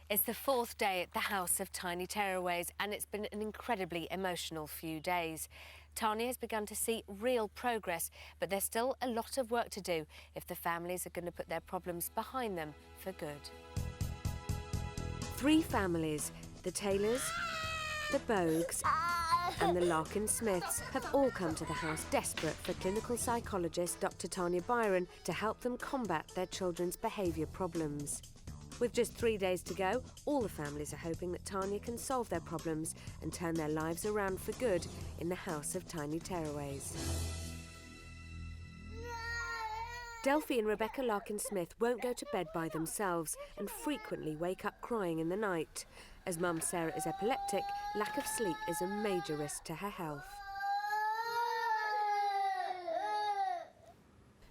It's the fourth day at the House of Tiny Tearaways, and it's been an incredibly emotional few days. Tanya has begun to see real progress, but there's still a lot of work to do if the families are going to put their problems behind them for good. 3 families, the Taylors, the Bogues and the Larkin-Smiths, have all come to the house desperate for clinical psychologist Dr. Tanya Byron to help them combat their children's behaviour problems. With just 3 days to go, all the families are hoping that Tanya can solve their problems and turn their lives around for good in the House of Tiny Tearaways. Delphi and Rebecca Larkin-Smith won't go to bed by themselves and frequently wake up crying in the night. As mum Sarah is epileptic, lack of sleep is a major risk to her health.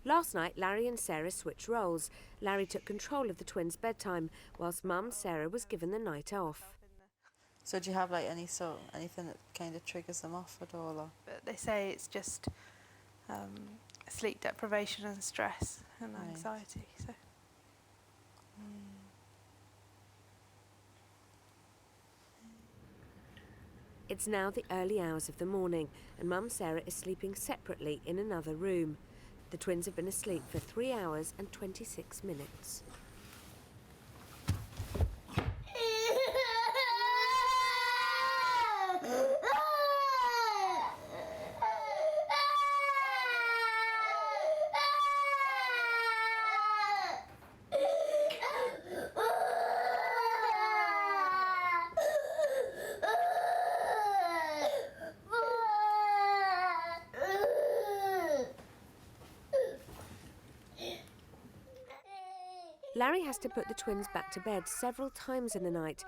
Last night, Larry and Sarah switched roles. Larry took control of the twins' bedtime, whilst mum Sarah was given the night off. So do you have like anything that kind of triggers them off at all? Or? But they say it's just sleep deprivation and stress and anxiety. So. It's now the early hours of the morning, and mum Sarah is sleeping separately in another room. The twins have been asleep for 3 hours and 26 minutes. Larry has to put the twins back to bed several times in the night.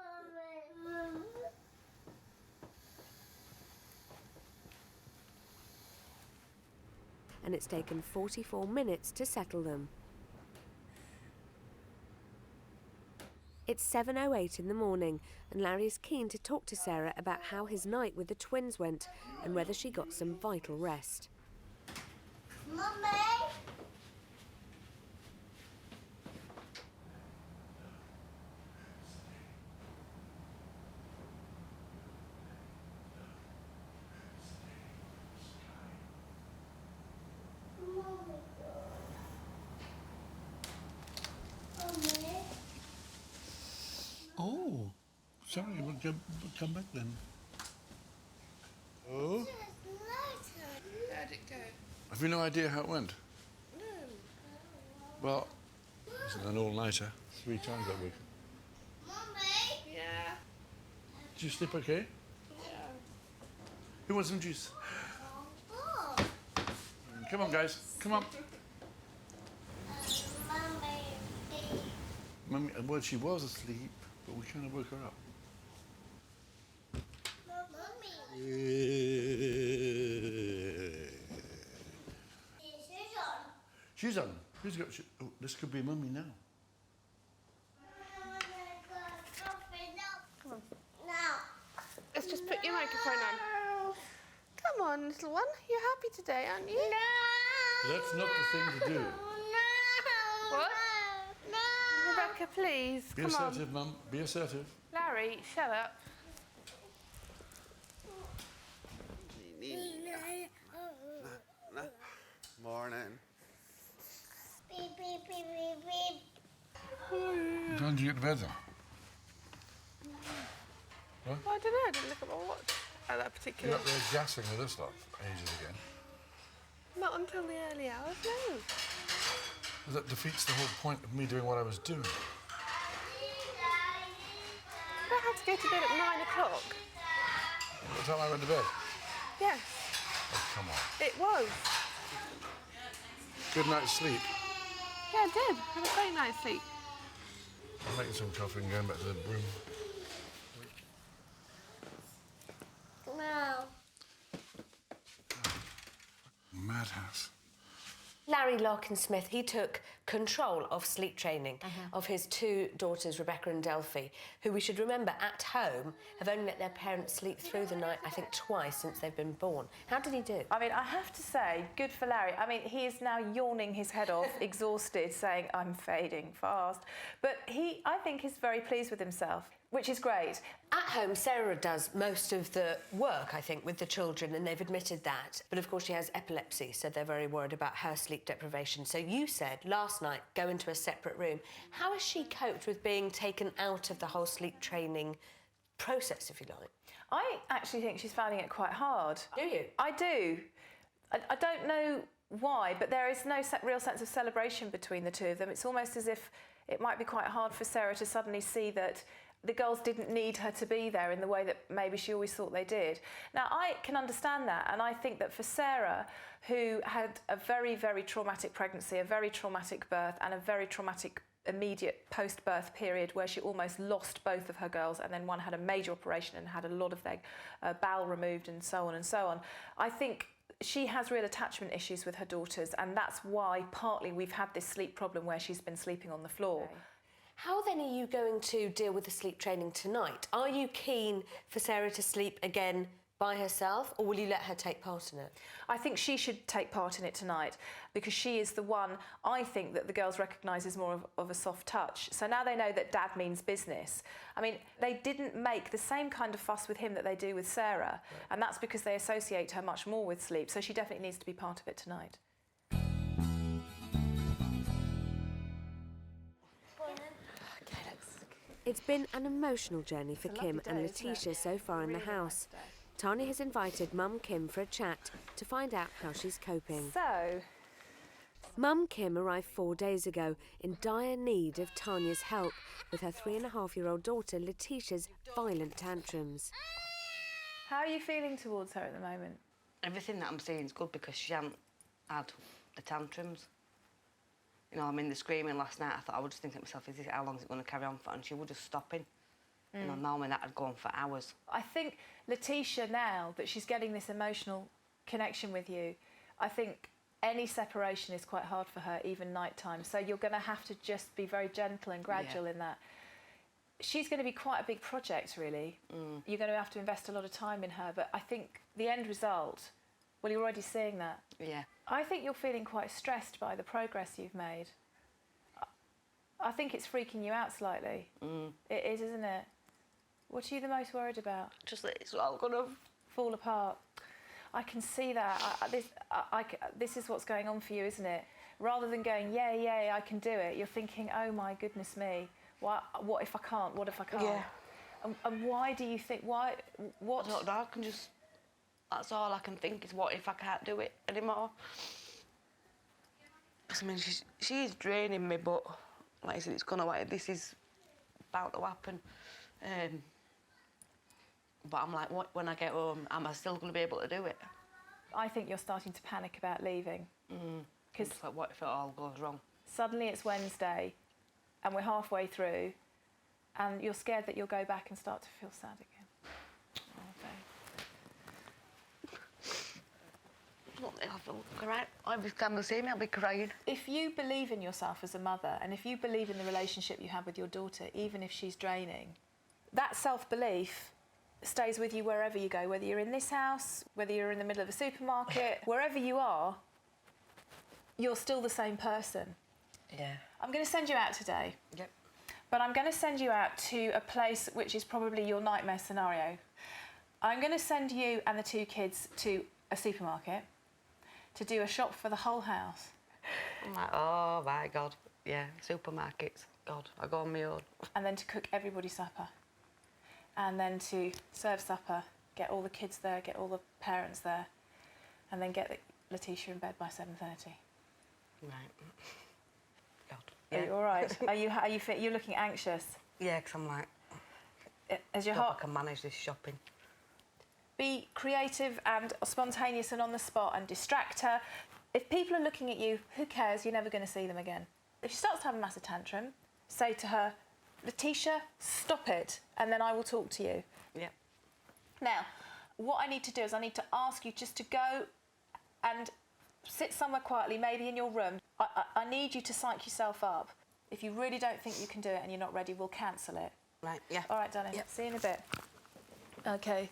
And it's taken 44 minutes to settle them. It's 7:08 in the morning, and Larry is keen to talk to Sarah about how his night with the twins went and whether she got some vital rest. Mummy! Oh, sorry, we'll come back then. Oh? How'd it go? Have you no idea how it went? No. Well, it's an all-nighter 3 times that week. Mummy! Yeah. Did you sleep okay? Yeah. Who wants some juice? Come on, guys, come on. Mummy, well, she was asleep, but we kind of woke her up. Mummy. She's on. She's on. Who's got? Oh, this could be Mummy now. Come on. No. Let's just put your microphone on. Come on, little one. You're happy today, aren't you? No. That's not the thing to do. No. What? No. Rebecca, please. Be Come assertive, on. Mum. Be assertive. Larry, shut up. Morning. Beep, beep, beep, beep, beep. What time did you get to bed then? Well, I don't know. I didn't look at my watch at that You're particular... up there gassing with us lot ages again. Not until the early hours, no. That defeats the whole point of me doing what I was doing. I had to go to bed at 9 o'clock. What time I went to bed? Yes, Oh, come on. it was. Good night's sleep. Yeah, I did. Had a great night's sleep. I'm making some coffee and going back to the room. No. Madhouse. Larry Larry Larkin-Smith, he took control of sleep training of his two daughters, Rebecca and Delphi, who we should remember at home have only let their parents sleep through the night, I think, twice since they've been born. How did he do? I mean, I have to say, good for Larry. I mean, he is now yawning his head off, exhausted, saying, I'm fading fast. But I think he's very pleased with himself, which is great. At home, Sarah does most of the work, I think, with the children, and they've admitted that. But of course, she has epilepsy, so they're very worried about her sleep deprivation. So you said last night, go into a separate room. How has she coped with being taken out of the whole sleep training process, if you like? I actually think she's finding it quite hard. Do you? I do. I don't know why, but there is no real sense of celebration between the two of them. It's almost as if it might be quite hard for Sarah to suddenly see that the girls didn't need her to be there in the way that maybe she always thought they did. Now, I can understand that, and I think that for Sarah, who had a very, very traumatic pregnancy, a very traumatic birth, and a very traumatic immediate post-birth period where she almost lost both of her girls, and then one had a major operation and had a lot of their bowel removed and so on and so on, I think she has real attachment issues with her daughters, and that's why partly we've had this sleep problem where she's been sleeping on the floor. Okay. How then are you going to deal with the sleep training tonight? Are you keen for Sarah to sleep again by herself, or will you let her take part in it? I think she should take part in it tonight because she is the one, I think, that the girls recognise as more of a soft touch. So now they know that Dad means business. I mean, they didn't make the same kind of fuss with him that they do with Sarah, and that's because they associate her much more with sleep, so she definitely needs to be part of it tonight. It's been an emotional journey for Kim and Letitia so far in the house. Tanya has invited Mum Kim for a chat to find out how she's coping. So, Mum Kim arrived 4 days ago in dire need of Tanya's help with her 3.5-year-old daughter Letitia's violent tantrums. how are you feeling towards her at the moment? Everything that I'm seeing is good because she hasn't had the tantrums. You know, I mean, the screaming last night, I thought I would just think to myself, how long is it going to carry on for? And she was just stopping. You know, normally that had gone for hours. I think Letitia, now that she's getting this emotional connection with you, I think any separation is quite hard for her, even nighttime. So you're going to have to just be very gentle and gradual in that. She's going to be quite a big project, really. You're going to have to invest a lot of time in her, but I think the end result, well, you're already seeing that. Yeah. I think you're feeling quite stressed by the progress you've made. I think it's freaking you out slightly. It is, isn't it? What are you the most worried about? Just that it's all going to Fall apart. I can see that. This is what's going on for you, isn't it? Rather than going, yeah, I can do it, you're thinking, oh my goodness me, what if I can't? What if I can't? Yeah. And why do you think, what? I don't know, I can just... That's all I can think is, what if I can't do it anymore? I mean, she is draining me, but like I said, it's gonna like this is about to happen. But I'm like, what when I get home? Am I still gonna be able to do it? I think you're starting to panic about leaving. Because like, what if it all goes wrong? Suddenly it's Wednesday, and we're halfway through, and you're scared that you'll go back and start to feel sad again. Oh, babe. I feel right. Every time they see me, I'll be crying. If you believe in yourself as a mother, and if you believe in the relationship you have with your daughter, even if she's draining, that self-belief stays with you wherever you go, whether you're in this house, whether you're in the middle of a supermarket, wherever you are, you're still the same person. Yeah. I'm going to send you out today. Yep. But I'm going to send you out to a place which is probably your nightmare scenario. I'm going to send you and the two kids to a supermarket to do a shop for the whole house. I'm like, oh my God. Yeah, supermarkets. God, I go on my own. And then to cook everybody's supper. And then to serve supper, get all the kids there, get all the parents there, and then get Letitia in bed by 7:30. Right. God. Are you all right? Are you fit? You're looking anxious. Yeah, because I'm like, As your hope heart. I can manage this shopping. Be creative and spontaneous and on the spot and distract her. If people are looking at you, who cares? You're never going to see them again. If she starts to have a massive tantrum, say to her, Letitia, stop it, and then I will talk to you. Yep. Now, what I need to do is I need to ask you just to go and sit somewhere quietly, maybe in your room. I need you to psych yourself up. If you really don't think you can do it and you're not ready, we'll cancel it. Right, yeah. All right, darling. Yep. See you in a bit. OK.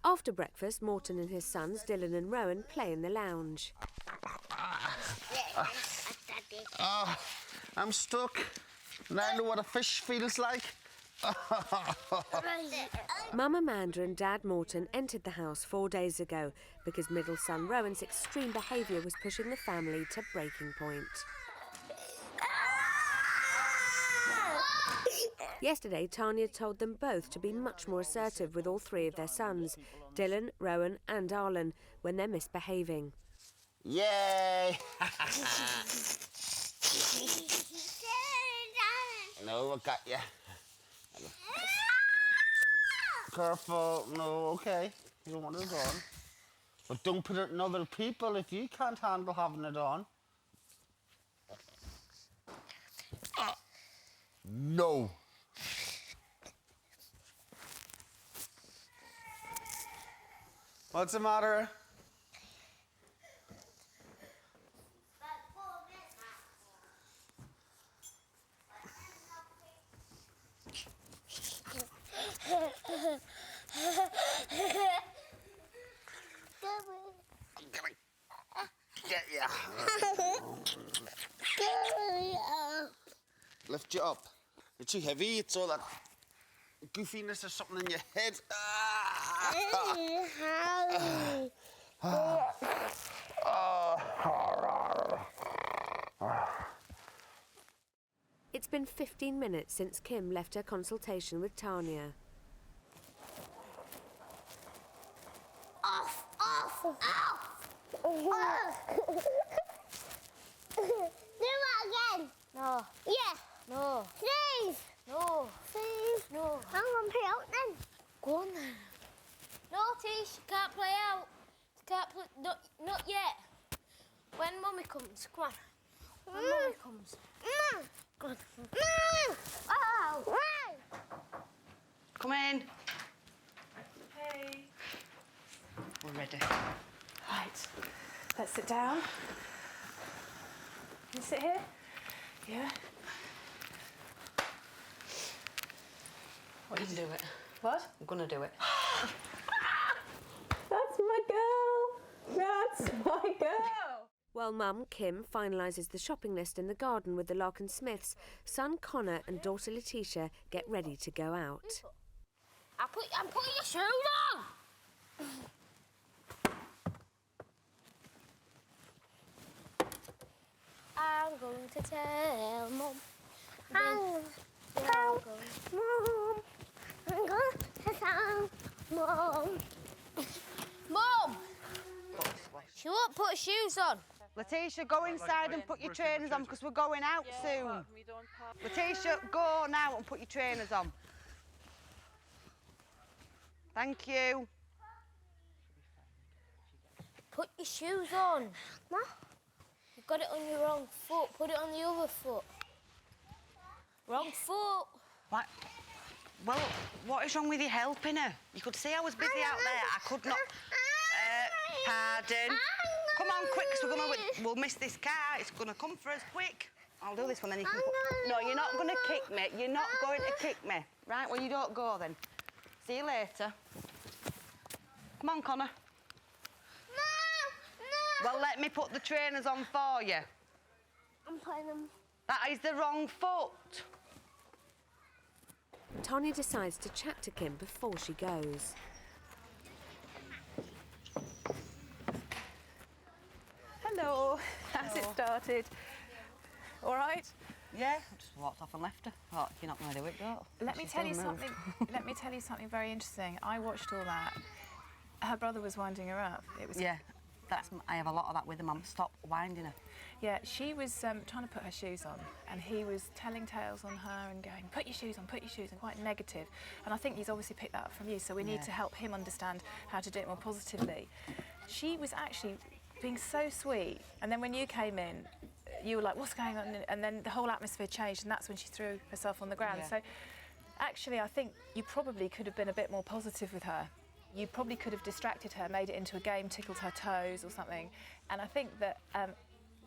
After breakfast, Morton and his sons, Dylan and Rowan, play in the lounge. I'm stuck. And I know what a fish feels like. Mum Amanda and Dad Morton entered the house 4 days ago because middle son Rowan's extreme behaviour was pushing the family to breaking point. Yesterday, Tanya told them both to be much more assertive with all three of their sons, Dylan, Rowan and Arlen, when they're misbehaving. Yay! No, I got you. Careful. No, okay. You don't want it on. But don't put it in other people if you can't handle having it on. No. What's the matter? I'm gonna get ya. Lift you up. You're too heavy. It's all that goofiness or something in your head. It's been 15 minutes since Kim left her consultation with Tanya. Off, off, off. Do it again. No. Yeah. No. Please. No. Please. No. I'm gonna play out then. Go on then. No, Tish, you can't play out. You can't play. Not yet. When Mummy comes, come on. When Mummy comes. Go on. Oh. Come in. Hey. We're ready. Right. Let's sit down. Can you sit here? Yeah. What, you can do it? What? I'm gonna do it. That's my girl! That's my girl! While Mum, Kim, finalises the shopping list in the garden with the Larkin Smiths, son Connor and daughter Letitia get ready to go out. I'm putting your shoes on. I'm going to tell Mum. I'm going to tell Mum. Mum! She won't put shoes on. Letitia, go inside and put your trainers on because we're going out soon. Letitia, go now and put your trainers on. Thank you. Put your shoes on. What? You've got it on your wrong foot. Put it on the other foot. Wrong foot. What? Well, what is wrong with you helping her? You could see I was busy out there. I could not... pardon. Come on, quick, because we'll miss this car. It's going to come for us, quick. I'll do this one, then you can... No, you're not going to kick me. You're not going to kick me. Right, well, you don't go, then. See you later. Come on, Connor. No. Well, let me put the trainers on for you. I'm putting them. That is the wrong foot. Tanya decides to chat to Kim before she goes. Hello. How's it started? All right? Yeah, I just walked off and left her. Thought, if you're not going to do it, don't. Let me She's tell you still moved. something. Let me tell you something very interesting. I watched all that. Her brother was winding her up. It was Yeah, I have a lot of that with her mum. Stop winding her. Yeah, she was trying to put her shoes on, and he was telling tales on her and going, "Put your shoes on, put your shoes on," quite negative. And I think he's obviously picked that up from you. So we need to help him understand how to do it more positively. She was actually being so sweet, and then when you came in, you were like, what's going on? And then the whole atmosphere changed, and that's when she threw herself on the ground. Yeah. So actually, I think you probably could have been a bit more positive with her. You probably could have distracted her, made it into a game, tickled her toes or something. And I think that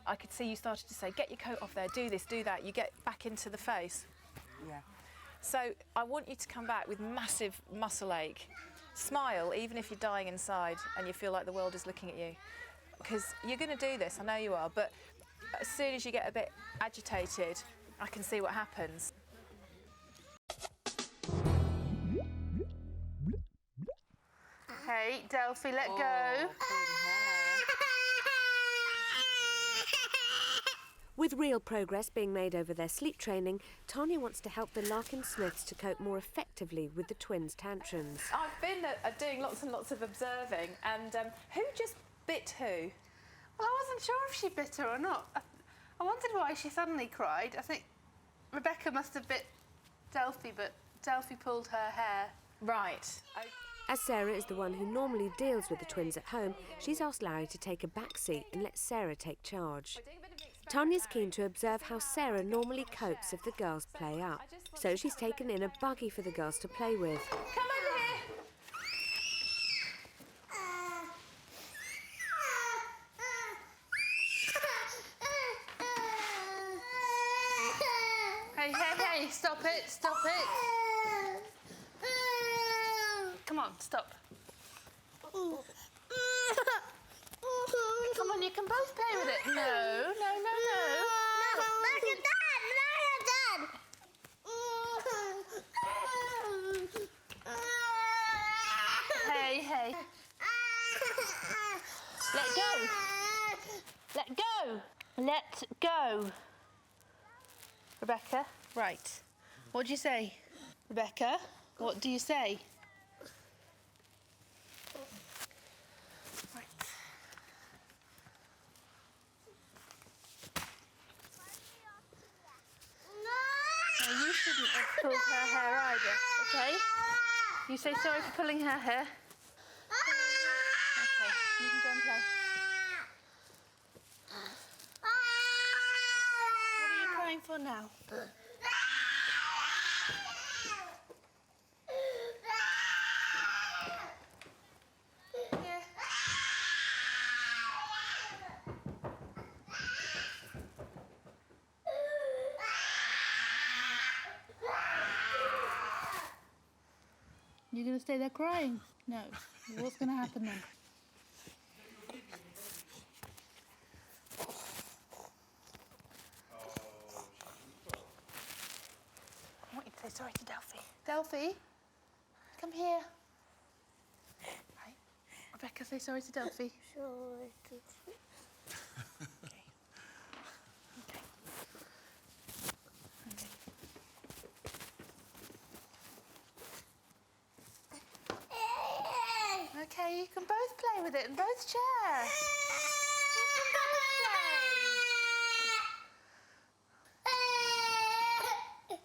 I could see you started to say, get your coat off there, do this, do that. You get back into the face. Yeah. So I want you to come back with massive muscle ache. Smile, even if you're dying inside and you feel like the world is looking at you. Because you're going to do this, I know you are, but as soon as you get a bit agitated, I can see what happens. Okay, Delphi, let go. With real progress being made over their sleep training, Tanya wants to help the Larkin Smiths to cope more effectively with the twins' tantrums. I've been doing lots and lots of observing, and who just bit who? Well, I wasn't sure if she bit her or not. I wondered why she suddenly cried. I think Rebecca must have bit Delphi, but Delphi pulled her hair. Right. As Sarah is the one who normally deals with the twins at home, she's asked Larry to take a back seat and let Sarah take charge. Tanya's keen to observe how Sarah normally copes if the girls play up, so she's taken in a buggy for the girls to play with. Come over here. Hey, stop it, stop it. Come on, stop. Come on, you can both play with it. No. Look at that! Look at that! Hey. Let go. Rebecca, right. What do you say? Rebecca, what do you say? Right. No, you shouldn't have pulled her hair either, okay? You say sorry for pulling her hair. Okay, you can go and play. What are you crying for now? You're going to stay there crying? No. What's going to happen then? I want you to say sorry to Delphi. Delphi, come here. Right. Rebecca, say sorry to Delphi. Sorry. Okay, you can both play with it and both share. You can both play.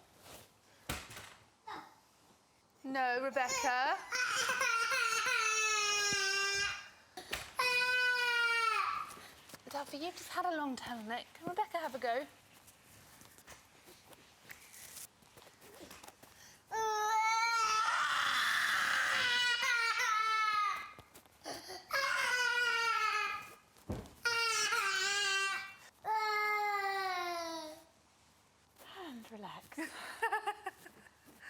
No, Rebecca. Delphi, you've just had a long turtleneck. Can Rebecca have a go? Relax.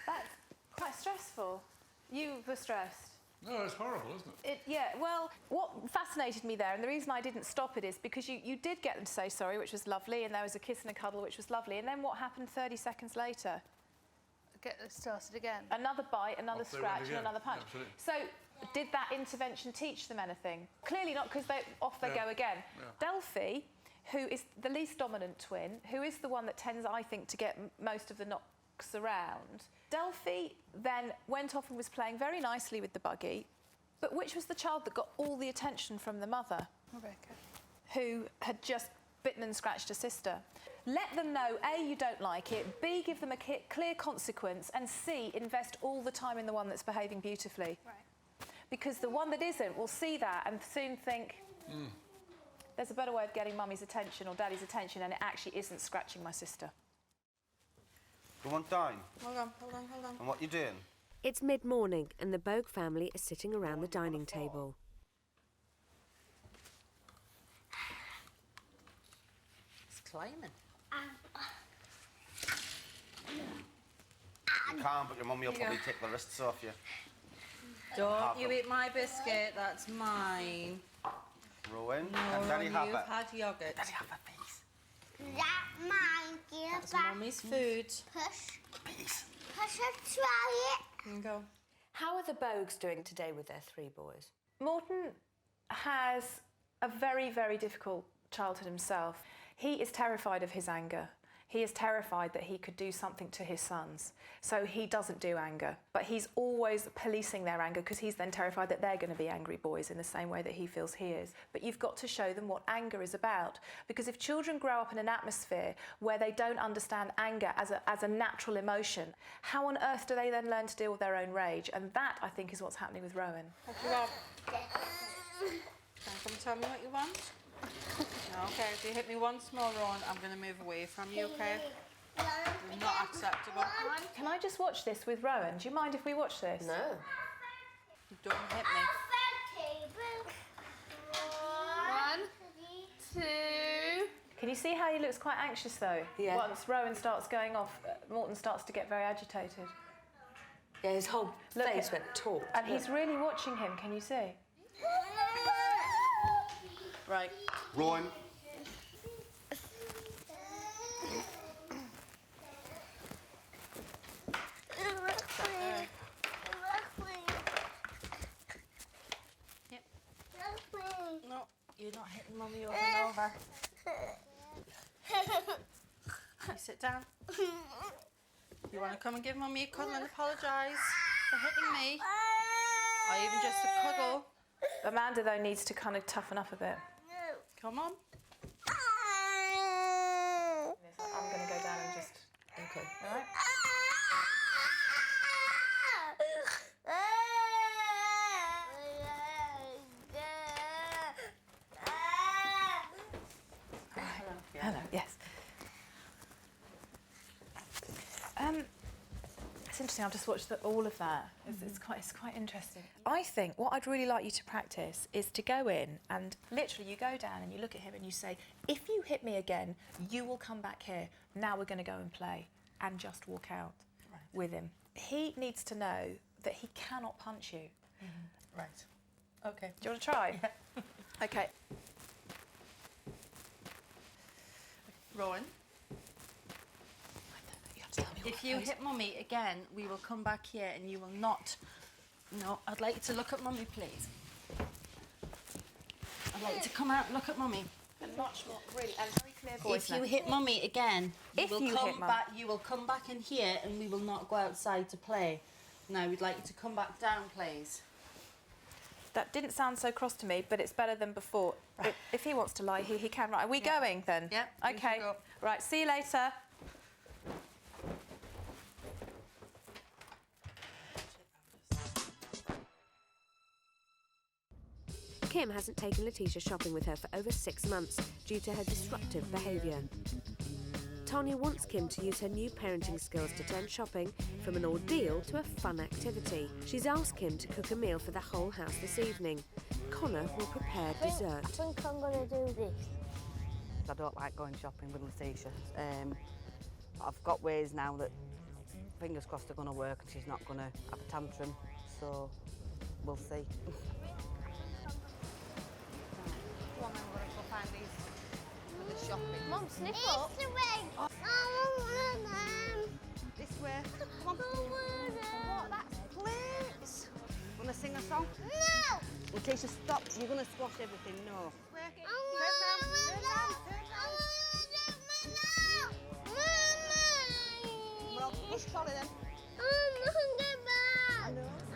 That's quite stressful. You were stressed. No, it's horrible, isn't it? Yeah, well, what fascinated me there, and the reason I didn't stop it, is because you did get them to say sorry, which was lovely, and there was a kiss and a cuddle, which was lovely, and then what happened 30 seconds later? Get this started again. Another bite, another Off they went scratch, and again. another punch. Absolutely. So, did that intervention teach them anything? Clearly not, because off they Yeah. go again. Yeah. Delphi, who is the least dominant twin, who is the one that tends, I think, to get most of the knocks around. Delphi then went off and was playing very nicely with the buggy, but which was the child that got all the attention from the mother? Rebecca. Who had just bitten and scratched her sister. Let them know, A, you don't like it, B, give them a clear consequence, and C, invest all the time in the one that's behaving beautifully. Right. Because the one that isn't will see that and soon think, there's a better way of getting mummy's attention or daddy's attention, and it actually isn't scratching my sister. You want down? Hold on. And what you doing? It's mid-morning and the Bogue family is sitting around the dining table. It's climbing. You can't, but your mummy will probably take the wrists off you. Don't you eat my biscuit, that's mine. Rowan, No, and Daddy have you've it. had yoghurt. Daddy have it, please. That mine, give That's back. mummy's food. Push. Please. Push and try it. Here you go. How are the Bogues doing today with their 3 boys? Morton has a very, very difficult childhood himself. He is terrified of his anger. He is terrified that he could do something to his sons. So he doesn't do anger, but he's always policing their anger because he's then terrified that they're going to be angry boys in the same way that he feels he is. But you've got to show them what anger is about, because if children grow up in an atmosphere where they don't understand anger as a natural emotion, how on earth do they then learn to deal with their own rage? And that, I think, is what's happening with Rowan. What do you want? Come tell me what you want. Okay, if you hit me once more, Ron, I'm going to move away from you, okay? It's not acceptable. Can I just watch this with Rowan? Do you mind if we watch this? No. Don't hit me. 1, 2. Can you see how he looks quite anxious though? Yeah. Once Rowan starts going off, Morton starts to get very agitated. Yeah, his whole face went taut. And he's really watching him, can you see? Right. Rowan. Yep. No, you're not hitting mummy over and over. You sit down. You want to come and give mummy a cuddle and apologise for hitting me? Or even just a cuddle? Amanda, though, needs to kind of toughen up a bit. Come on. I'm going to go down and just... Okay. All right? Hello, yes. It's interesting, I've just watched all of that. It's quite interesting. I think what I'd really like you to practice is to go in and literally you go down and you look at him and you say, if you hit me again, you will come back here. Now we're going to go and play, and just walk out with him. He needs to know that he cannot punch you. Right. Okay. Do you want to try? Yeah. Okay. Rowan. If you hit mummy again, we will come back here and you will not... No, I'd like you to look at mummy, please. I'd like you to come out and look at mummy. And much more, really, and very clear voice. If you hit mummy again, If you hit mum. you will come back in here and we will not go outside to play. Now, we'd like you to come back down, please. That didn't sound so cross to me, but it's better than before. If he wants to lie, he can. Right, are we going then? Yeah. Okay. Right, see you later. Kim hasn't taken Letitia shopping with her for over 6 months due to her disruptive behaviour. Tanya wants Kim to use her new parenting skills to turn shopping from an ordeal to a fun activity. She's asked Kim to cook a meal for the whole house this evening. Connor will prepare dessert. I think I'm going to do this. I don't like going shopping with Letitia. I've got ways now that, fingers crossed, are going to work and she's not going to have a tantrum, so we'll see. Come on, then, we're going to go find these for the shopping. Mum, sniff It's up. the way. I want them. This way. Come on. What? That's plates. Want to sing a song? No. Letitia, stop. You're going to squash everything. No. Well, push trolley then.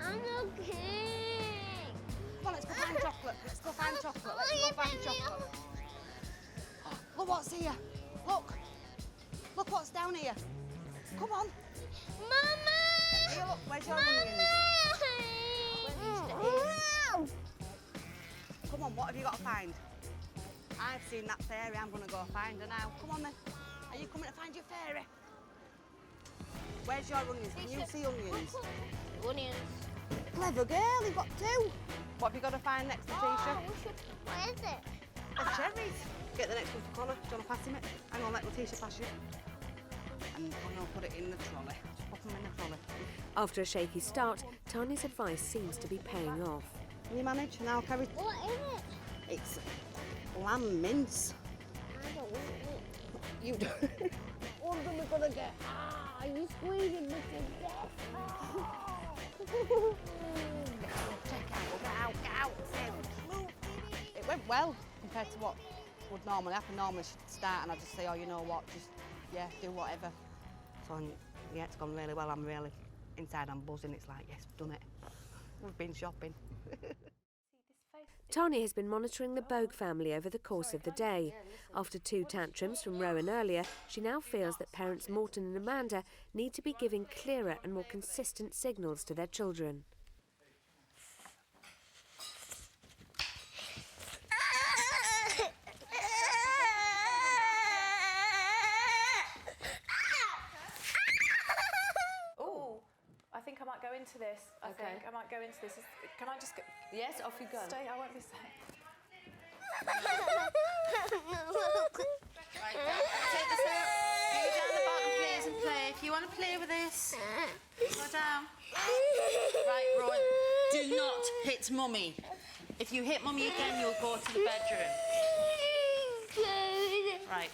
I'm okay. Come on, let's go find chocolate. Let's go find chocolate. Let's go find chocolate. Look what's here. Look. Look what's down here. Come on. Mama! Here, look. Where's your onions? Come on, what have you got to find? I've seen that fairy. I'm going to go find her now. Come on then. Are you coming to find your fairy? Where's your onions? Can you see onions? Onions. Clever girl, you've got 2. What have you got to find next, Letitia? What is it? There's cherries. Get the next one for Connor. Do you want to pass him it? Hang on, let Letitia pass you. And I'm going to put it in the trolley. Just pop them in the trolley. After a shaky start, Tanya's advice seems to be paying off. Can you manage? And I'll carry... What is it? It's lamb mince. I don't want it. You don't. What am I gonna get? Ah, you squeezing me to death. Get out. It went well compared to what would normally happen. Normally she'd start and I'd just say, oh, you know what, just, yeah, do whatever. So, yeah, it's gone really well. I'm really, inside I'm buzzing. It's like, yes, we've done it. We've been shopping. Tanya has been monitoring the Bogue family over the course of the day. After 2 tantrums from Rowan earlier, she now feels that parents Morton and Amanda need to be giving clearer and more consistent signals to their children. I think I might go into this. I think I might go into this. Can I just go? Yes, off you go. Stay, I won't be safe. Right, take this out. Go down the bottom, please, and play. If you want to play with this, go down. Right, Rowan, do not hit Mummy. If you hit Mummy again, you'll go to the bedroom. Right.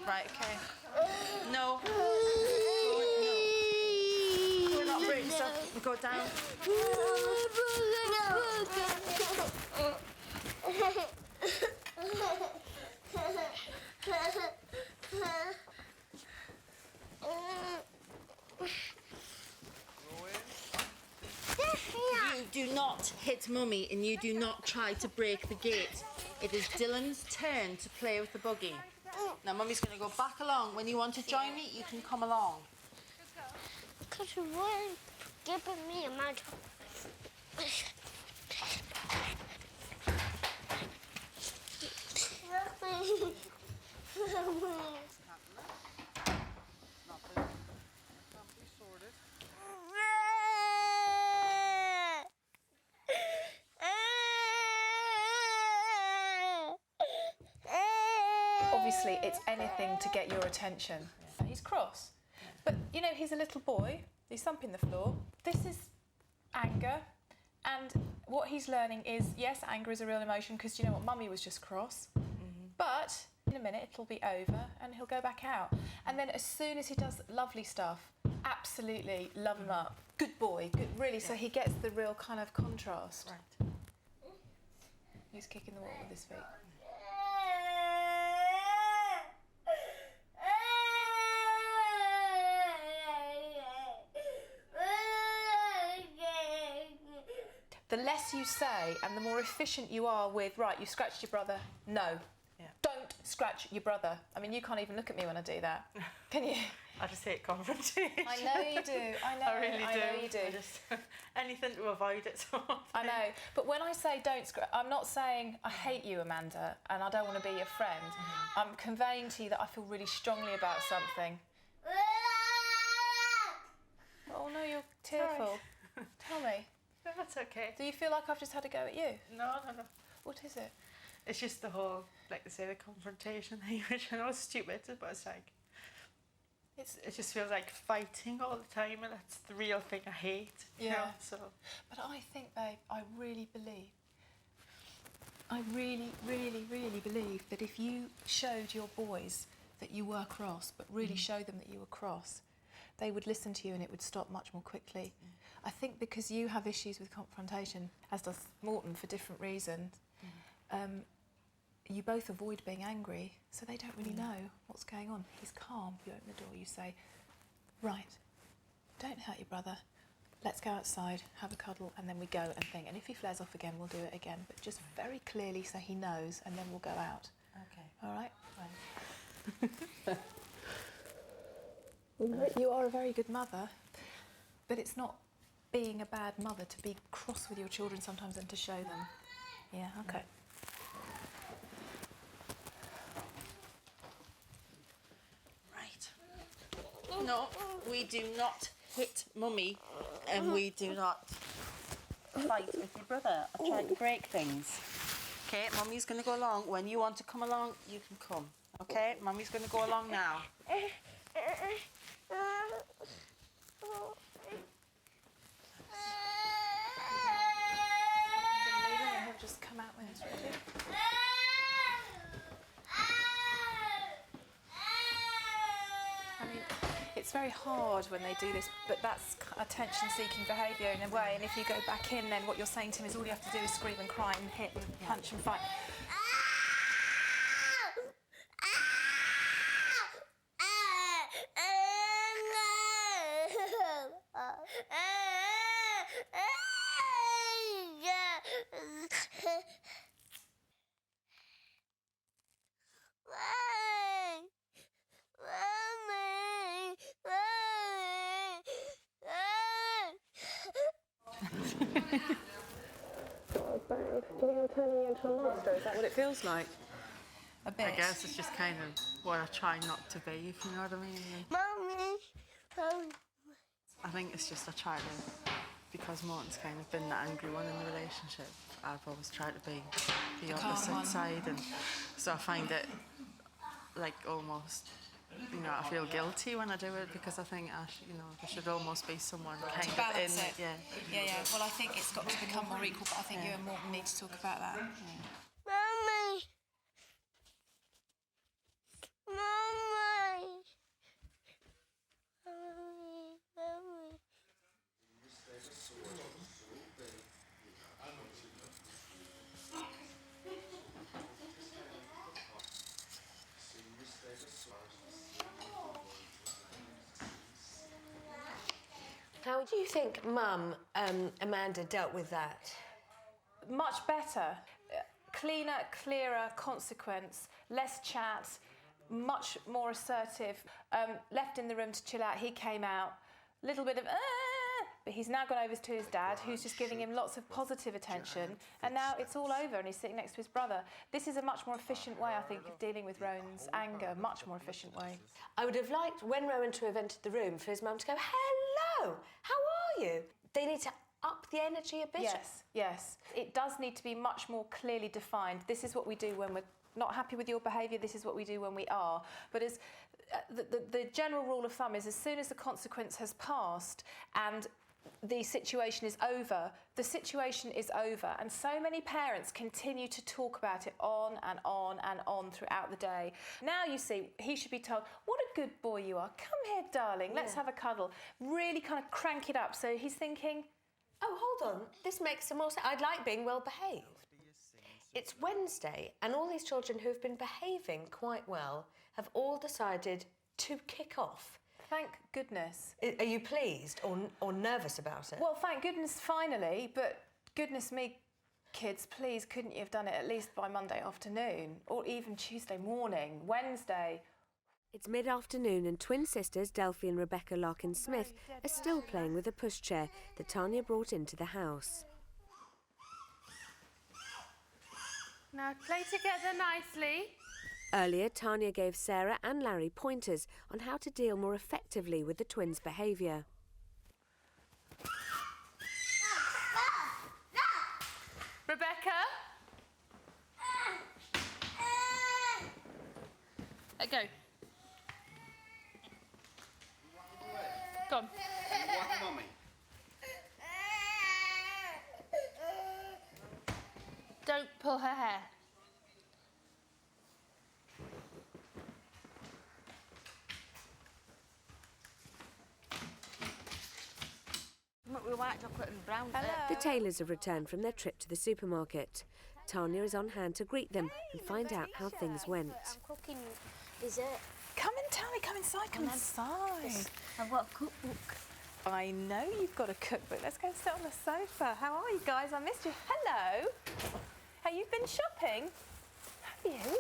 Right, okay. No. No. We're not breaking stuff. Go down. You do not hit Mummy and you do not try to break the gate. It is Dylan's turn to play with the buggy. Now, Mummy's going to go back along. When you want to join me, you can come along. Because you weren't giving me a magic. Obviously, it's anything to get your attention. He's cross. But, you know, he's a little boy. He's thumping the floor. This is anger. And what he's learning is, yes, anger is a real emotion because, you know what, Mummy was just cross. But in a minute, it'll be over and he'll go back out. And then as soon as he does lovely stuff, absolutely love him up. Good boy, good, really. So he gets the real kind of contrast. Right. He's kicking the wall with his feet. The less you say and the more efficient you are with, right, you scratched your brother, no. Yeah. Don't scratch your brother. I mean, you can't even look at me when I do that, can you? I just hate confrontation. I know you do, I know, I really do. I know you do. I just, anything to avoid it sort of I thing. know, but when I say don't scratch, I'm not saying I hate you, Amanda, and I don't want to be your friend. I'm conveying to you that I feel really strongly about something. Oh no, you're tearful. Tell me. No, that's okay. Do you feel like I've just had a go at you? No. What is it? It's just the whole, like they say, the confrontation thing, which I know is stupid, but it's like, it just feels like fighting all the time, and that's the real thing I hate. Yeah. You know, so. But I think, babe, I really believe that if you showed your boys that you were cross, but really showed them that you were cross, they would listen to you and it would stop much more quickly. I think because you have issues with confrontation, as does Morton for different reasons, you both avoid being angry, so they don't really know what's going on. He's calm. You open the door, you say, right, don't hurt your brother. Let's go outside, have a cuddle, and then we go and think. And if he flares off again, we'll do it again. But just very clearly so he knows, and then we'll go out. Okay. All right? You are a very good mother. But it's not being a bad mother to be cross with your children sometimes and to show them. Yeah, okay. Right. No, we do not hit mummy and we do not fight with your brother or try to break things. Okay, mummy's going to go along. When you want to come along, you can come. Okay, mummy's going to go along now. He'll just come out when it's ready. I mean, it's very hard when they do this, but that's attention-seeking behaviour in a way, and if you go back in, then what you're saying to him is all you have to do is scream and cry and hit and punch and fight. Do you think I'm turning you into a monster? Is that what it feels like? A bit. I guess it's just kind of what I try not to be, if you know what I mean. Mommy. I think it's just I try to, because Morton's kind of been the angry one in the relationship, I've always tried to be the opposite side, and so I find it like almost, you know, I feel guilty when I do it because I think there should almost be someone kind of balance in it. Yeah. Well, I think it's got to become more equal, but I think you and Morton need to talk about that. Mommy. Mommy. Mommy. How do you think Mum, Amanda, dealt with that? Much better. Cleaner, clearer consequence, less chat, much more assertive. Left in the room to chill out, he came out. Little bit of but he's now gone over to his dad, who's just giving him lots of positive attention, and now it's all over and he's sitting next to his brother. This is a much more efficient way, I think, of dealing with Rowan's anger, much more efficient way. I would have liked, when Rowan to have entered the room, for his mum to go, hello, how are you? They need to up the energy a bit. Yes. It does need to be much more clearly defined. This is what we do when we're not happy with your behaviour, this is what we do when we are. But as the general rule of thumb is as soon as the consequence has passed and the situation is over, the situation is over. And so many parents continue to talk about it on and on and on throughout the day. Now you see, he should be told, what a good boy you are. Come here, darling, let's have a cuddle. Really kind of crank it up so he's thinking, oh, hold on, this makes some more sense. I'd like being well behaved. It's Wednesday, and all these children who have been behaving quite well have all decided to kick off. Thank goodness. Are you pleased or nervous about it? Well, thank goodness finally, but goodness me, kids, please, couldn't you have done it at least by Monday afternoon or even Tuesday morning, Wednesday? It's mid-afternoon and twin sisters Delphi and Rebecca Larkin-Smith are still playing with a pushchair that Tanya brought into the house. Now play together nicely. Earlier, Tanya gave Sarah and Larry pointers on how to deal more effectively with the twins' behaviour. Rebecca? Let go. Go on. What, Mummy? Don't pull her hair. With white chocolate and brown. The Taylors have returned from their trip to the supermarket. Tanya is on hand to greet them and find out how things went. I'm cooking dessert. Come in, Tanya, come inside, come inside. I've got a cookbook. I know you've got a cookbook. Let's go sit on the sofa. How are you guys? I missed you. Hello. Have you been shopping? Have you?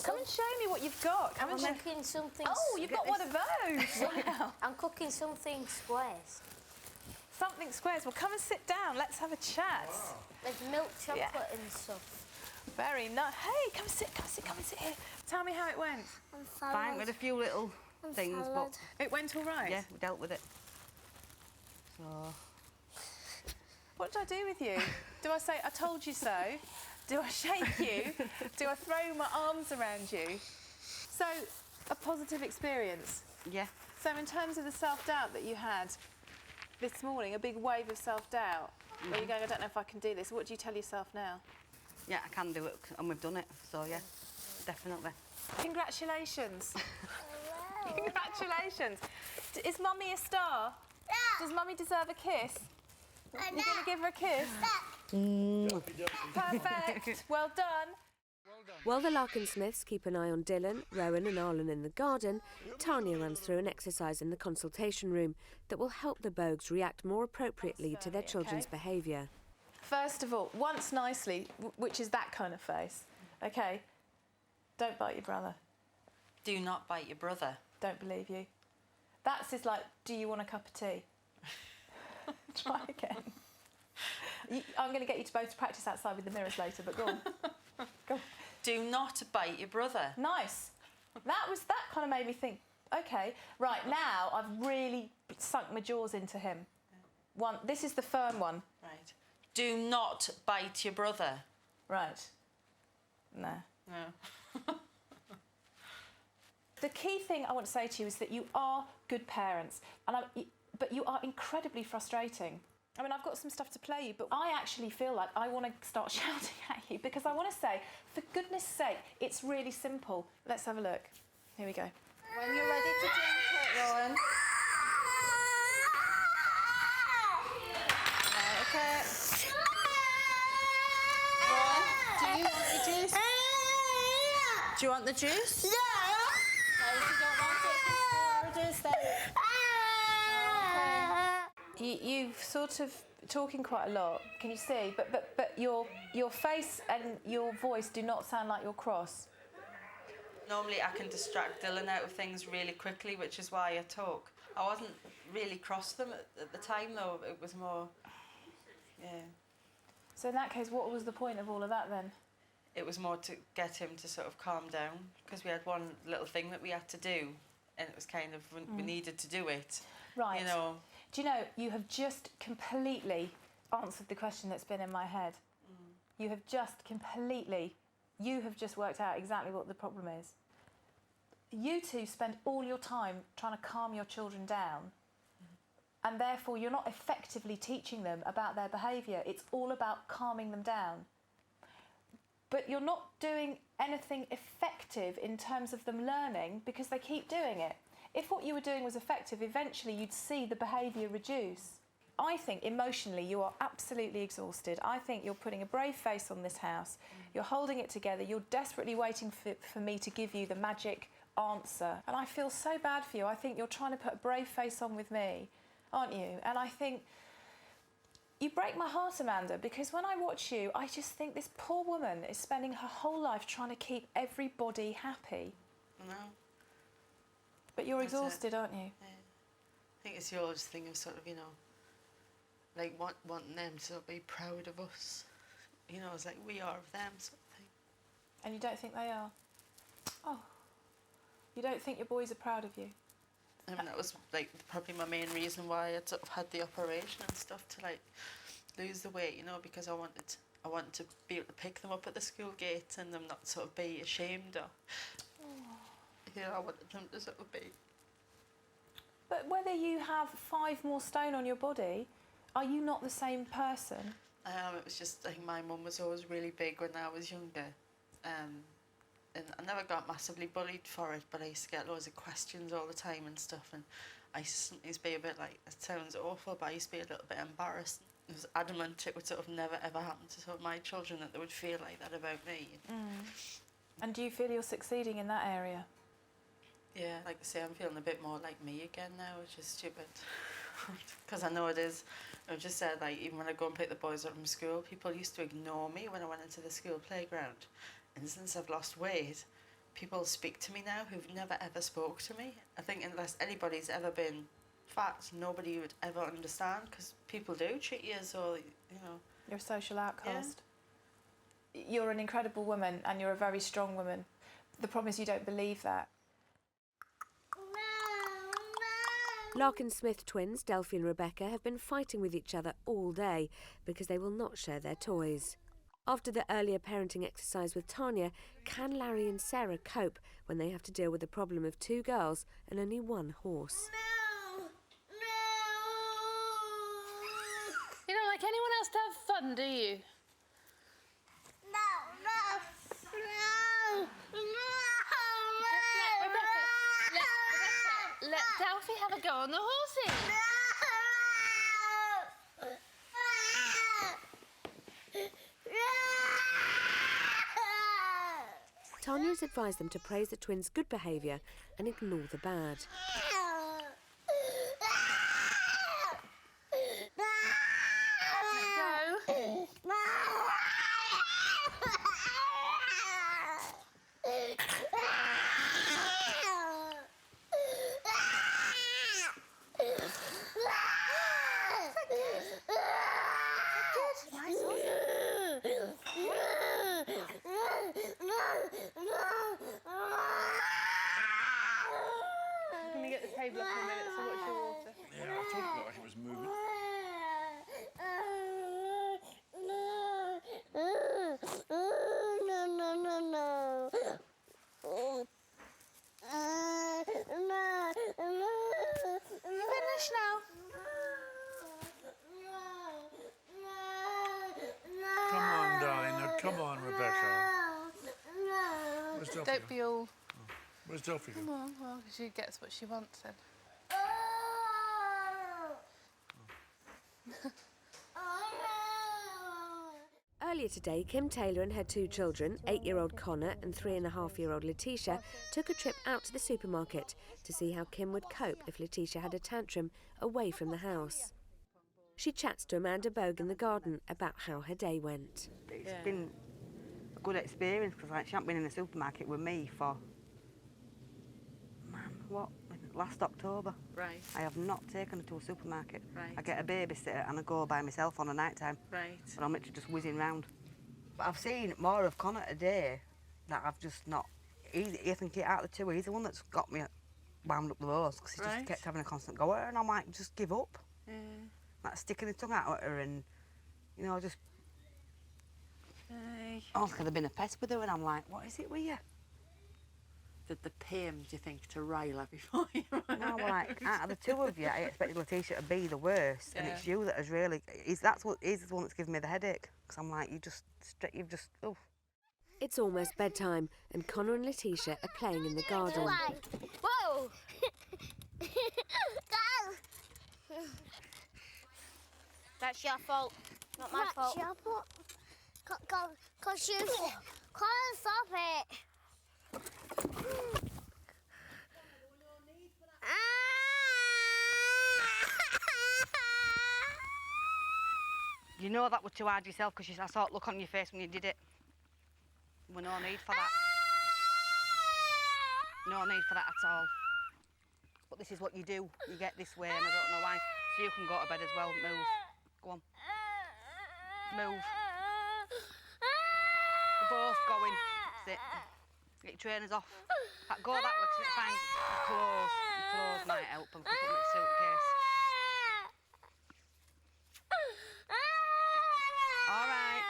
Come and show me what you've got. Come I'm and show... cooking something. Oh, you've got one of those. Wow. I'm cooking something squares. Something squares. Well, come and sit down. Let's have a chat. Wow. There's milk chocolate and stuff. Very nice. Hey, come and sit here. Tell me how it went. Fine, with a few little things, but... It went all right? Yeah, we dealt with it. So... What did I do with you? Do I say, I told you so? Do I shake you? Do I throw my arms around you? So, a positive experience? Yeah. So in terms of the self-doubt that you had this morning, a big wave of self-doubt, where you're going, I don't know if I can do this, what do you tell yourself now? Yeah, I can do it, and we've done it, so yeah, definitely. Congratulations. Congratulations. Is Mummy a star? Does Mummy deserve a kiss? You're going to give her a kiss? Perfect. Well done. While the Larkin-Smiths keep an eye on Dylan, Rowan and Arlen in the garden, Tanya runs through an exercise in the consultation room that will help the Bogues react more appropriately to their children's behaviour. First of all, once nicely, which is that kind of face, OK? Don't bite your brother. Do not bite your brother. Don't believe you. That's just like, do you want a cup of tea? Try again. I'm going to get you to both practice outside with the mirrors later, but go on. Go on. Do not bite your brother. Nice. That kind of made me think, OK, right, now I've really sunk my jaws into him. This is the firm one. Right. Do not bite your brother. Right. No. No. The key thing I want to say to you is that you are good parents, but you are incredibly frustrating. I mean, I've got some stuff to play you, but I actually feel like I want to start shouting at you because I want to say, for goodness sake, it's really simple. Let's have a look. Here we go. When you're ready to drink it, Rowan. Okay. Rowan, do you want the juice? Do you want the juice? Yeah. No, if you don't want it, just then. You've sort of talking quite a lot, can you see? But your face and your voice do not sound like you're cross. Normally I can distract Dylan out of things really quickly, which is why I talk. I wasn't really cross them at the time, though. It was more, yeah. So in that case, what was the point of all of that then? It was more to get him to sort of calm down, because we had one little thing that we had to do, and it was kind of, we needed to do it. Right. You know. Do you know, you have just completely answered the question that's been in my head. You have just worked out exactly what the problem is. You two spend all your time trying to calm your children down, and therefore you're not effectively teaching them about their behaviour. It's all about calming them down. But you're not doing anything effective in terms of them learning because they keep doing it. If what you were doing was effective, eventually you'd see the behaviour reduce. I think emotionally you are absolutely exhausted. I think you're putting a brave face on this house. You're holding it together. You're desperately waiting for me to give you the magic answer. And I feel so bad for you. I think you're trying to put a brave face on with me, aren't you? And I think you break my heart, Amanda, because when I watch you, I just think this poor woman is spending her whole life trying to keep everybody happy. No. But you're exhausted, aren't you? Yeah. I think it's yours thing of sort of, you know, like wanting them to be proud of us. You know, it's like we are of them sort of thing. And you don't think they are? Oh. You don't think your boys are proud of you? I mean, that was like probably my main reason why I sort of had the operation and stuff, to like lose the weight, you know, because I wanted to be able to pick them up at the school gate and them not sort of be ashamed or. You know, I wanted them to sort of be. But whether you have 5 more stone on your body, are you not the same person? It was just, I think my mum was always really big when I was younger. And I never got massively bullied for it, but I used to get loads of questions all the time and stuff. And I used to be a bit like, it sounds awful, but I used to be a little bit embarrassed. I was adamant it would sort of never ever happen to sort of my children, that they would feel like that about me. And do you feel you're succeeding in that area? Yeah, like I say, I'm feeling a bit more like me again now, which is stupid. Because I know it is. I've just said, like, even when I go and pick the boys up from school, people used to ignore me when I went into the school playground. And since I've lost weight, people speak to me now who've never ever spoke to me. I think unless anybody's ever been fat, nobody would ever understand, because people do treat you as though, you know... You're a social outcast. Yeah. You're an incredible woman and you're a very strong woman. The problem is you don't believe that. Larkin Smith twins, Delphi and Rebecca, have been fighting with each other all day because they will not share their toys. After the earlier parenting exercise with Tanya, can Larry and Sarah cope when they have to deal with the problem of 2 girls and only 1 horse? You don't like anyone else to have fun, do you? Let Delphi have a go on the horses. Tanya's advised them to praise the twins' good behaviour and ignore the bad. Can we get the table up in a minute so watch your water? Yeah, I thought it looked like it was moving. Finish now. Come on, darling. Now, come on, Rebecca. Where's Delphi? Don't be all... Where's Delphi? Come on, well, she gets what she wants then. Earlier today, Kim Taylor and her 2 children, 8-year-old Connor and 3.5-year-old Letitia, took a trip out to the supermarket to see how Kim would cope if Letitia had a tantrum away from the house. She chats to Amanda Bogue in the garden about how her day went. It's been a good experience because like, she hasn't been in the supermarket with me for, last October. Right. I have not taken her to a supermarket. Right. I get a babysitter and I go by myself on a night time. Right. And I'm literally just whizzing round. But I've seen more of Connor today that I've just not... I think out of the 2, he's the one that's got me wound up the most because he just kept having a constant go at her and I'm like, just give up. Yeah. Like sticking his tongue out at her and, you know, just... almost could have been a pest with her and I'm like, what is it with you? Did the PM, do you think, to rile her before you No, well, like, out of the 2 of you, I expected Letitia to be the worst, and it's you that has really... He's the one that's giving me the headache, because I'm like, you've just... Oh. It's almost bedtime, and Connor and Letitia are playing in the garden. Whoa! Go! That's your fault, not my fault. That's your fault. Cause you... Can't stop it. You know that was too hard yourself because I saw it look on your face when you did it. There was no need for that. No need for that at all. But this is what you do. You get this way and I don't know why. So you can go to bed as well. Move. Go on. Move. You're both going. That's it. Get your trainers off. Go that way because it's fine. Your clothes might help and put them in the suitcase. All right.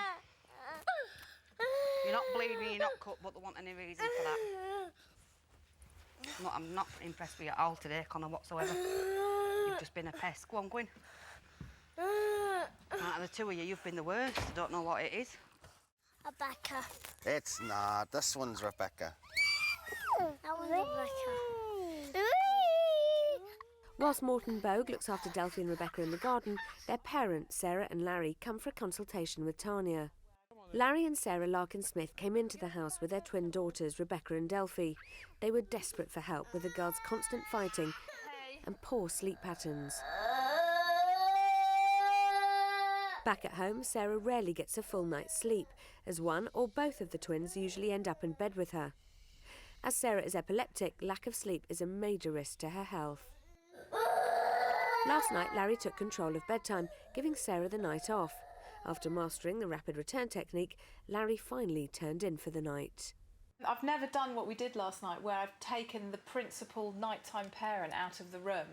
You're not bleeding, you're not cut, but there wasn't any reason for that. I'm not impressed with you at all today, Connor, whatsoever. You've just been a pest. Go on, go in. Out of the 2 of you, you've been the worst. I don't know what it is. Rebecca. It's not. This one's Rebecca. That was Rebecca. Whilst Morton Bogue looks after Delphi and Rebecca in the garden, their parents, Sarah and Larry, come for a consultation with Tanya. Larry and Sarah Larkin Smith came into the house with their twin daughters, Rebecca and Delphi. They were desperate for help with the girls' constant fighting and poor sleep patterns. Back at home, Sarah rarely gets a full night's sleep, as one or both of the twins usually end up in bed with her. As Sarah is epileptic, lack of sleep is a major risk to her health. Last night, Larry took control of bedtime, giving Sarah the night off. After mastering the rapid return technique, Larry finally turned in for the night. I've never done what we did last night, where I've taken the principal nighttime parent out of the room,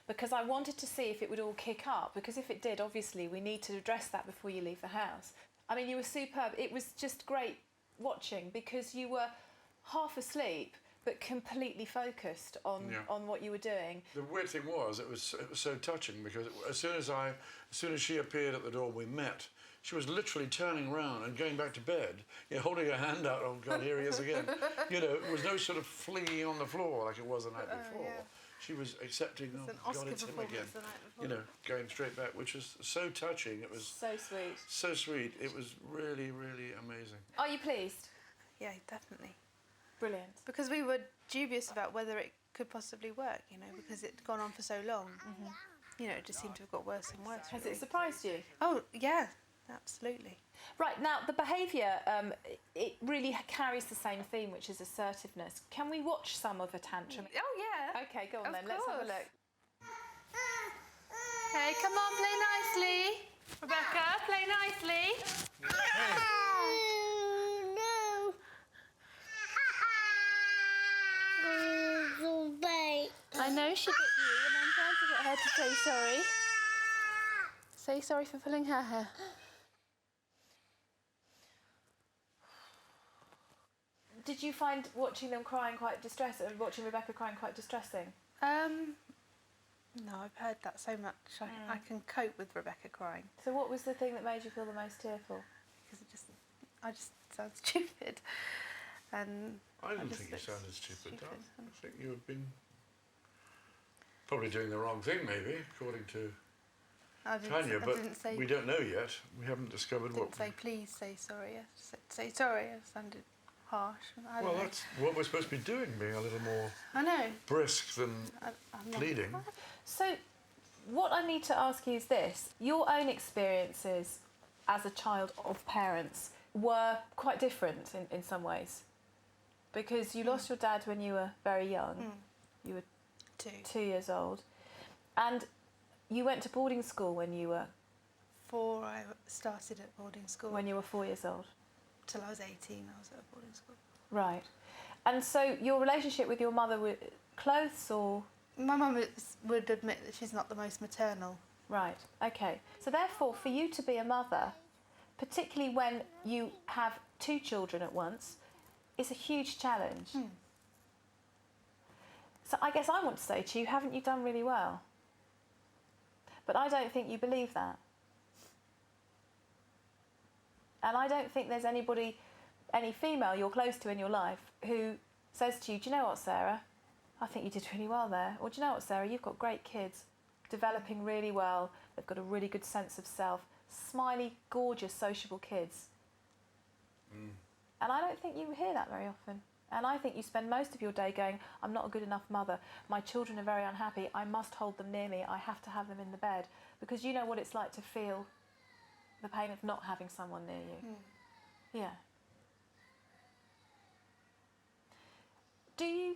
because I wanted to see if it would all kick up, because if it did, obviously we need to address that before you leave the house. I mean, you were superb. It was just great watching, because you were half asleep but completely focused on what you were doing. The weird thing was, it was so touching, because as soon as she appeared at the door, we met. She was literally turning around and going back to bed, holding her hand out. Oh God, here he is again. It was no sort of flinging on the floor like it was the night before. Yeah. She was accepting, oh God, it's him again. Going straight back, which was so touching. It was so sweet. So sweet. It was really, really amazing. Are you pleased? Yeah, definitely. Brilliant. Because we were dubious about whether it could possibly work, because it'd gone on for so long. It just seemed to have got worse and worse. Has it surprised you? Oh, yeah, absolutely. Right, now, the behaviour, it really carries the same theme, which is assertiveness. Can we watch some of a tantrum? Oh, yeah. OK, go on then, Let's have a look. Hey, come on, play nicely. Rebecca, play nicely. I know she bit you, and I'm trying to get her to say sorry. Say sorry for pulling her hair. Did you find watching them crying quite distressing, watching Rebecca crying quite distressing? No, I've heard that so much. I can cope with Rebecca crying. So what was the thing that made you feel the most tearful? Because I just sound stupid. And I didn't think you sounded stupid. I think you had been probably doing the wrong thing, maybe, according to Tanya, but we don't know yet. We haven't discovered what... I didn't say, please say sorry. I said, say sorry. It sounded harsh. Well, that's what we're supposed to be doing, being a little more brisk than pleading. So what I need to ask you is this. Your own experiences as a child of parents were quite different in some ways, because you lost your dad when you were very young. You were 2 years old, and you went to boarding school when you were 4. I started at boarding school. When you were 4 years old? Till I was 18, I was at boarding school. Right. And so your relationship with your mother was close, or...? My mum would admit that she's not the most maternal. Right, OK. So therefore, for you to be a mother, particularly when you have 2 children at once, is a huge challenge. So I guess I want to say to you, haven't you done really well? But I don't think you believe that. And I don't think there's any female you're close to in your life who says to you, do you know what, Sarah? I think you did really well there. Or do you know what, Sarah? You've got great kids, developing really well. They've got a really good sense of self. Smiley, gorgeous, sociable kids. And I don't think you hear that very often. And I think you spend most of your day going, I'm not a good enough mother. My children are very unhappy. I must hold them near me. I have to have them in the bed. Because you know what it's like to feel the pain of not having someone near you. Yeah. Do you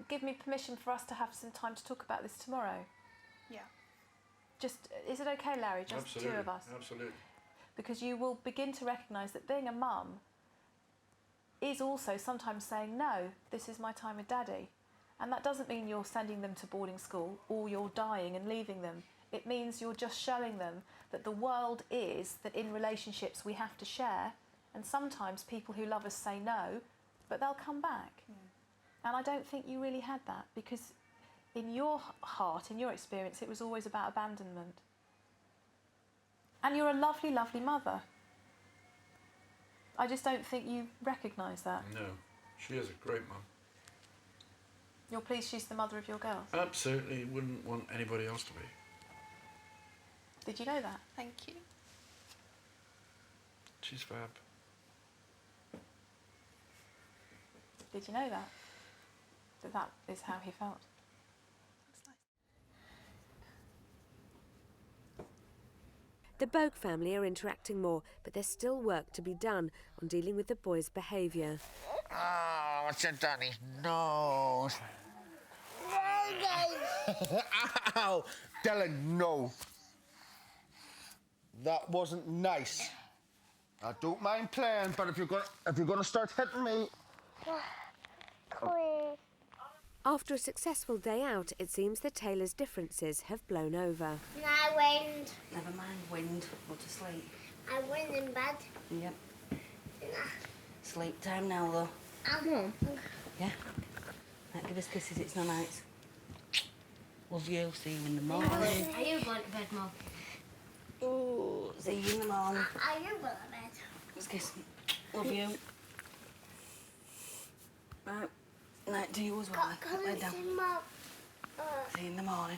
give me permission for us to have some time to talk about this tomorrow? Yeah. Is it okay, Larry? Just the 2 of us? Absolutely. Because you will begin to recognise that being a mum is also sometimes saying, no, this is my time with Daddy. And that doesn't mean you're sending them to boarding school or you're dying and leaving them. It means you're just showing them that the world is that in relationships we have to share, and sometimes people who love us say no, but they'll come back. And I don't think you really had that, because in your heart, in your experience, it was always about abandonment. And you're a lovely, lovely mother. I just don't think you recognise that. No, she is a great mum. You're pleased she's the mother of your girls? Absolutely, wouldn't want anybody else to be. Did you know that? Thank you. She's fab. Did you know that? That is how he felt? That's nice. The Bogue family are interacting more, but there's still work to be done on dealing with the boy's behaviour. Oh, what's your Danny's nose? Ow! Dylan, no. That wasn't nice. I don't mind playing, but if you're gonna start hitting me. After a successful day out, it seems the Taylors' differences have blown over. I wind. Never mind wind, go to sleep. I wind in bed. Yep. Sleep time now, though. I'm home. Yeah? Right, give us kisses, it's not nice. Love you, see you in the morning. Are you going to bed, Mum? Ooh, see you in the morning. Are you going to bed? Let's kiss. Love you. Right. Night to you as well. Lay down. See you in the morning.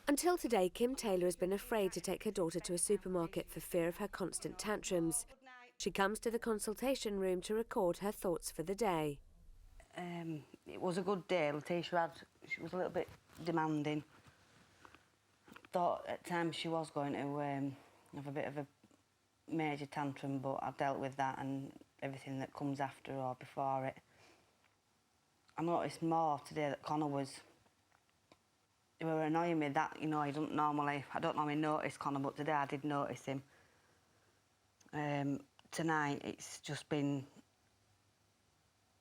Until today, Kim Taylor has been afraid to take her daughter to a supermarket for fear of her constant tantrums. She comes to the consultation room to record her thoughts for the day. It was a good day. Letitia she was a little bit demanding. Thought at times she was going to have a bit of a major tantrum, but I dealt with that and everything that comes after or before it. I noticed more today that Connor was... It were annoying me that, you know, I don't normally notice Connor, but today I did notice him. Tonight it's just been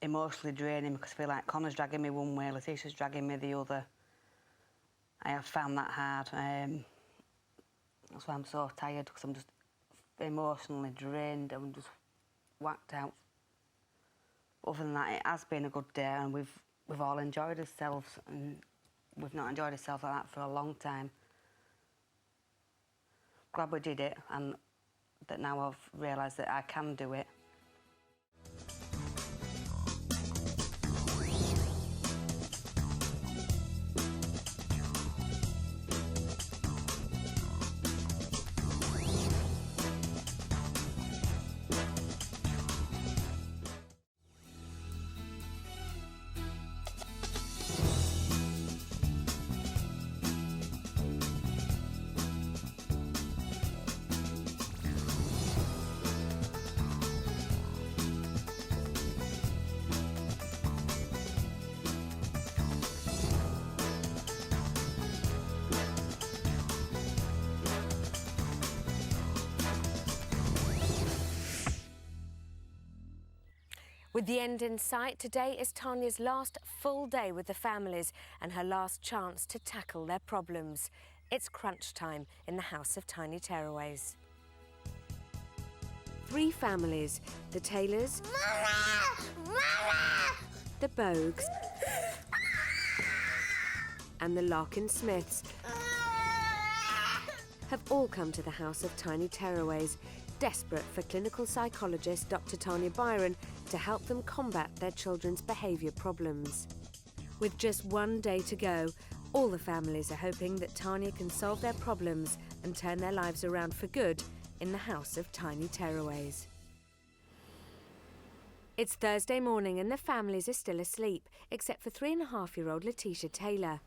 emotionally draining because I feel like Connor's dragging me one way, Letitia's dragging me the other. I have found that hard. That's why I'm so tired, because I'm just emotionally drained and just whacked out. Other than that, it has been a good day and we've all enjoyed ourselves, and we've not enjoyed ourselves like that for a long time. Glad we did it, and that now I've realised that I can do it. With the end in sight, today is Tanya's last full day with the families and her last chance to tackle their problems. It's crunch time in the House of Tiny Tearaways. 3 families, the Taylors, the Bogues and the Larkin Smiths have all come to the House of Tiny Tearaways, desperate for clinical psychologist Dr. Tanya Byron to help them combat their children's behaviour problems. With just one day to go, all the families are hoping that Tanya can solve their problems and turn their lives around for good in the House of Tiny Tearaways. It's Thursday morning and the families are still asleep, except for 3.5-year-old Letitia Taylor.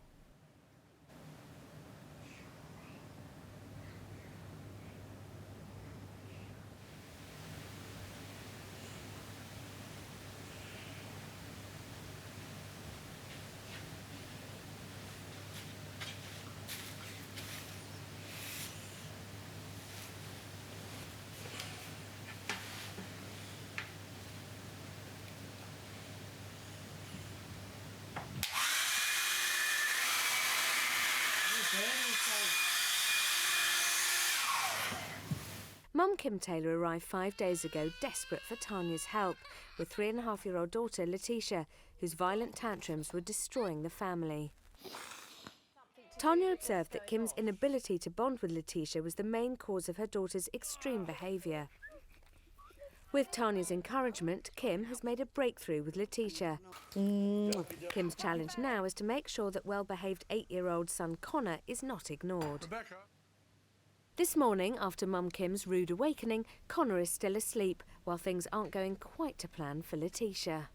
Mum Kim Taylor arrived 5 days ago, desperate for Tanya's help, with 3.5-year-old daughter Letitia, whose violent tantrums were destroying the family. Tanya observed that Kim's inability to bond with Letitia was the main cause of her daughter's extreme behaviour. With Tanya's encouragement, Kim has made a breakthrough with Letitia. Kim's challenge now is to make sure that well-behaved 8-year-old son Connor is not ignored. Rebecca. This morning, after Mum Kim's rude awakening, Connor is still asleep, while things aren't going quite to plan for Letitia.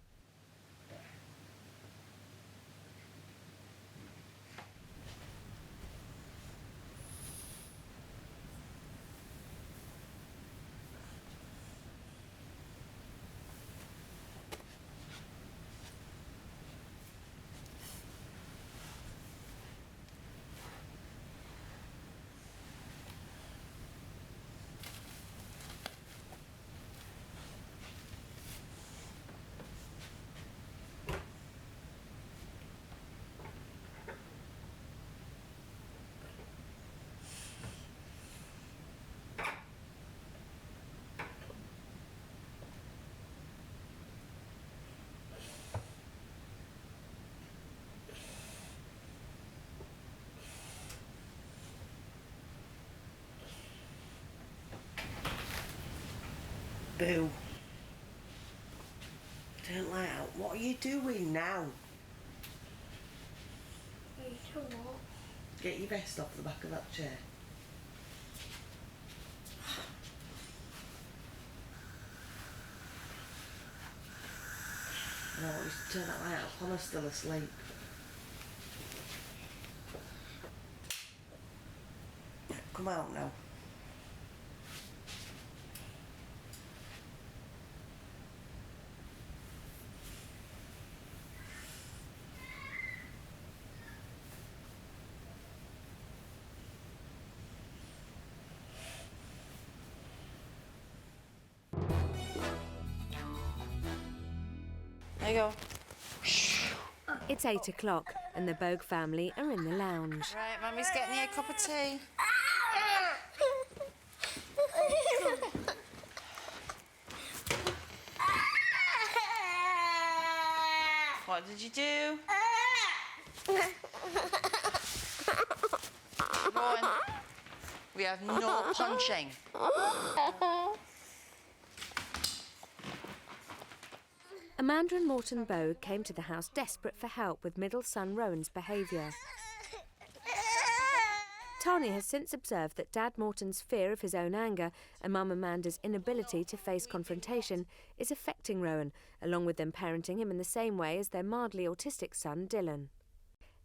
Boo. Don't let out. What are you doing now? Get your vest off the back of that chair. No, I want you to turn that light off. Paula's still asleep. Come out now. There you go. It's 8 o'clock and the Bogue family are in the lounge. Right, Mummy's getting you a cup of tea. What did you do? Rowan, we have no punching. Amanda and Morton Bogue came to the house desperate for help with middle son Rowan's behaviour. Tanya has since observed that Dad Morton's fear of his own anger and Mum Amanda's inability to face confrontation is affecting Rowan, along with them parenting him in the same way as their mildly autistic son Dylan.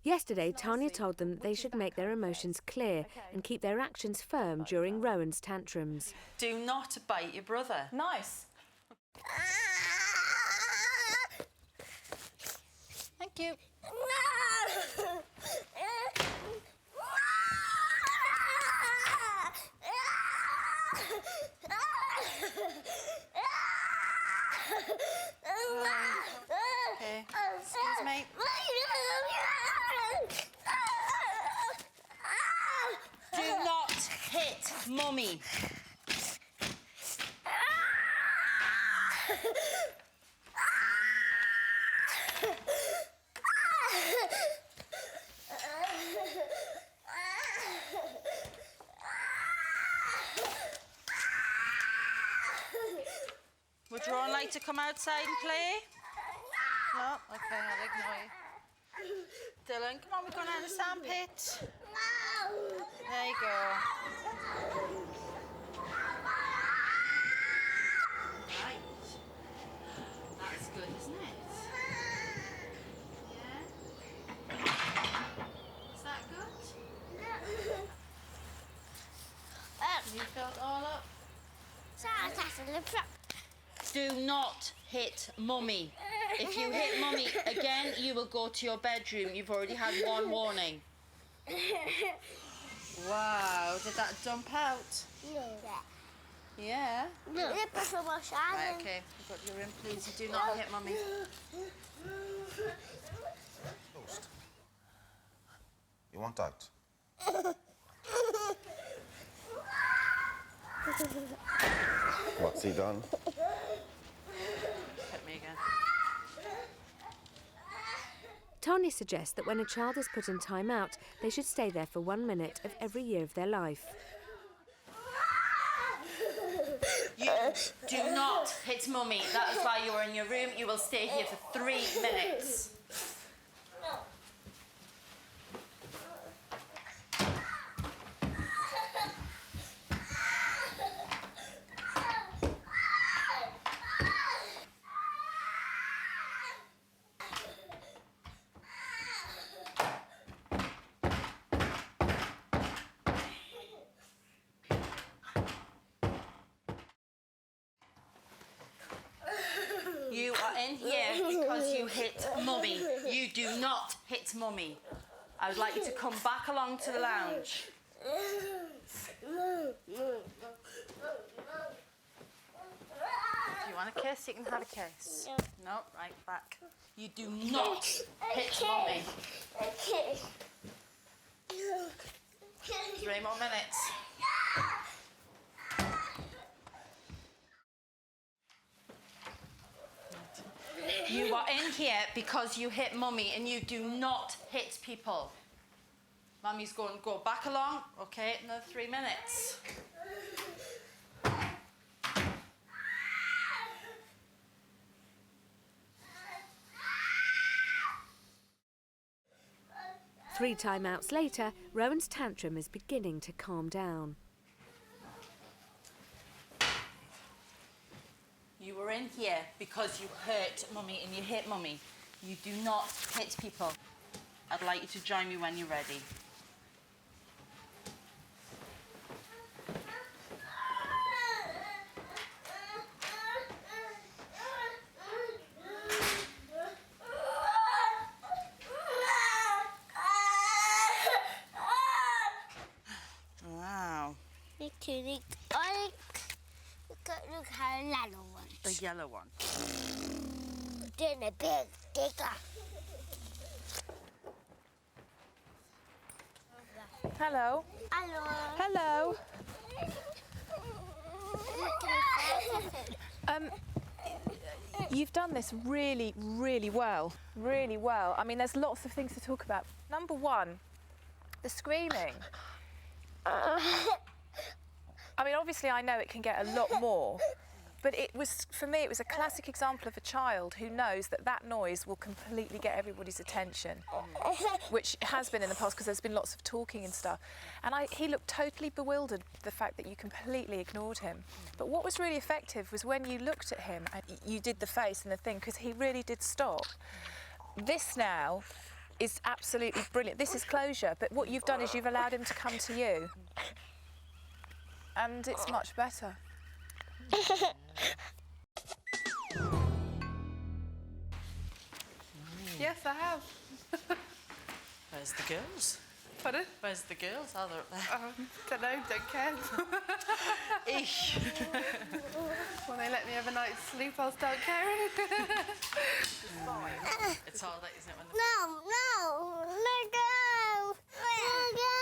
Yesterday, Tanya told them that they should make their emotions clear and keep their actions firm during Rowan's tantrums. Do not bite your brother. Nice. Thank you. Okay. Excuse me. Do not hit Mummy. Would you all like to come outside and play? No? Okay, I'll ignore you. Dylan, come on, we're going down the sandpit. There you go. Right. That's good, isn't it? Yeah? Is that good? You filled all up? Do not hit Mummy. If you hit Mummy again, you will go to your bedroom. You've already had one warning. Wow, did that dump out? Yeah? Right, okay. You've got your room, please. You do not hit Mummy. Toast. You want out? What's he done? Hit me again. Tanya suggests that when a child is put in time out, they should stay there for 1 minute of every year of their life. You do not hit Mummy. That is why you are in your room. You will stay here for 3 minutes. You are in here because you hit Mummy. You do not hit Mummy. I would like you to come back along to the lounge. If you want a kiss, you can have a kiss. No, right back. You do not hit Mummy. 3 more minutes. You are in here because you hit Mummy and you do not hit people. Mummy's going to go back along. Okay, another 3 minutes. 3 timeouts later, Rowan's tantrum is beginning to calm down. You were in here because you hurt Mummy and you hit Mummy. You do not hit people. I'd like you to join me when you're ready. Wow. Look how yellow one. The yellow one. Then a big digger. Hello. Hello. Hello. You've done this really, really well. Really well. I mean, there's lots of things to talk about. Number one, the screaming. I mean, obviously, I know it can get a lot more, but it was, for me, it was a classic example of a child who knows that that noise will completely get everybody's attention, which has been in the past because there's been lots of talking and stuff. And he looked totally bewildered, the fact that you completely ignored him. But what was really effective was when you looked at him and you did the face and the thing, because he really did stop. This now is absolutely brilliant. This is closure, but what you've done is you've allowed him to come to you. And it's much better. Yes, I have. Where's the girls? Pardon? Where's the girls? Oh, they're up there. Don't know, don't care. Eesh. When they let me have a night's sleep, I'll start caring. It's all that, isn't it? When No, let go. Let go.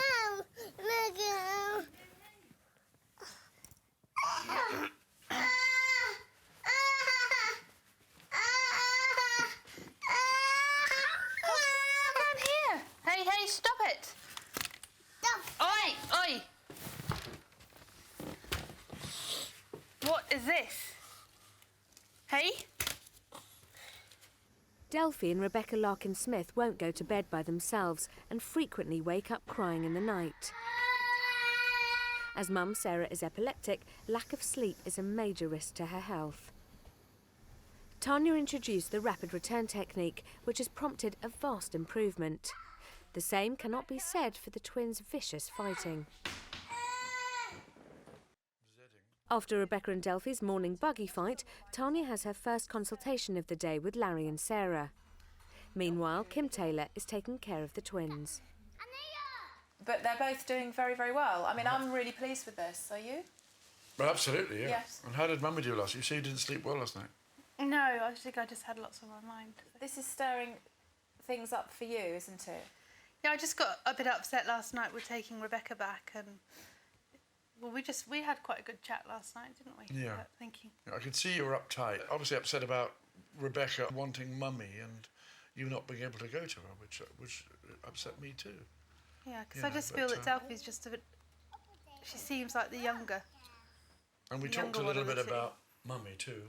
Let go. Hey, stop it! Stop. Oi! What is this? Hey? Delphi and Rebecca Larkin-Smith won't go to bed by themselves and frequently wake up crying in the night. As mum Sarah is epileptic, lack of sleep is a major risk to her health. Tanya introduced the rapid return technique, which has prompted a vast improvement. The same cannot be said for the twins' vicious fighting. After Rebecca and Delphi's morning buggy fight, Tanya has her first consultation of the day with Larry and Sarah. Meanwhile, Kim Taylor is taking care of the twins. But they're both doing very, very well. I mean, I'm really pleased with this. Are you? Well, absolutely, yeah. Yes. And how did Mummy do last night? You say you didn't sleep well last night. No, I think I just had lots on my mind. This is stirring things up for you, isn't it? Yeah, I just got a bit upset last night with taking Rebecca back, and well, we had quite a good chat last night, didn't we? Yeah. About thinking. I could see you were uptight. Obviously upset about Rebecca wanting Mummy and you not being able to go to her, which upset me too. Yeah, because You I know, just but, feel that Delphi's just a bit. She seems like the younger. And we the talked a younger little one of bit the two. about Mummy too,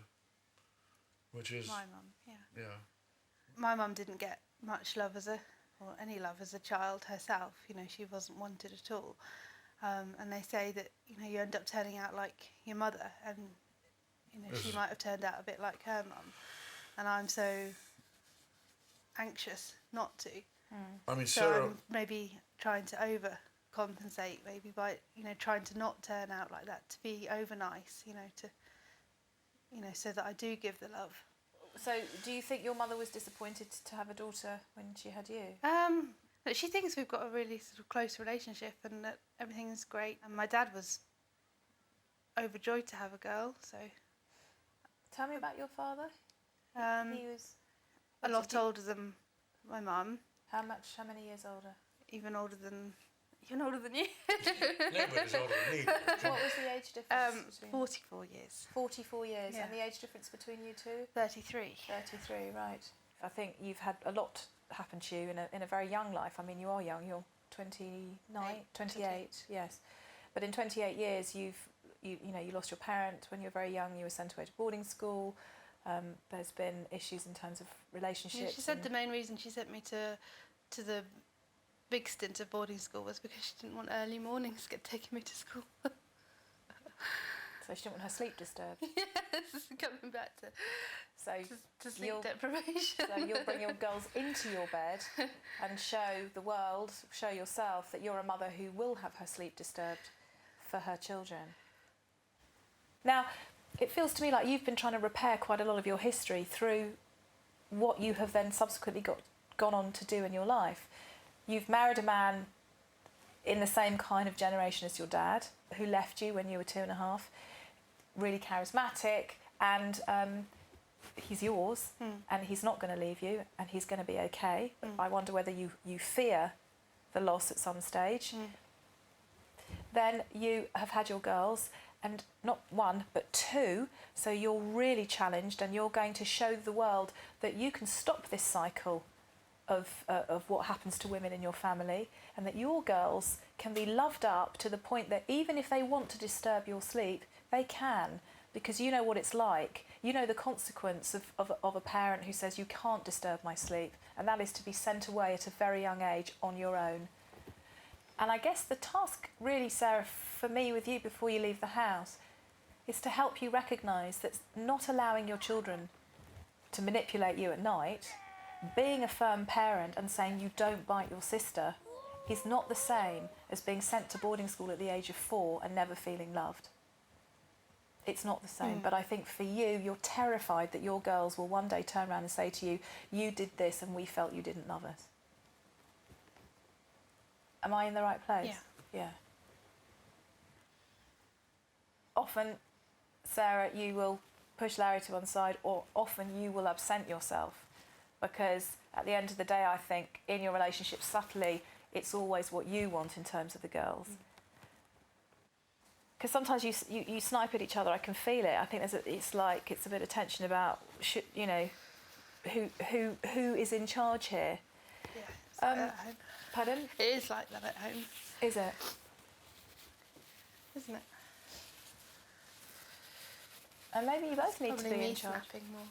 which is My mum, yeah. yeah. My mum didn't get much love or any love as a child herself. You know, she wasn't wanted at all. And they say that, you know, you end up turning out like your mother, and, you know, she might have turned out a bit like her mum. And I'm so anxious not to. I mean, So Sarah. I'm maybe trying to overcompensate, maybe by, you know, trying to not turn out like that, to be over nice, you know, so that I do give the love. So, do you think your mother was disappointed to have a daughter when she had you? But she thinks we've got a really sort of close relationship and that everything's great. And my dad was overjoyed to have a girl, so. Tell me about your father. He was a lot older than my mum. How many years older? Even older than you. Nobody's older than me. What was the age difference between 44 years. 44 years. Yeah. And the age difference between you two? 33. 33, right. I think you've had a lot happen to you in a very young life. I mean, you are young. You're 29, 28, yes. But in 28 years, you lost your parent when you were very young. You were sent away to boarding school. There's been issues in terms of relationships. Yeah, she said the main reason she sent me to the big stint of boarding school was because she didn't want early mornings to get taking me to school. So she didn't want her sleep disturbed. Yes, coming back to sleep deprivation. So you'll bring your girls into your bed and show the world, show yourself that you're a mother who will have her sleep disturbed for her children. Now, it feels to me like you've been trying to repair quite a lot of your history through what you have then subsequently gone on to do in your life. You've married a man in the same kind of generation as your dad, who left you when you were 2.5, really charismatic, and he's yours, and he's not going to leave you, and he's going to be okay. I wonder whether you fear the loss at some stage. Then you have had your girls, and not one, but 2, so you're really challenged, and you're going to show the world that you can stop this cycle of what happens to women in your family, and that your girls can be loved up to the point that even if they want to disturb your sleep, they can, because you know what it's like. You know the consequence of a parent who says, you can't disturb my sleep, and that is to be sent away at a very young age on your own. And I guess the task really, Sarah, for me with you before you leave the house, is to help you recognise that not allowing your children to manipulate you at night, being a firm parent and saying you don't bite your sister, is not the same as being sent to boarding school at the age of 4 and never feeling loved. It's not the same. But I think for you, you're terrified that your girls will one day turn around and say to you, you did this and we felt you didn't love us. Am I in the right place? Yeah. Often, Sarah, you will push Larry to one side, or often you will absent yourself, because at the end of the day, I think in your relationship, subtly, it's always what you want in terms of the girls. Because sometimes you snipe at each other. I can feel it. I think it's a bit of tension about who is in charge here. Yeah, it's like that at home. Pardon? It is like that at home. Is it? Isn't it? And maybe you both need to Probably be me in charge. snapping more.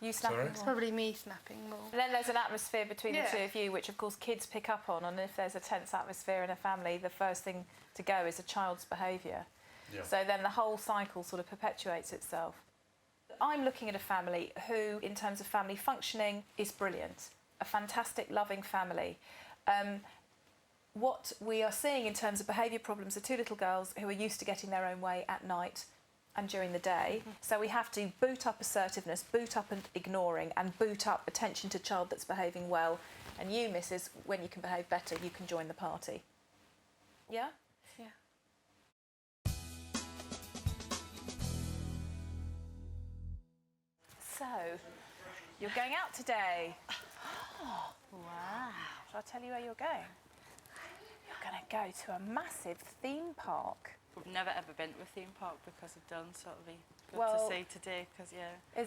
You snapping more. It's probably me snapping more. And then there's an atmosphere between the two of you, which of course kids pick up on. And if there's a tense atmosphere in a family, the first thing to go is a child's behaviour. Yeah. So then the whole cycle sort of perpetuates itself. I'm looking at a family who, in terms of family functioning, is brilliant. A fantastic, loving family. What we are seeing in terms of behaviour problems are 2 little girls who are used to getting their own way at night and during the day. So we have to boot up assertiveness, boot up and ignoring, and boot up attention to child that's behaving well. And you, missus, when you can behave better, you can join the party. Yeah? Yeah. So, you're going out today. Oh, wow. Shall I tell you where you're going? You're going to go to a massive theme park. We've never ever been to a theme park because of Dylan, so it'll be good Well, to see today, because,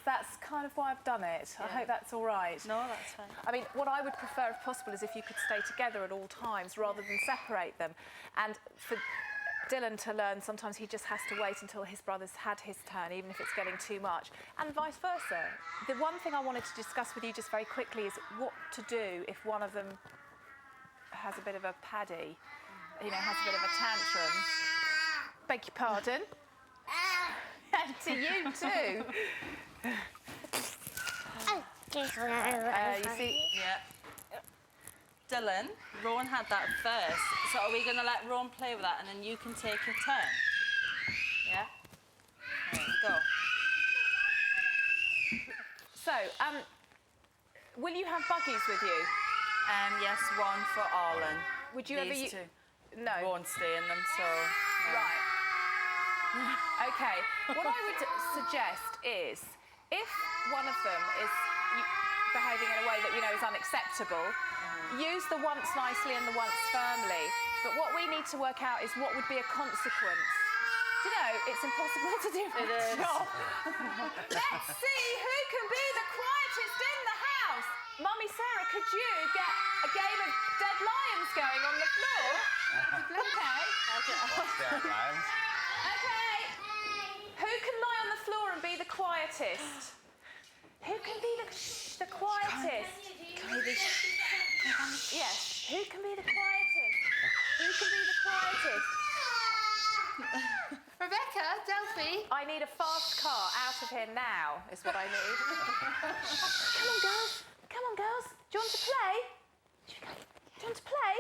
That's kind of why I've done it. I hope that's all right. No, that's fine. I mean, what I would prefer, if possible, is if you could stay together at all times rather than separate them. And for Dylan to learn, sometimes he just has to wait until his brother's had his turn, even if it's getting too much, and vice versa. The one thing I wanted to discuss with you just very quickly is what to do if one of them has a bit of a paddy, has a bit of a tantrum. Beg your pardon. And to you too. You see, Dylan, Rowan had that first, so are we going to let Rowan play with that and then you can take your turn? Yeah? There you go. So, will you have buggies with you? Yes, one for Arlen. Would you ever These two. No. Won't stay in them, so... No. Right. OK. What I would suggest is, if one of them is behaving in a way that is unacceptable, use the once nicely and the once firmly. But what we need to work out is what would be a consequence. Do you know, it's impossible to do my job. Let's see who can be the quietest in the house. Mummy Sarah, could you get a game of dead lions going on the floor? OK. What's dead lions? OK. Who can lie on the floor and be the quietest? Who can be the quietest? Can we be Yes. Who can be the quietest? Who can be the quietest? Rebecca, Delphi. I need a fast car out of here now, is what I need. Come on, girls. Come on, girls. Do you want to play? Do you want to play?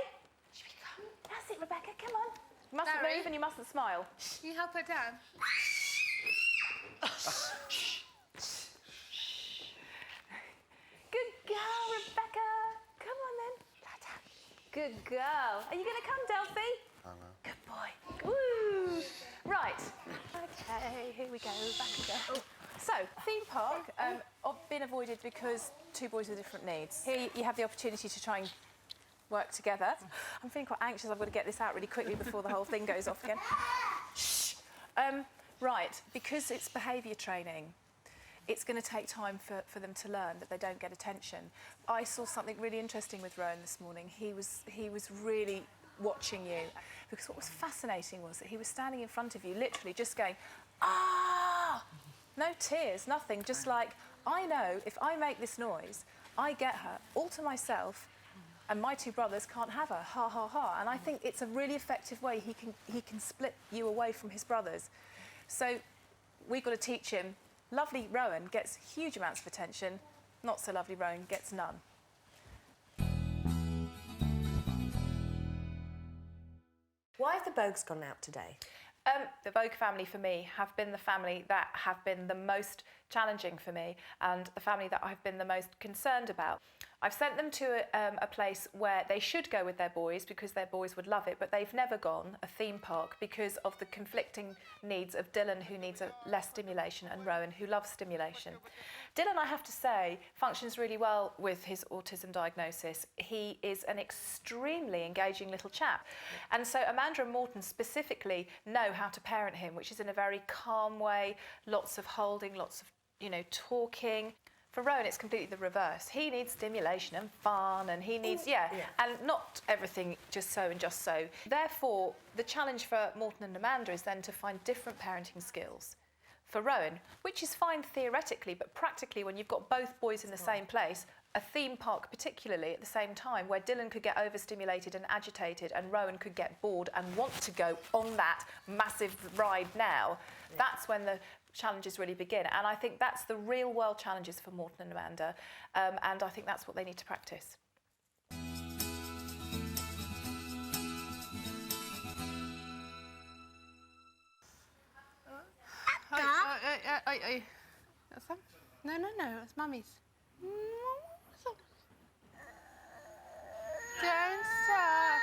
That's it, Rebecca. Come on. You mustn't Larry. move and you mustn't smile. Can you help her down? Good girl, Rebecca. Come on then. Good girl. Are you going to come, Delphi? Good boy. Woo! Right. Okay, here we go. Back we go. So, theme park been avoided because two boys with different needs. Here you have the opportunity to try and work together. I'm feeling quite anxious. I've got to get this out really quickly before the whole thing goes off again. Shh. Right, because it's behaviour training, it's going to take time for them to learn that they don't get attention. I saw something really interesting with Rowan this morning. He was really watching you, because what was fascinating was that he was standing in front of you, literally just going, ah! No tears, nothing, just like, I know if I make this noise, I get her all to myself, and my two brothers can't have her, ha, ha, ha. And I think it's a really effective way he can split you away from his brothers. So we've got to teach him, lovely Rowan gets huge amounts of attention, not so lovely Rowan gets none. Why have the Bogues gone out today? The Bogue family for me have been the family that have been the most challenging for me and the family that I've been the most concerned about. I've sent them to a place where they should go with their boys because their boys would love it, but they've never gone, a theme park, because of the conflicting needs of Dylan, who needs less stimulation, and Rowan, who loves stimulation. Dylan, I have to say, functions really well with his autism diagnosis. He is an extremely engaging little chap. And so Amanda and Morton specifically know how to parent him, which is in a very calm way, lots of holding, lots of, talking. For Rowan, it's completely the reverse. He needs stimulation and fun, and he needs, and not everything just so and just so. Therefore, the challenge for Morton and Amanda is then to find different parenting skills for Rowan, which is fine theoretically, but practically when you've got both boys in the same place, a theme park particularly at the same time, where Dylan could get overstimulated and agitated and Rowan could get bored and want to go on that massive ride now, that's when the challenges really begin. And I think that's the real world challenges for Morton and Amanda, and I think that's what they need to practice. That's them? No, it's Mummy's. Don't stop.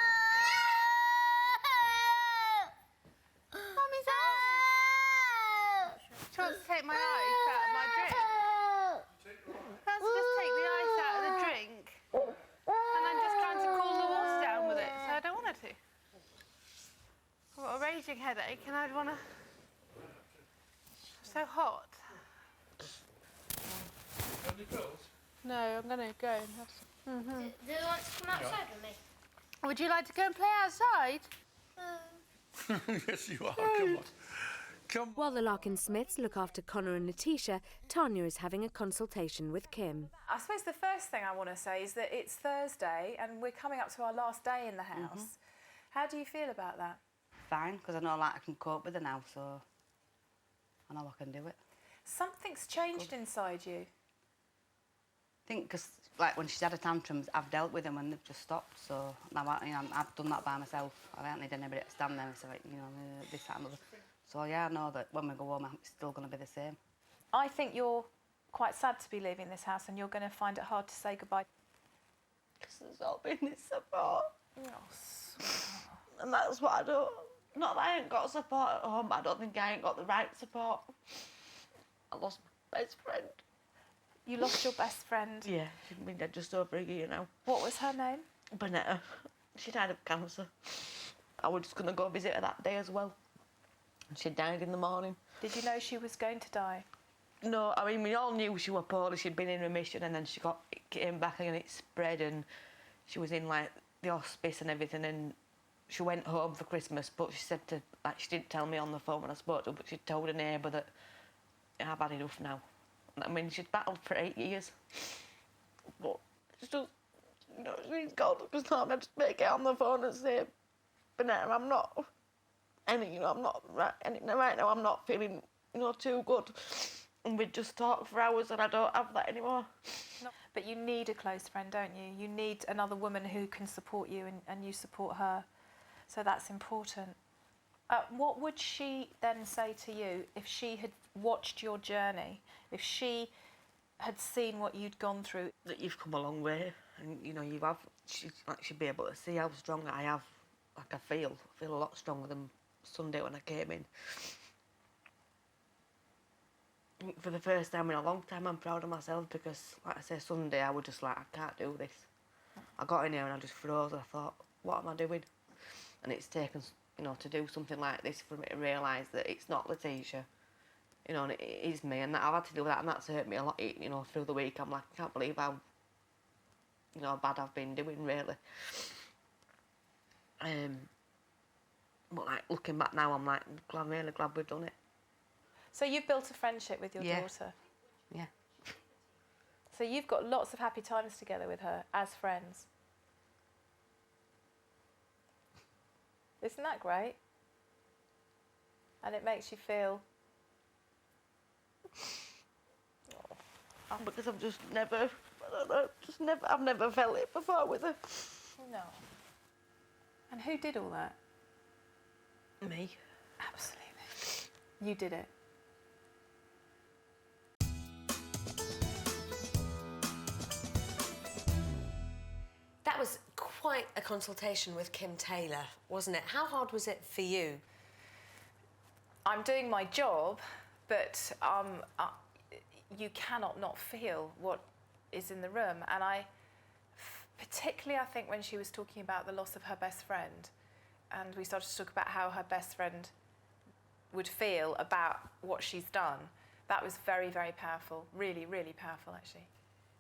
Mummy's out. She wants to take my ice out of my drink. She wants to just take the ice out of the drink. And I'm just trying to cool the water down with it, so I don't want her to. I've got a raging headache and I'd want to... So hot. No, I'm going to go and have some. Do you want to come outside with me? Would you like to go and play outside? Yes, you are. Come on. Come on. While the Larkin-Smiths look after Connor and Letitia, Tanya is having a consultation with Kim. I suppose the first thing I want to say is that it's Thursday and we're coming up to our last day in the house. How do you feel about that? Fine, because I know I can cope with it now, so I know I can do it. Something's changed inside you. I think because, when she's had her tantrums, I've dealt with them and they've just stopped. So now I've done that by myself. I don't need anybody to stand there and say, this, that and other. So yeah, I know that when we go home, it's still going to be the same. I think you're quite sad to be leaving this house and you're going to find it hard to say goodbye. Because there's all been this support. Oh, And that's what I don't... Not that I ain't got support at home, but I don't think I ain't got the right support. I lost my best friend. You lost your best friend? Yeah, she's been dead just over a year now. What was her name? Bonetta. She died of cancer. I was just going to go visit her that day as well. She died in the morning. Did you know she was going to die? No, I mean, we all knew she was poorly. She'd been in remission and then it came back and it spread and she was in, the hospice and everything, and she went home for Christmas, but she said she didn't tell me on the phone when I spoke to her, but she told her neighbour that I've had enough now. I mean, she'd battled for 8 years. But it's just, you know, she's called up because I just make it on the phone and say, Banana, I'm not, and you know, I'm not right, and right now I'm not feeling, you know, too good. And we just talk for hours and I don't have that anymore. No, but you need a close friend, don't you? You need another woman who can support you and you support her. So that's important. What would she then say to you if she had watched your journey, if she had seen what you'd gone through? That you've come a long way and, you know, you have, she'd be able to see how strong I have. Like I feel a lot stronger than Sunday when I came in. For the first time in a long time, I'm proud of myself because, like I say, Sunday I was just like, I can't do this. I got in here and I just froze. I thought, what am I doing? And it's taken, you know, to do something like this for me to realise that it's not Letitia, you know, and it is me, and that I've had to do that, and that's hurt me a lot, you know, through the week. I'm like, I can't believe how, you know, bad I've been doing, really. But like looking back now, I'm like, I'm really glad we've done it. So you've built a friendship with your daughter? Yeah. So you've got lots of happy times together with her as friends? Isn't that great? And it makes you feel... Because I've just never, I don't know, I've never felt it before with her. No. And who did all that? Me. Absolutely. You did it. That was quite a consultation with Kim Taylor, wasn't it? How hard was it for you? I'm doing my job, but you cannot not feel what is in the room. And particularly I think when she was talking about the loss of her best friend, and we started to talk about how her best friend would feel about what she's done, that was very, very powerful. Really, really powerful, actually.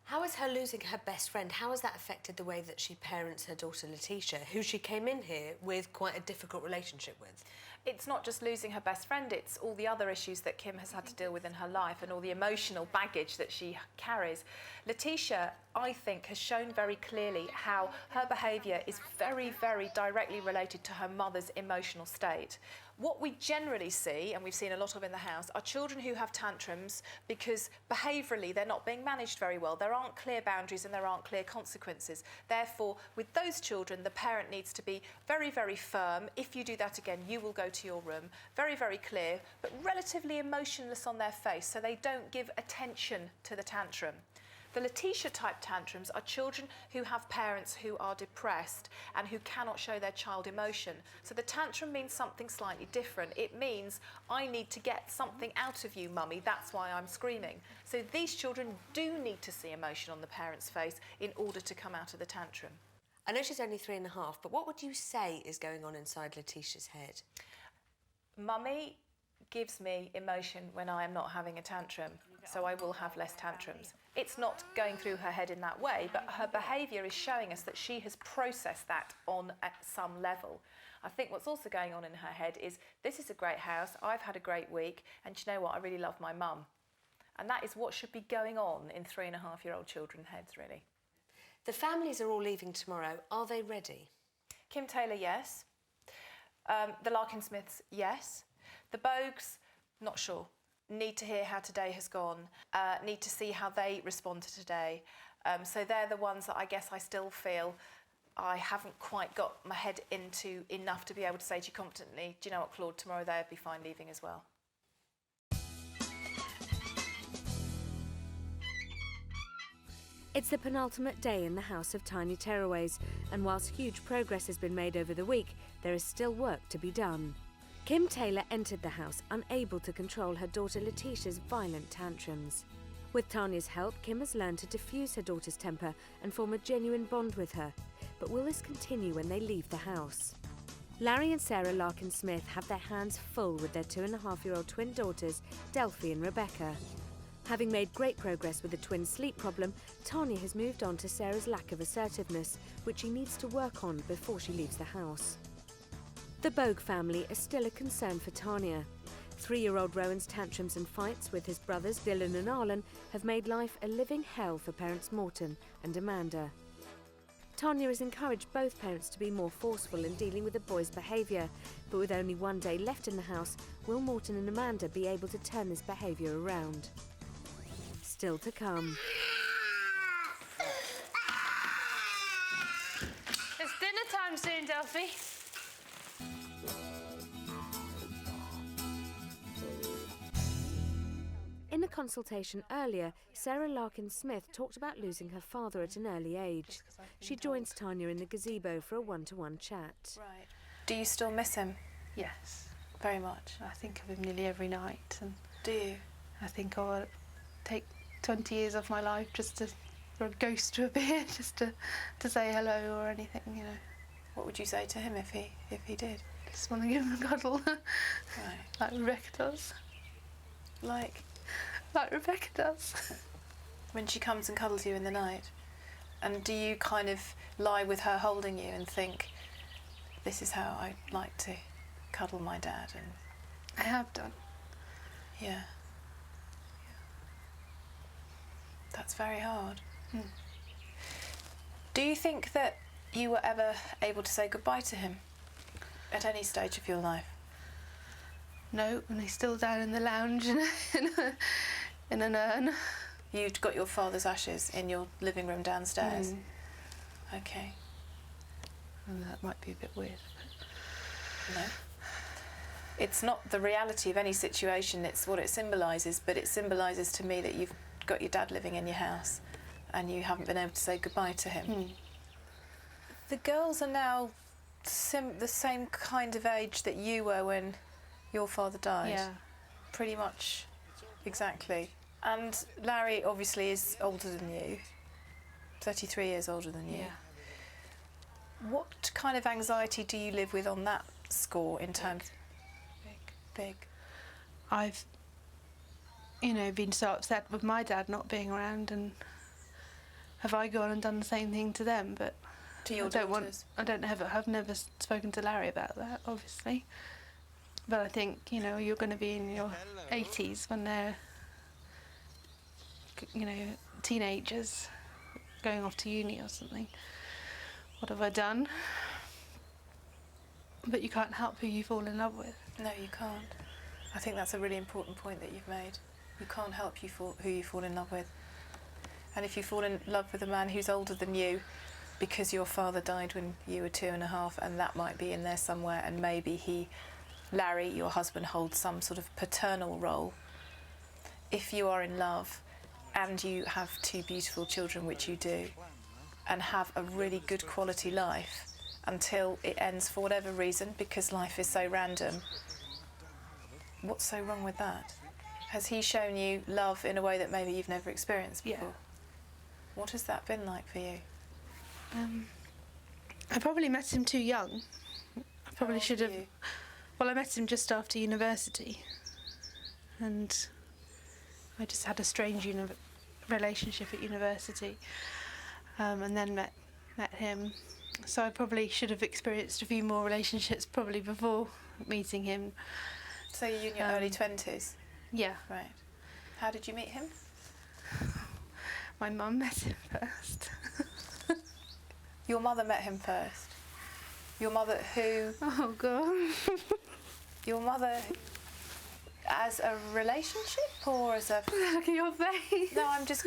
How has her losing her best friend, how has that affected the way that she parents her daughter Letitia, who she came in here with quite a difficult relationship with? It's not just losing her best friend, it's all the other issues that Kim has had to deal with in her life and all the emotional baggage that she carries. Letitia, I think, has shown very clearly how her behaviour is very, very directly related to her mother's emotional state. What we generally see, and we've seen a lot of in the house, are children who have tantrums because behaviourally they're not being managed very well. There aren't clear boundaries and there aren't clear consequences. Therefore, with those children, the parent needs to be very, very firm. If you do that again, you will go to your room. Very, very clear, but relatively emotionless on their face, so they don't give attention to the tantrum. The Letitia-type tantrums are children who have parents who are depressed and who cannot show their child emotion. So the tantrum means something slightly different. It means, I need to get something out of you, mummy, that's why I'm screaming. So these children do need to see emotion on the parent's face in order to come out of the tantrum. I know she's only 3.5, but what would you say is going on inside Letitia's head? Mummy gives me emotion when I am not having a tantrum, so I will have less tantrums. It's not going through her head in that way, but her behaviour is showing us that she has processed that on at some level. I think what's also going on in her head is, this is a great house, I've had a great week, and do you know what, I really love my mum. And that is what should be going on in 3.5-year-old children's heads, really. The families are all leaving tomorrow. Are they ready? Kim Taylor, yes. The Larkin Smiths, yes. The Bogues, not sure. Need to hear how today has gone, need to see how they respond to today. So they're the ones that I guess I still feel I haven't quite got my head into enough to be able to say to you confidently, do you know what, Claude, tomorrow they'll be fine leaving as well. It's the penultimate day in the House of Tiny Tearaways, and whilst huge progress has been made over the week, there is still work to be done. Kim Taylor entered the house unable to control her daughter Letitia's violent tantrums. With Tanya's help, Kim has learned to diffuse her daughter's temper and form a genuine bond with her. But will this continue when they leave the house? Larry and Sarah Larkin Smith have their hands full with their 2.5-year-old twin daughters, Delphi and Rebecca. Having made great progress with the twins' sleep problem, Tanya has moved on to Sarah's lack of assertiveness, which she needs to work on before she leaves the house. The Bogue family is still a concern for Tanya. 3-year-old Rowan's tantrums and fights with his brothers Dylan and Arlen have made life a living hell for parents Morton and Amanda. Tanya has encouraged both parents to be more forceful in dealing with the boy's behaviour, but with only one day left in the house, will Morton and Amanda be able to turn this behaviour around? Still to come. It's dinner time soon, Delphi. In a consultation earlier, Sarah Larkin-Smith talked about losing her father at an early age. She joins Tanya in the gazebo for a one-to-one chat. Right. Do you still miss him? Yes. Very much. I think of him nearly every night. And do you? I think I'll take 20 years of my life just to, for a ghost to appear, just to say hello or anything, you know. What would you say to him if he did? Just want to give him a cuddle. Right. Like Rebecca does. Like Rebecca does. When she comes and cuddles you in the night, and do you kind of lie with her holding you and think, this is how I'd like to cuddle my dad? And I have done. Yeah. That's very hard. Do you think that you were ever able to say goodbye to him at any stage of your life? No, and he's still down in the lounge in an urn. You'd got your father's ashes in your living room downstairs? Okay. And that might be a bit weird. No. It's not the reality of any situation, it's what it symbolises, but it symbolises to me that you've got your dad living in your house and you haven't been able to say goodbye to him. The girls are now the same kind of age that you were when your father died. Yeah. Pretty much exactly. And Larry obviously is older than you, 33 years older than you. Yeah. What kind of anxiety do you live with on that score in terms? Big. I've, you know, been so upset with my dad not being around, and have I gone and done the same thing to them? But to your daughters? I've never spoken to Larry about that, obviously. But I think, you know, you're going to be in your 80s when they're, you know, teenagers going off to uni or something. What have I done? But you can't help who you fall in love with. No, you can't. I think that's a really important point that you've made. You can't help who you fall in love with. And if you fall in love with a man who's older than you because your father died when you were 2.5, and that might be in there somewhere, and maybe Larry, your husband, holds some sort of paternal role. If you are in love and you have 2 beautiful children, which you do, and have a really good quality life until it ends for whatever reason, because life is so random, what's so wrong with that? Has he shown you love in a way that maybe you've never experienced before? Yeah. What has that been like for you? I probably met him too young. I probably should have. Well, I met him just after university, and I just had a strange relationship at university, and then met him. So I probably should have experienced a few more relationships probably before meeting him. So you're in your early 20s? Yeah. Right. How did you meet him? My mum met him first. Your mother met him first? Your mother who... Oh, God. Your mother as a relationship or as a... Look at your face. No, I'm just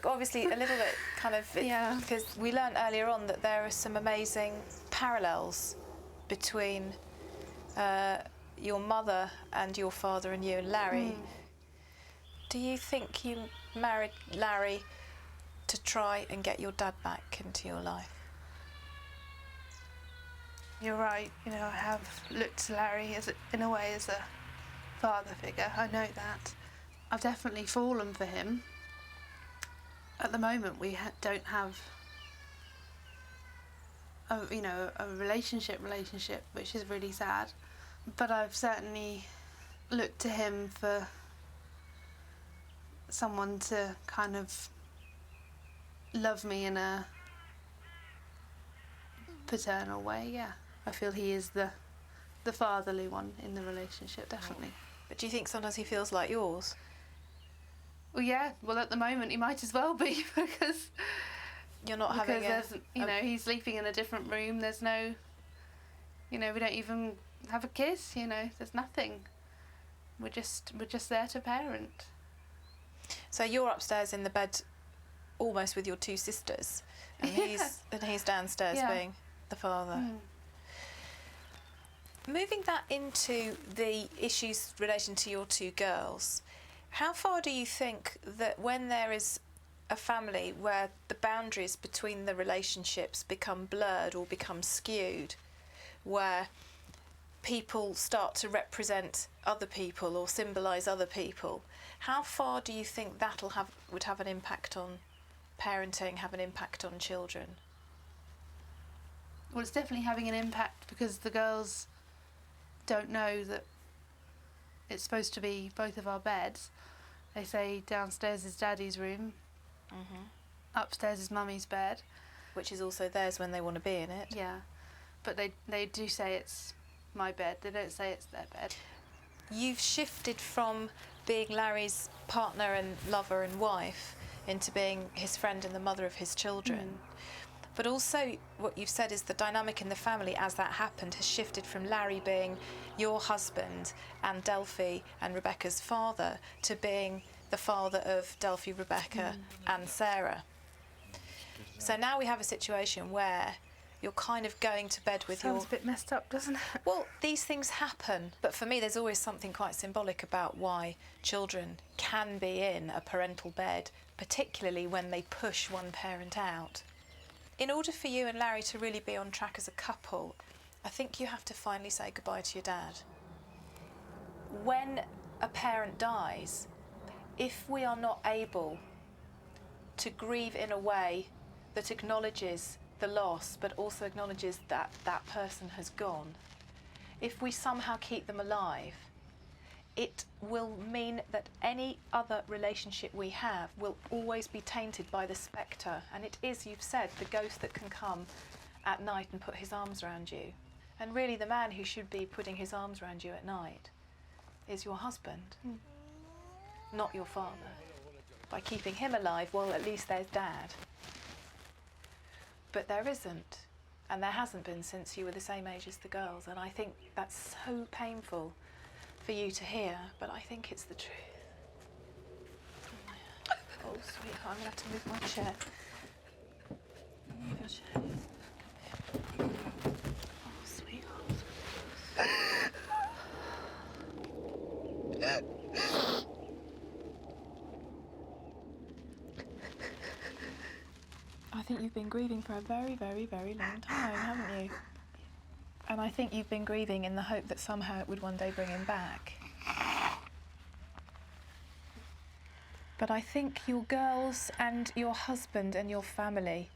obviously a little bit kind of... Yeah. Because we learnt earlier on that there are some amazing parallels between your mother and your father and you and Larry. Do you think you married Larry to try and get your dad back into your life? You're right. You know, I have looked to Larry in a way as a father figure. I know that. I've definitely fallen for him. At the moment, we don't have a relationship, which is really sad. But I've certainly looked to him for someone to kind of love me in a paternal way, yeah. I feel he is the fatherly one in the relationship, definitely. But do you think sometimes he feels like yours? Well, yeah. Well, at the moment he might as well be, because You're not because having there's, you know, he's sleeping in a different room. There's no, you know, we don't even have a kiss. You know, there's nothing. We're just there to parent. So you're upstairs in the bed, almost with your two sisters, and he's downstairs being the father. Moving that into the issues relation to your two girls, how far do you think that when there is a family where the boundaries between the relationships become blurred or become skewed, where people start to represent other people or symbolise other people, how far do you think that'll would have an impact on parenting, have an impact on children? Well, it's definitely having an impact because the girls don't know that it's supposed to be both of our beds. They say downstairs is Daddy's room, upstairs is Mummy's bed. Which is also theirs when they want to be in it. Yeah, but they do say it's my bed. They don't say it's their bed. You've shifted from being Larry's partner and lover and wife into being his friend and the mother of his children. But also what you've said is the dynamic in the family as that happened has shifted from Larry being your husband and Delphi and Rebecca's father to being the father of Delphi, Rebecca and Sarah. So now we have a situation where you're kind of going to bed with Sounds a bit messed up, doesn't it? Well, these things happen, but for me there's always something quite symbolic about why children can be in a parental bed, particularly when they push one parent out. In order for you and Larry to really be on track as a couple, I think you have to finally say goodbye to your dad. When a parent dies, if we are not able to grieve in a way that acknowledges the loss but also acknowledges that that person has gone, if we somehow keep them alive, it will mean that any other relationship we have will always be tainted by the spectre. And it is, you've said, the ghost that can come at night and put his arms around you. And really the man who should be putting his arms around you at night is your husband, not your father. By keeping him alive, well, at least there's Dad. But there isn't, and there hasn't been since you were the same age as the girls. And I think that's so painful for you to hear, but I think it's the truth. Oh, sweetheart, I'm going to have to move my chair. Move your chair. Oh, sweetheart. I think you've been grieving for a very, very, very long time, haven't you? And I think you've been grieving in the hope that somehow it would one day bring him back. But I think your girls and your husband and your family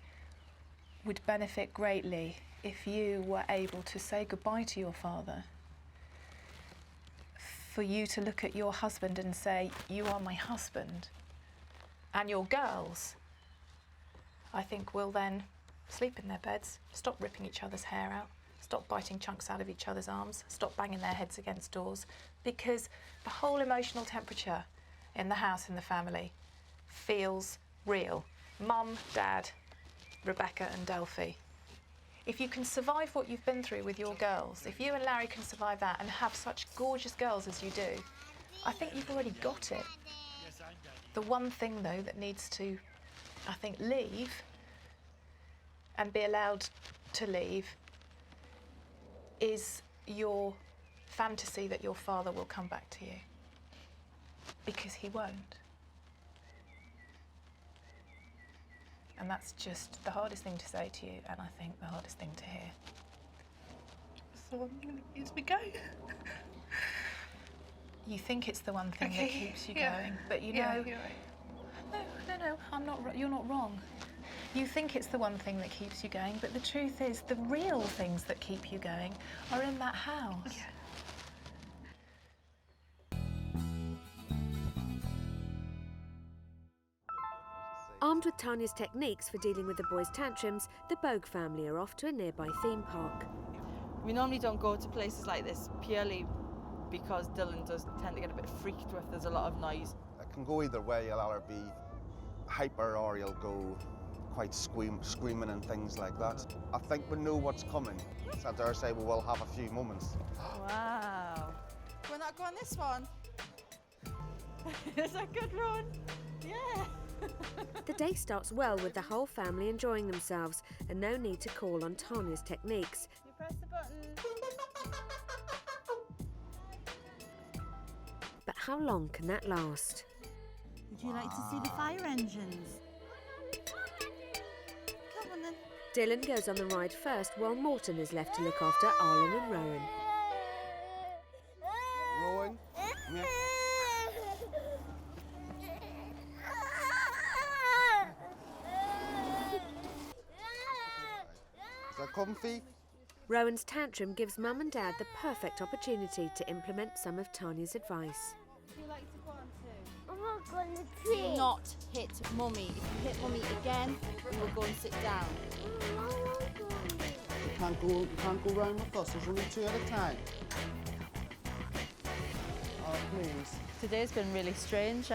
would benefit greatly if you were able to say goodbye to your father. For you to look at your husband and say, you are my husband. And your girls, I think, will then sleep in their beds, stop ripping each other's hair out, stop biting chunks out of each other's arms, stop banging their heads against doors, because the whole emotional temperature in the house, in the family, feels real. Mum, Dad, Rebecca and Delphi. If you can survive what you've been through with your girls, if you and Larry can survive that and have such gorgeous girls as you do, I think you've already got it. The one thing, though, that needs to, I think, leave and be allowed to leave is your fantasy that your father will come back to you. Because he won't. And that's just the hardest thing to say to you, and I think the hardest thing to hear. So I'm going to use me go. You think it's the one thing that keeps you going, but you know... Yeah, you're right. No, I'm not. You're not wrong. You think it's the one thing that keeps you going, but the truth is the real things that keep you going are in that house. Yeah. Armed with Tanya's techniques for dealing with the boys' tantrums, the Bogue family are off to a nearby theme park. We normally don't go to places like this purely because Dylan does tend to get a bit freaked if there's a lot of noise. It can go either way. You'll either be hyper or you'll go quite screaming and things like that. I think we know what's coming. So I dare say we will have a few moments. Wow. We're not going this one. Is that good, Ron? Yeah. The day starts well with the whole family enjoying themselves and no need to call on Tanya's techniques. You press the button. But how long can that last? Would you like to see the fire engines? Come on then. Dylan goes on the ride first while Morton is left to look after Arlen and Rowan. Rowan, come here. Is that comfy? Rowan's tantrum gives Mum and Dad the perfect opportunity to implement some of Tanya's advice. Would you like to go on too? I'm not going to Do pee. not hit Mummy. If you hit Mummy again, we will go and sit down. You can't go round with us. There's only 2 at a time. Oh, please. Today's been really strange.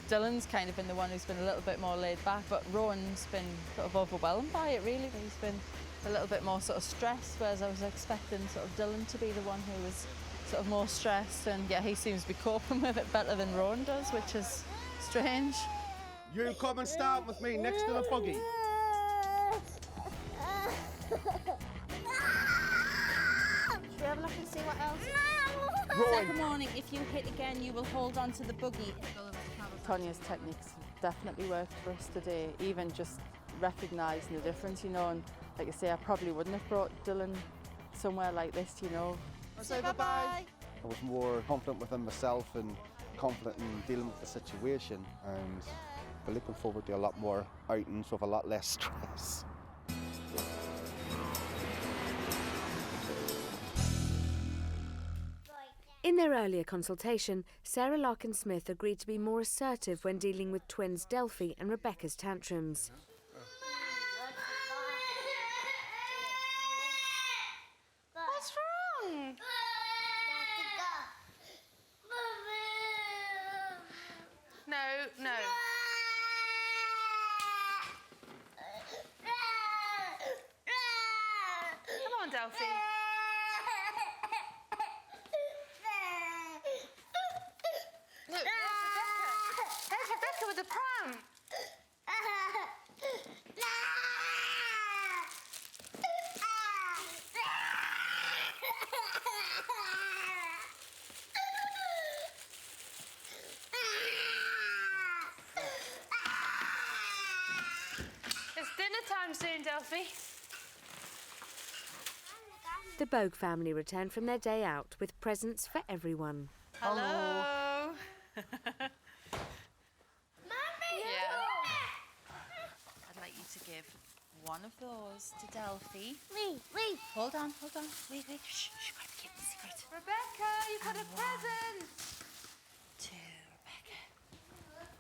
Dylan's kind of been the one who's been a little bit more laid back, but Rowan's been sort of overwhelmed by it, really. He's been a little bit more sort of stressed, whereas I was expecting sort of Dylan to be the one who was sort of more stressed, and yeah, he seems to be coping with it better than Rowan does, which is strange. You come and stand with me next to the buggy. Should we have a look and see what else? Rowan. Second warning, if you hit again, you will hold on to the buggy. Tanya's techniques definitely worked for us today, even just recognising the difference, you know, and like I say, I probably wouldn't have brought Dylan somewhere like this, you know. Say bye-bye. I was more confident within myself and confident in dealing with the situation, and we're looking forward to a lot more outings with a lot less stress. In their earlier consultation, Sarah Larkin-Smith agreed to be more assertive when dealing with twins Delphi and Rebecca's tantrums. What's wrong? No. Come on, Delphi. Look, there's Rebecca with the pram. It's dinner time soon, Delphi. The Bogue family returned from their day out with presents for everyone. Hello. Mummy! I'd like you to give one of those to Delphi. Wait. Hold on. Wait. Shh, got to keep it secret. Rebecca, you got a present. To Rebecca.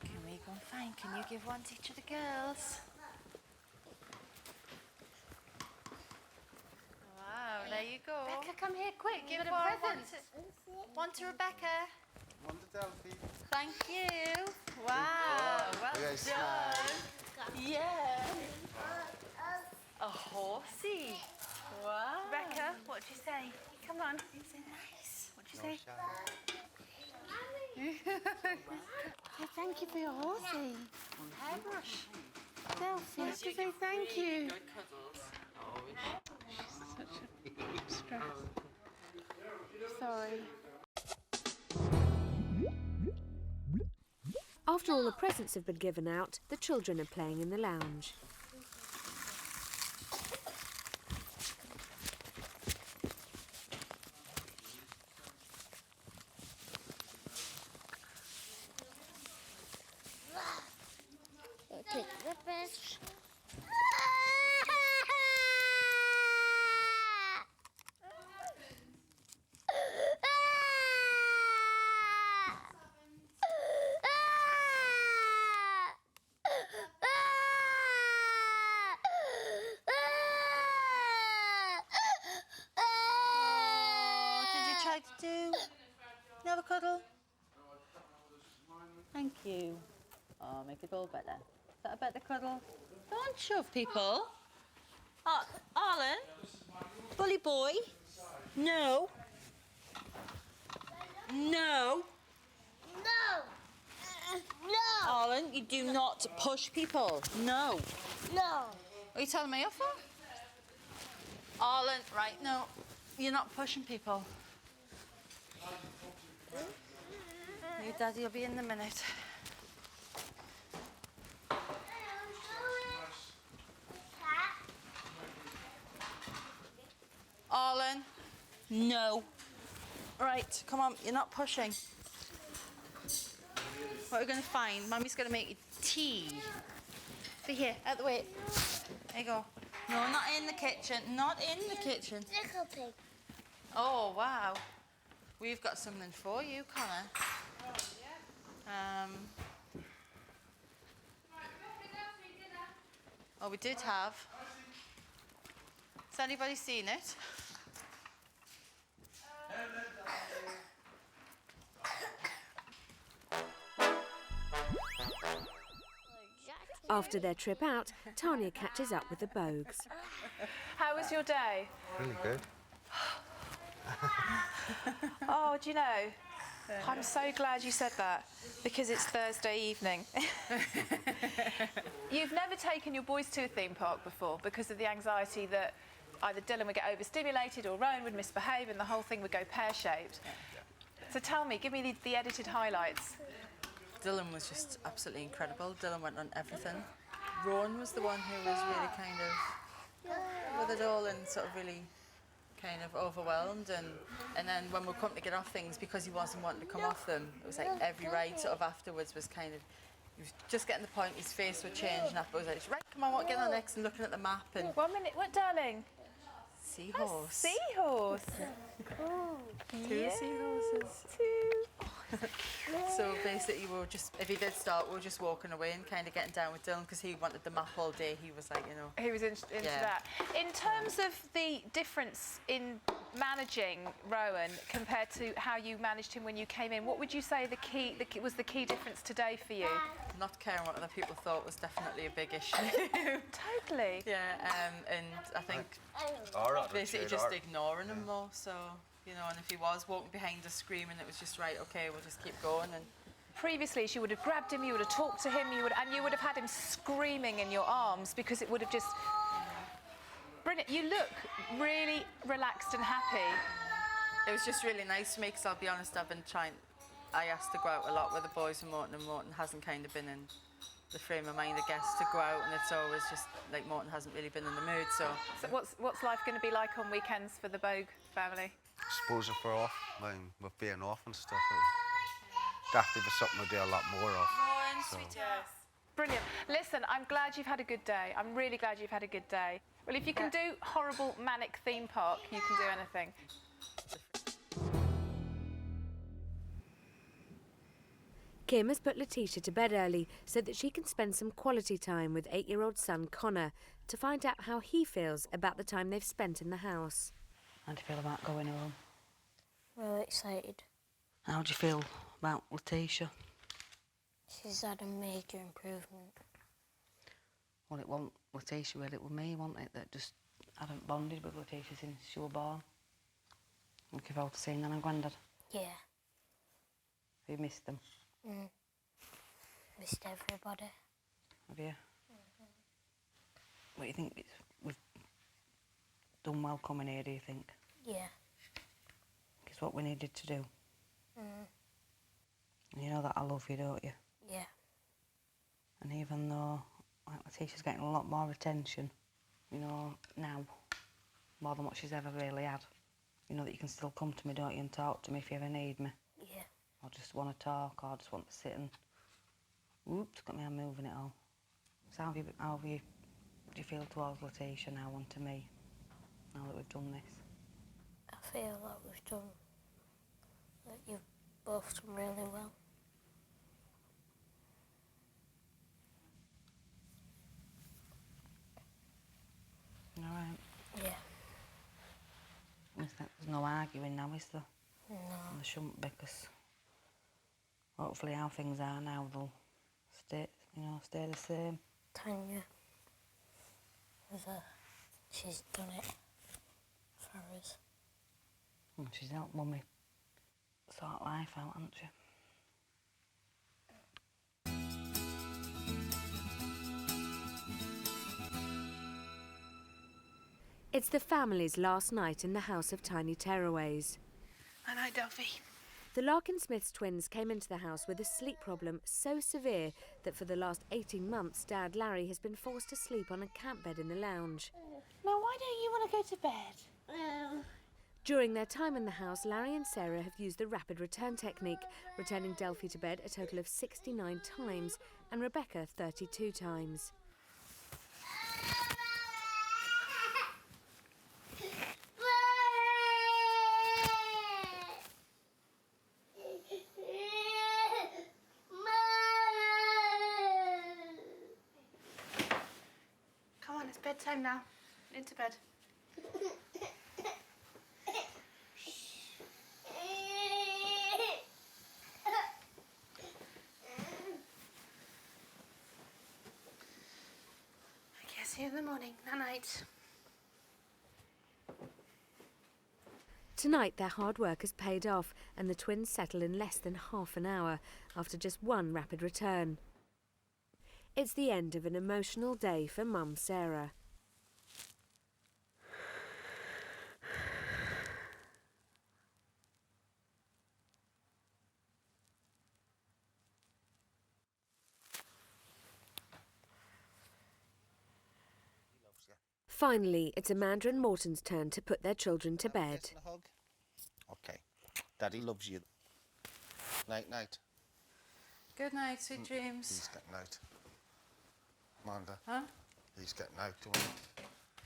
Can we go and find? Can you give one to each of the girls? Wow, there you go. Rebecca, come here quick. Give Give one, her a present. One to Rebecca. One to Delphi. Thank you. Wow, well You guys done. smile. Yeah. A horsey. Wow. Rebecca, what'd you say? Come on. Say nice. What'd you say? Thank you for your horsey. Hairbrush. Delphi, I have to say thank you. Sorry. After all the presents have been given out, the children are playing in the lounge. Take the fish. To do? Have a cuddle? Thank you. Oh, make it all better. that a better cuddle? Don't shove people. Oh, Arlen, bully boy. No. No. No. No. Arlen, you do not push people. No. No. Are you telling me off for? Arlen, right, no. You're not pushing people. Your daddy will be in a minute. Arlen, no. Right, come on, you're not pushing. What are we going to find? Mummy's going to make you tea. See here, out the way. There you go. No, not in the kitchen. Not in the kitchen. Little pig. Oh, wow. We've got something for you, Connor. Oh, we did have. Has anybody seen it? After their trip out, Tanya catches up with the Bogues. How was your day? Really good. Oh, do you know, I'm so glad you said that, because it's Thursday evening. You've never taken your boys to a theme park before because of the anxiety that either Dylan would get overstimulated or Rowan would misbehave and the whole thing would go pear-shaped. So tell me, give me the edited highlights. Dylan was just absolutely incredible. Dylan went on everything. Rowan was the one who was really kind of with it all and sort of really kind of overwhelmed, and then when we come to get off things, because he wasn't wanting to come off them, it was like every ride sort of afterwards was kind of, he was just getting the point, his face would change, and after it was like, right, come on, what, get on next, and looking at the map and... 1 minute, what, darling? Seahorse. Seahorse. Two seahorses. So basically we were just, if he did start, we were just walking away and kind of getting down with Dylan because he wanted the map all day. He was like, you know... He was into that. In terms of the difference in managing Rowan compared to how you managed him when you came in, what would you say was the key difference today for you? Not caring what other people thought was definitely a big issue. Totally. Yeah, and I think basically just ignoring him more, so... You know, and if he was walking behind us screaming, it was just right, okay, we'll just keep going. And previously, she would have grabbed him, you would have talked to him, and you would have had him screaming in your arms because it would have just... Brilliant. You look really relaxed and happy. It was just really nice to me because I'll be honest, I've been trying... I asked to go out a lot with the boys and Morton hasn't kind of been in the frame of mind, I guess, to go out, and it's always just, like, Morton hasn't really been in the mood, so... So what's life going to be like on weekends for the Bogue family? I suppose if we're off, with being off and stuff, it'll definitely be something to do a lot more of. So. Brilliant. Listen, I'm glad you've had a good day. I'm really glad you've had a good day. Well, if you can do horrible, manic theme park, you can do anything. Kim has put Letitia to bed early so that she can spend some quality time with 8-year-old son Connor to find out how he feels about the time they've spent in the house. How do you feel about going home? Really excited. How do you feel about Letitia? She's had a major improvement. Well, it wasn't Letitia with it, with me, wasn't it? That just hadn't bonded with Letitia since she was born. Looking forward to seeing Nan and Grandad. Yeah. Have you missed them? Missed everybody. Have you? What do you think? We've done well coming here, do you think? Yeah. It's what we needed to do. And you know that I love you, don't you? Yeah. And even though like, Letitia's getting a lot more attention, you know, now, more than what she's ever really had, you know that you can still come to me, don't you, and talk to me if you ever need me. Yeah. Or just want to talk, or just want to sit and... Oops, got my hand moving it all. So how do you feel towards Letitia now and to me, now that we've done this? I feel like we've done... that you've both done really well. All right. Yeah. There's no arguing now, is there? No. There shouldn't be, because hopefully how things are now, they'll stay the same. Tanya with her. She's done it for us. She's helped Mummy sort life out, hasn't she? It's the family's last night in the House of Tiny Tearaways. Night night, Delphi. The Larkin Smiths twins came into the house with a sleep problem so severe that for the last 18 months, Dad Larry has been forced to sleep on a camp bed in the lounge. Now, why don't you want to go to bed? During their time in the house, Larry and Sarah have used the rapid return technique, returning Delphi to bed a total of 69 times and Rebecca 32 times. Come on, it's bedtime now. Into bed. Okay, see you in the morning. Night night. Tonight, their hard work has paid off and the twins settle in less than half an hour after just one rapid return. It's the end of an emotional day for Mum Sarah. Finally, it's Amanda and Morton's turn to put their children to bed. Okay. Daddy loves you. Night night. Good night, sweet dreams. He's getting out. Amanda. Huh? He's getting out, don't he?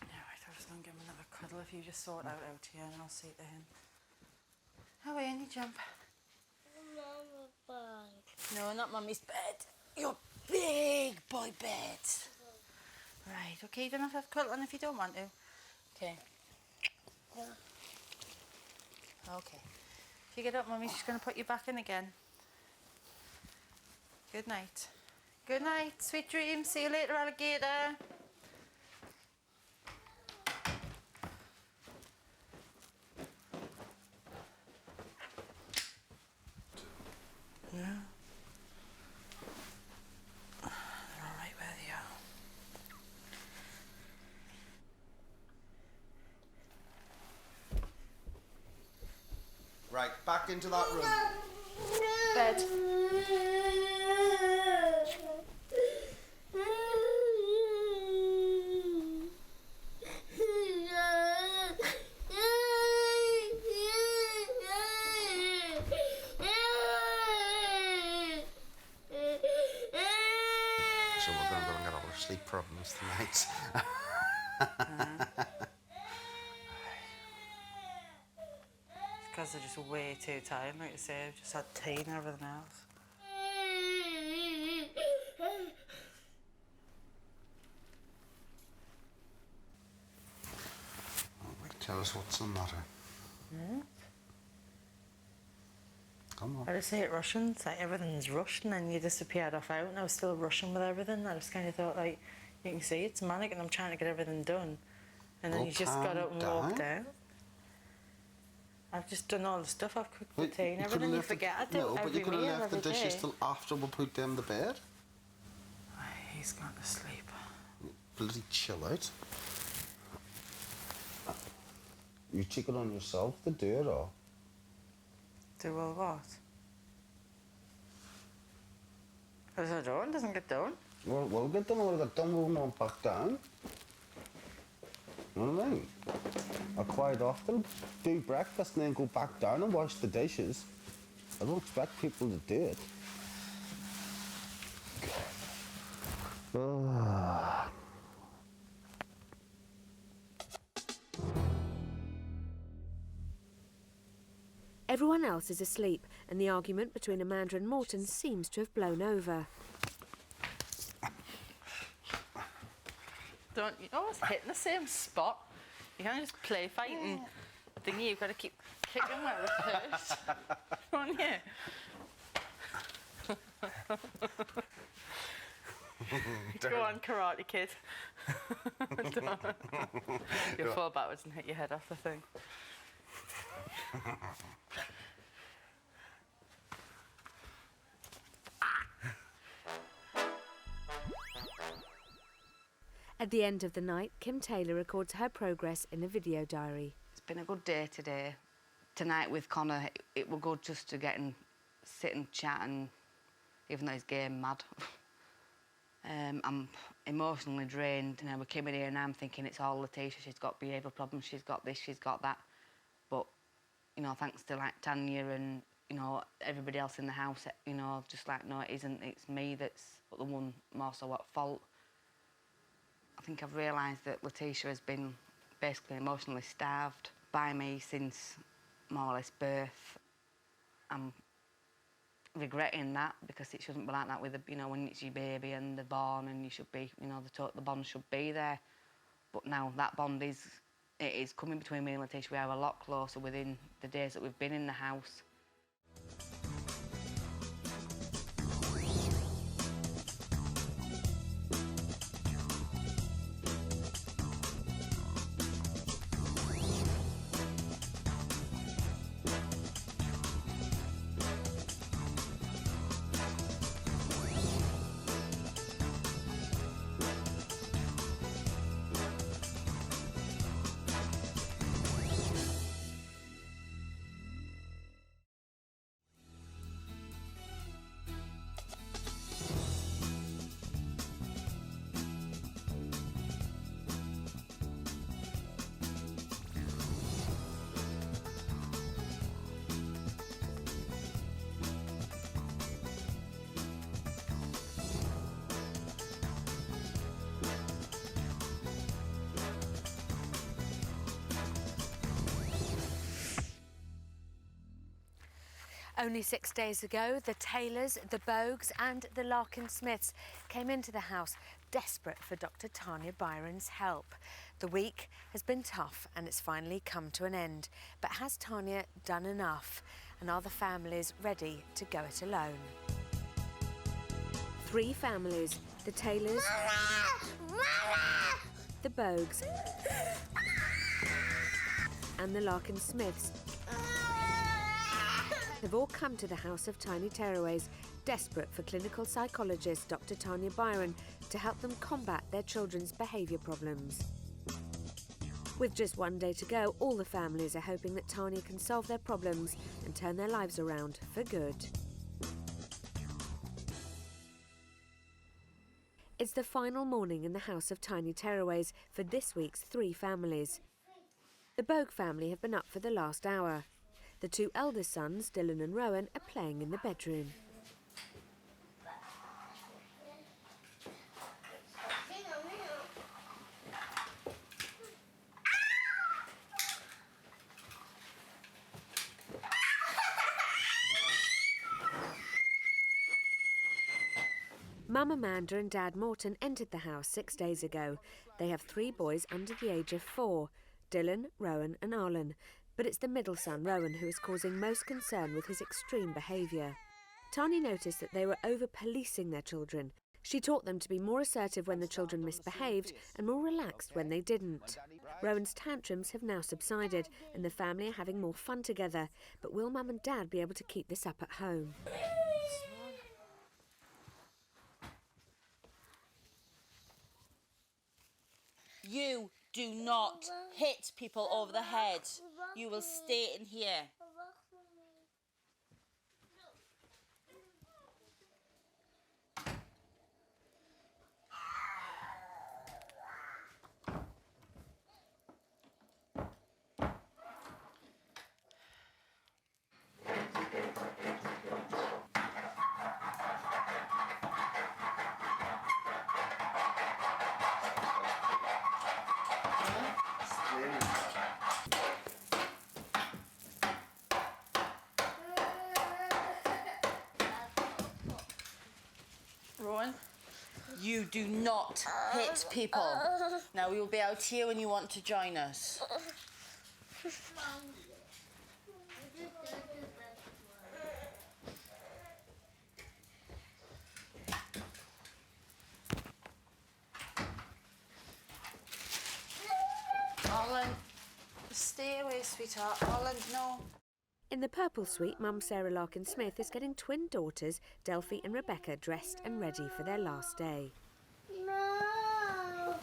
Yeah, right, I'll just go and give him another cuddle if you just sort out here and I'll see to him. How are you? Any jump? No, not Mummy's bed. Your big boy bed. Right, okay, you don't have to have a cuddle on if you don't want to. Okay. Okay. If you get up, Mummy's just going to put you back in again. Good night. Good night, sweet dreams. See you later, alligator. Yeah. They're all right where they are. Right, back into that room. Bed. So we're going to go and get all our sleep problems tonight. Because they're just way too tired, like you say. I've just had tea and everything else. Tell us what's the matter. Come on. I just hate rushing. It's like everything's rushed and then you disappeared off out and I was still rushing with everything. I just kind of thought, like, you can see it's manic and I'm trying to get everything done. And then you just got up and walked out. I've just done all the stuff. I've cooked the tea and everything. You forget I do No, but you could have left the dishes day. till after we put them to bed. He's gone to sleep. Bloody chill out. You check it on yourself to do it, or? Do all what? Because I don't, doesn't get done. Well, we'll get done, we'll get done, we'll not back down. You know what I mean? I quite often do breakfast and then go back down and wash the dishes. I don't expect people to do it. Everyone else is asleep and the argument between Amanda and Morton seems to have blown over. Don't you always hit in the same spot? You can't just play fighting thingy, you've got to keep kicking where it hurts. Don't you? Go on, Karate Kid. You'll fall backwards and hit your head off the thing. At the end of the night, Kim Taylor records her progress in a video diary. It's been a good day today. Tonight with Connor, it was good just to get and sit and chat, and even though he's game mad. I'm emotionally drained. We came in here and I'm thinking it's all Letitia. She's got behavioural problems, she's got this, she's got that. But, thanks to like Tanya and, everybody else in the house, just like, no, it isn't. It's me that's the one more so at fault. I think I've realised that Letitia has been basically emotionally starved by me since more or less birth. I'm regretting that because it shouldn't be like that with when it's your baby and they're born, and you should be, the bond should be there. But now that bond is coming between me and Letitia. We are a lot closer within the days that we've been in the house. Only 6 days ago, the Taylors, the Bogues and the Larkin Smiths came into the house desperate for Dr. Tanya Byron's help. The week has been tough and it's finally come to an end. But has Tanya done enough? And are the families ready to go it alone? 3 families, the Taylors, the Bogues and the Larkin Smiths, have all come to the House of Tiny Tearaways, desperate for clinical psychologist Dr. Tanya Byron to help them combat their children's behaviour problems. With just 1 day to go, all the families are hoping that Tanya can solve their problems and turn their lives around for good. It's the final morning in the House of Tiny Tearaways for this week's 3 families. The Bogue family have been up for the last hour. The 2 eldest sons, Dylan and Rowan, are playing in the bedroom. Mum Amanda and Dad Morton entered the house 6 days ago. They have 3 boys under the age of 4, Dylan, Rowan and Arlen. But it's the middle son, Rowan, who is causing most concern with his extreme behaviour. Tanya noticed that they were over-policing their children. She taught them to be more assertive when the children misbehaved and more relaxed when they didn't. Rowan's tantrums have now subsided and the family are having more fun together. But will Mum and Dad be able to keep this up at home? You do not hit people over the head. You will stay in here. Rowan? You do not hit people. Now, we will be out here when you want to join us. Stay away, sweetheart. Holland, no. In the purple suite, Mum Sarah Larkin-Smith is getting twin daughters, Delphi and Rebecca, dressed and ready for their last day. No.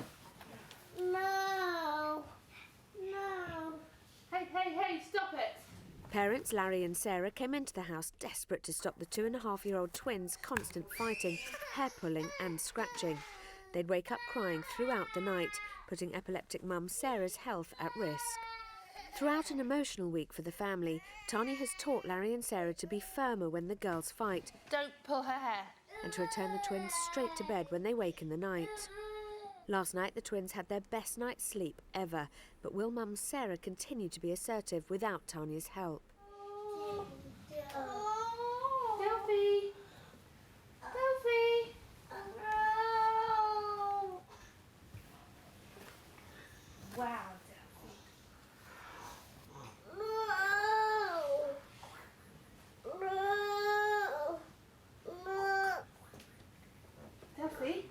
No. No. Hey, stop it! Parents Larry and Sarah came into the house desperate to stop the 2.5-year-old twins' constant fighting, hair pulling and scratching. They'd wake up crying throughout the night, putting epileptic mum Sarah's health at risk. Throughout an emotional week for the family, Tanya has taught Larry and Sarah to be firmer when the girls fight. Don't pull her hair. And to return the twins straight to bed when they wake in the night. Last night, the twins had their best night's sleep ever, but will Mum Sarah continue to be assertive without Tanya's help? Delphi! Delphi! Wow, Delphi?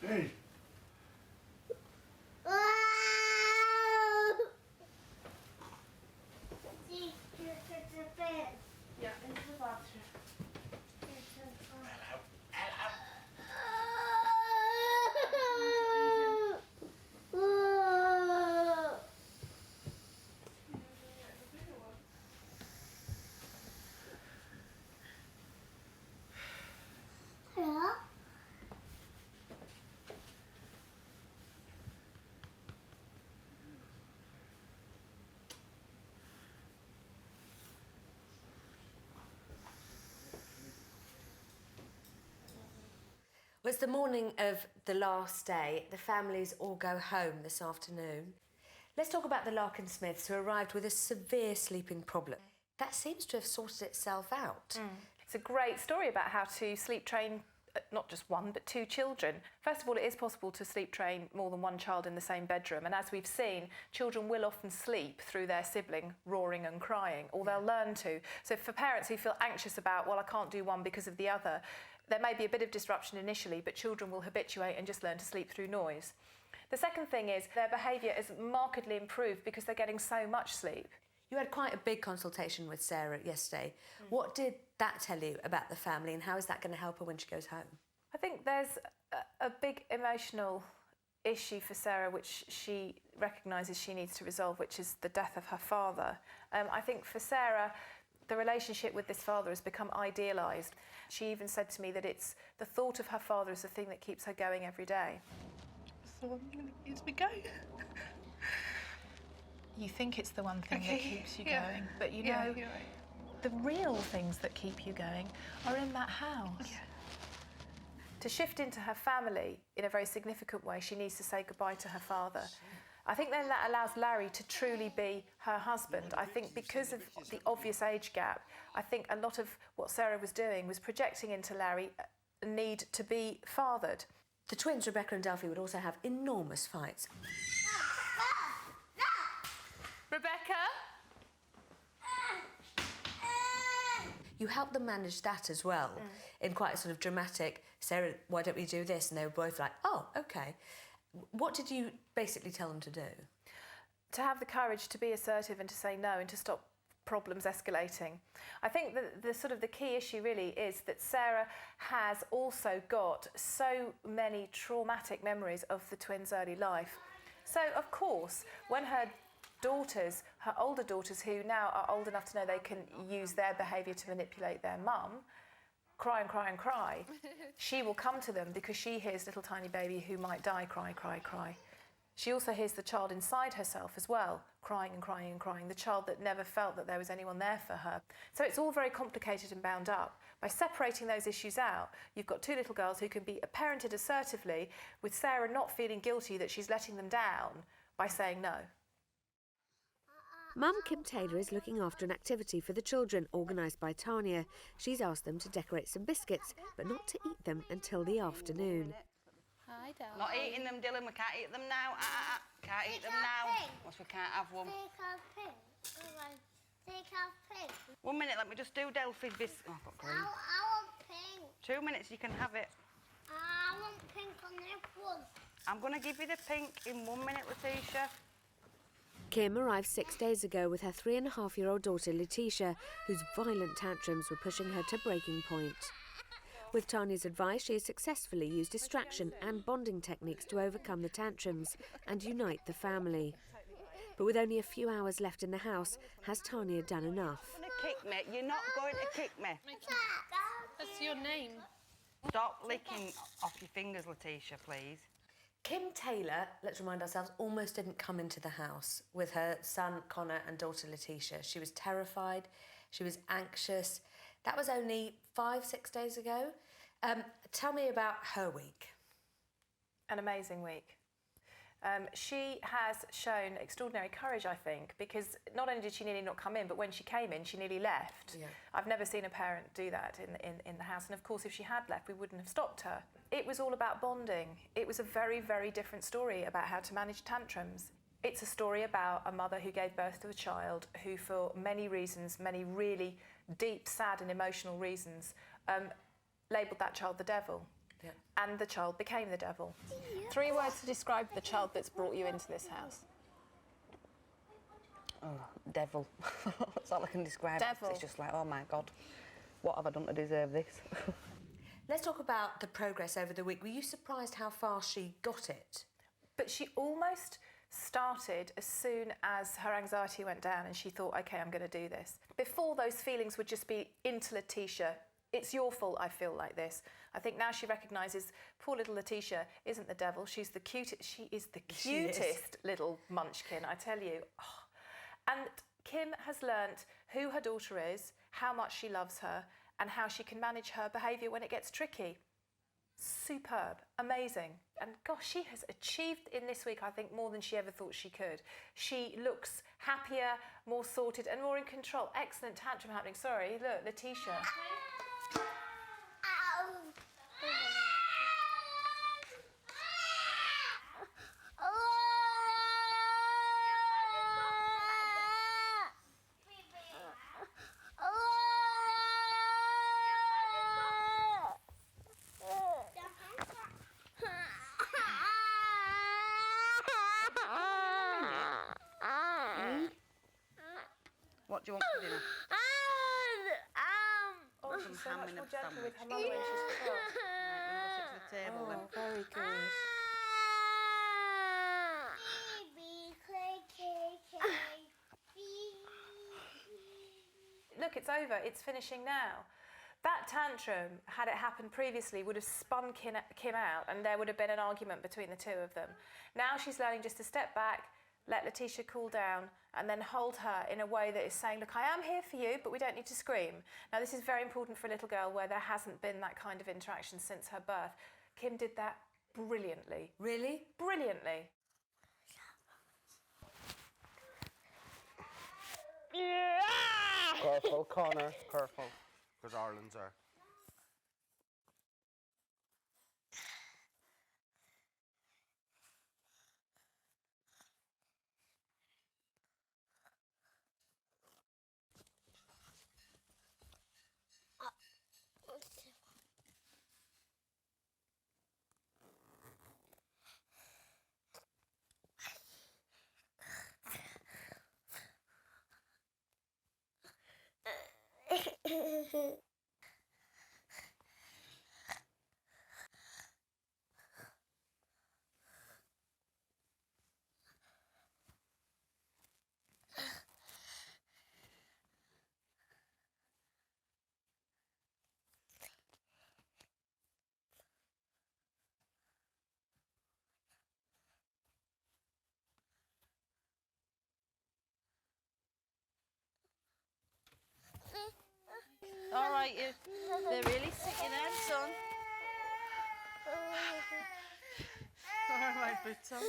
Hey. Yeah, into the bathroom. Well, it's the morning of the last day. The families all go home this afternoon. Let's talk about the Larkin-Smiths, who arrived with a severe sleeping problem. That seems to have sorted itself out. It's a great story about how to sleep train not just one, but two children. First of all, it is possible to sleep train more than one child in the same bedroom, and as we've seen, children will often sleep through their sibling roaring and crying, or they'll learn to. So for parents who feel anxious about, well, I can't do one because of the other, there may be a bit of disruption initially, but children will habituate and just learn to sleep through noise. The second thing is their behaviour is markedly improved because they're getting so much sleep. You had quite a big consultation with Sarah yesterday. What did that tell you about the family, and how is that going to help her when she goes home? I think there's a big emotional issue for Sarah which she recognises she needs to resolve, which is the death of her father. I think for Sarah, the relationship with this father has become idealised. She even said to me that it's the thought of her father is the thing that keeps her going every day. So I'm going to let me go. You think it's the one thing that keeps you going, but you know, you're right. the real things that keep you going are in that house. To shift into her family in a very significant way, she needs to say goodbye to her father. I think then that allows Larry to truly be her husband. I think because of the obvious age gap, I think a lot of what Sarah was doing was projecting into Larry a need to be fathered. The twins, Rebecca and Delphi, would also have enormous fights. Rebecca? You helped them manage that as well, in quite a sort of dramatic, Sarah, why don't we do this? And they were both like, oh, OK. What did you basically tell them to do? To have the courage to be assertive and to say no and to stop problems escalating. I think that the key issue really is that Sarah has also got so many traumatic memories of the twins' early life. So, of course, when her daughters, her older daughters, who now are old enough to know they can use their behaviour to manipulate their mum, cry and cry and cry, she will come to them because she hears little tiny baby who might die, cry, cry, cry. She also hears the child inside herself as well, crying and crying and crying, the child that never felt that there was anyone there for her. So it's all very complicated and bound up. By separating those issues out, you've got two little girls who can be parented assertively, with Sarah not feeling guilty that she's letting them down by saying no. Mum Kim Taylor is looking after an activity for the children organised by Tanya. She's asked them to decorate some biscuits, but not to eat them until the afternoon. Hi, Dad. Not eating them, Dylan. We can't eat them now. Can't eat them now, unless we can't have one. Take off pink. Alright. Take off pink. 1 minute, let me just do Delphi's biscuit. Oh, I've got green. I want pink. 2 minutes, you can have it. I want pink on this one. I'm going to give you the pink in 1 minute, Letitia. Kim arrived 6 days ago with her 3.5-year-old daughter Letitia, whose violent tantrums were pushing her to breaking point. With Tanya's advice, she has successfully used distraction and bonding techniques to overcome the tantrums and unite the family. But with only a few hours left in the house, has Tanya done enough? You're going to kick me. You're not going to kick me. That's your name. Stop licking off your fingers, Letitia, please. Kim Taylor, let's remind ourselves, almost didn't come into the house with her son Connor and daughter Letitia. She was terrified, she was anxious. That was only 5-6 days ago. Tell me about her week. An amazing week. She has shown extraordinary courage, I think, because not only did she nearly not come in, but when she came in, she nearly left. Yeah. I've never seen a parent do that in the house, and of course, if she had left, we wouldn't have stopped her. It was all about bonding. It was a very, very different story about how to manage tantrums. It's a story about a mother who gave birth to a child who, for many reasons, many really deep, sad and emotional reasons, labelled that child the devil. Yeah. And the child became the devil. 3 words to describe the child that's brought you into this house. Oh, devil. That's all I can describe. Devil. It's just like, oh my God, what have I done to deserve this? Let's talk about the progress over the week. Were you surprised how far she got it? But she almost started as soon as her anxiety went down and she thought, OK, I'm going to do this. Before, those feelings would just be into Letitia. It's your fault I feel like this. I think now she recognises poor little Letitia isn't the devil. She's the cutest. She is the cutest little munchkin, I tell you. Oh. And Kim has learnt who her daughter is, how much she loves her, and how she can manage her behaviour when it gets tricky. Superb, amazing. And gosh, she has achieved in this week, I think, more than she ever thought she could. She looks happier, more sorted and more in control. Excellent tantrum happening. Sorry, look, Letitia. What do you want for dinner? Oh, she's so much more gentle with her mother when she's cross. Right, we'll sit to the table then. Very good. Look, it's over. It's finishing now. That tantrum, had it happened previously, would have spun Kim out and there would have been an argument between the two of them. Now she's learning just to step back, let Letitia cool down and then hold her in a way that is saying, look, I am here for you, but we don't need to scream. Now, this is very important for a little girl where there hasn't been that kind of interaction since her birth. Kim did that brilliantly. Really? Brilliantly. Careful, Connor, careful, because Ireland's are. All right, they're really sick, you know, son. All right, boots on.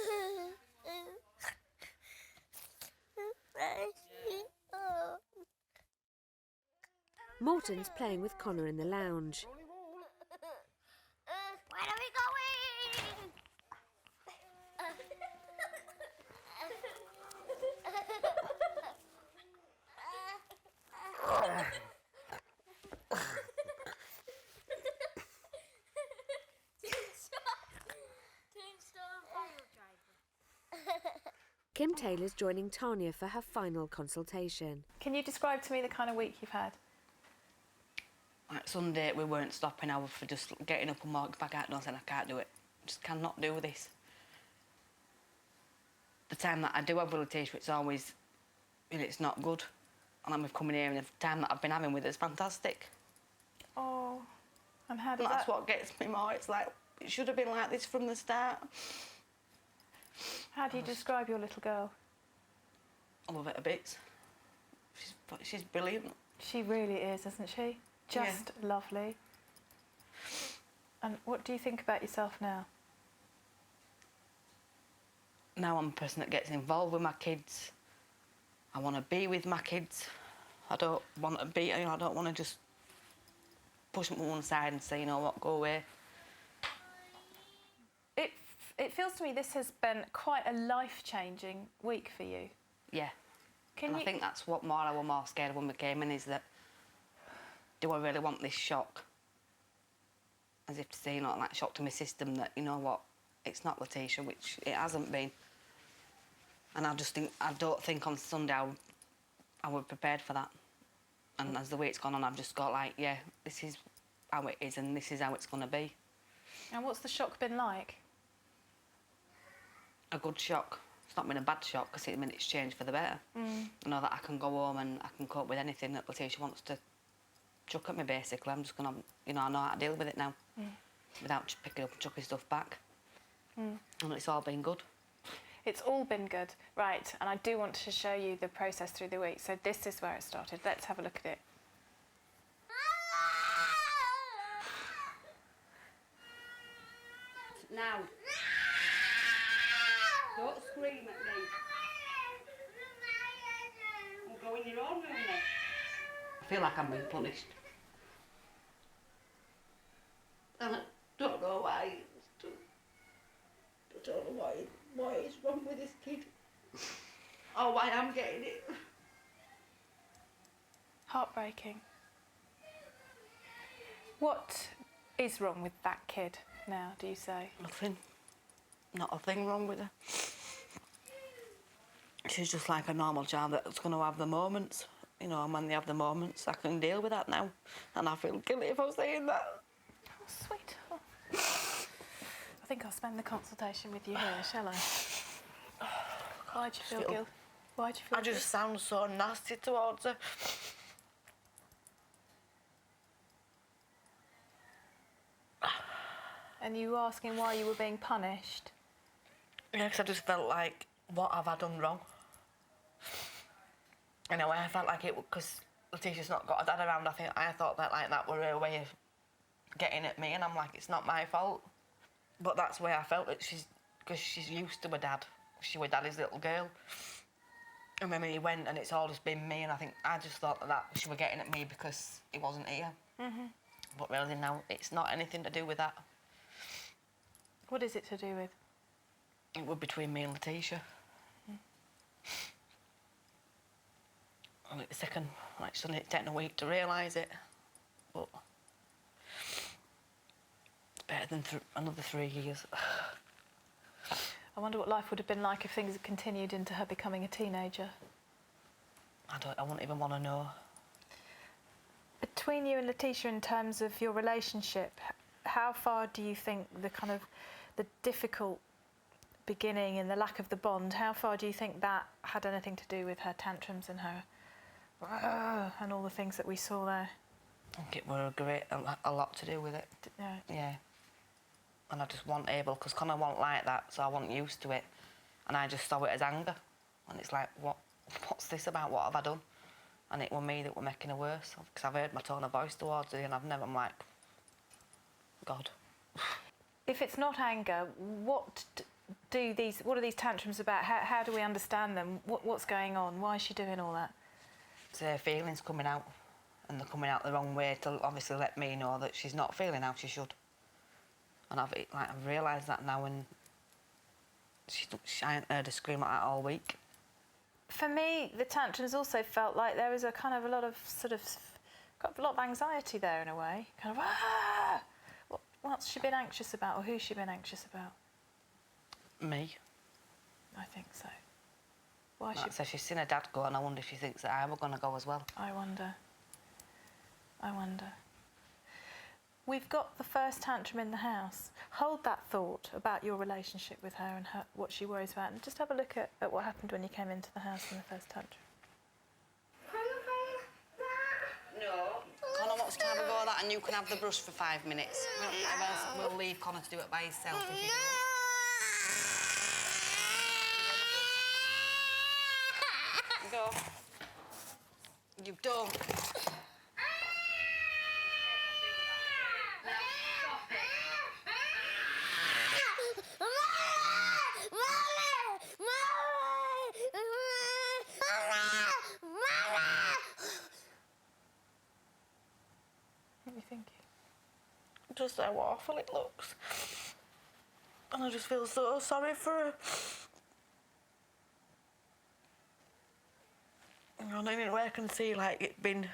Morton's playing with Connor in the lounge. Where are we going? Kim Taylor's joining Tanya for her final consultation. Can you describe to me the kind of week you've had? Like Sunday, we weren't stopping. I was for just getting up and walking back out and saying, I can't do it. Just cannot do this. The time that I do have rehabilitation, it's always, you know, it's not good. And I'm coming here and the time that I've been having with it is fantastic. Oh, and how does And that's that... what gets me more. It's like, it should have been like this from the start. How do you describe your little girl? I love it a bit. She's brilliant. She really is, isn't she? Just lovely. And what do you think about yourself now? Now I'm a person that gets involved with my kids. I want to be with my kids. I don't want to be, you know, I don't want to just push them to one side and say, you know what, go away. It feels to me this has been quite a life-changing week for you. Yeah. I think that's what I was more scared of when we came in, is that, do I really want this shock? As if to say, you know, like shock to my system that, you know what, it's not Letitia, which it hasn't been. And I don't think on Sunday I was prepared for that. And as the week's gone on, I've just got like, yeah, this is how it is and this is how it's going to be. And what's the shock been like? A good shock. It's not been a bad shock because it's changed for the better. Mm. I know that I can go home and I can cope with anything that Letitia wants to chuck at me, basically. I'm just going to, you know, I know how to deal with it now without just picking up and chucking stuff back. And it's all been good. It's all been good. Right, and I do want to show you the process through the week. So this is where it started. Let's have a look at it. Now, don't scream at me. I'll go in your own room now. I feel like I'm being punished. And I don't know why. I don't know what is wrong with this kid. Or why I'm getting it. Heartbreaking. What is wrong with that kid now, do you say? Nothing. Not a thing wrong with her. She's just like a normal child that's going to have the moments. You know, and when they have the moments, I can deal with that now. And I feel guilty if I'm saying that. Oh, sweet. Oh. I think I'll spend the consultation with you here, shall I? Why do you feel guilty? Why do you feel I just sound so nasty towards her. And you were asking why you were being punished? Yeah, because I just felt like, what have I done wrong? In a way, I felt like it because Letitia's not got a dad around. I thought that like that were her way of getting at me, and I'm like, it's not my fault. But that's the way I felt it. Because she's used to her dad. She was daddy's little girl. And when he went, and it's all just been me, and I just thought that she was getting at me because he wasn't here. But really now, it's not anything to do with that. What is it to do with? It was between me and Letitia. And it's taken, like, it's taken a week to realise it. But it's better than another 3 years. I wonder what life would have been like if things had continued into her becoming a teenager. I wouldn't even want to know. Between you and Letitia, in terms of your relationship, how far do you think the difficult beginning and the lack of the bond, how far do you think that had anything to do with her tantrums and her and all the things that we saw there? I think it were a lot to do with it. Yeah. And I just wasn't able, because Connor wasn't like that, so I wasn't used to it. And I just saw it as anger. And it's like, what's this about? What have I done? And it was me that were making it worse. Because I've heard my tone of voice towards her, and I'm like, God. If it's not anger, what are these tantrums about? How do we understand them? What's going on? Why is she doing all that? It's her feelings coming out, and they're coming out the wrong way to obviously let me know that she's not feeling how she should. And I've realised that now, and I ain't heard her scream like that all week. For me, the tantrums also felt like there was a lot of anxiety there in a way. Kind of, what's she been anxious about, or who's she been anxious about? Me. I think so. Why Like, so she's seen her dad go, and I wonder if she thinks that I were going to go as well. I wonder. We've got the first tantrum in the house. Hold that thought about your relationship with her and what she worries about, and just have a look at what happened when you came into the house in the first tantrum. No. Connor wants to have a go at that, and you can have the brush for 5 minutes. We'll leave Connor to do it by himself if you don't. Go. You don't. What are you thinking? Just how awful it looks. And I just feel so sorry for her. And anyway, I can see, like, it been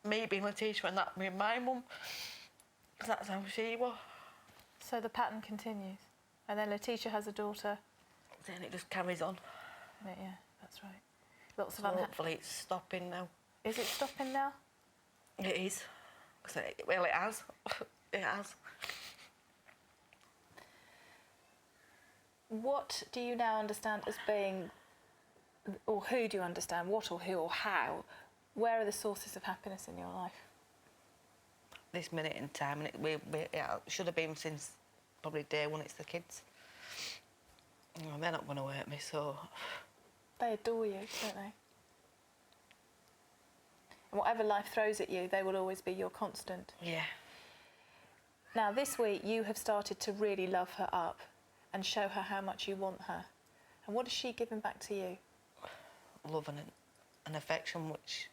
me being Letitia and that being my mum. Because that's how she was. So the pattern continues. And then Letitia has a daughter. Then it just carries on. Yeah, that's right. Lots of So hopefully it's stopping now. Is it stopping now? It is. Well, it has. It has. What do you now understand as being, or who do you understand, what or who or how? Where are the sources of happiness in your life? This minute in time, and it should have been since probably day one. It's the kids. And they're not going to hurt me, so... They adore you, don't they? And whatever life throws at you, they will always be your constant. Yeah. Now, this week, you have started to really love her up and show her how much you want her. And what is she giving back to you? Love and affection, which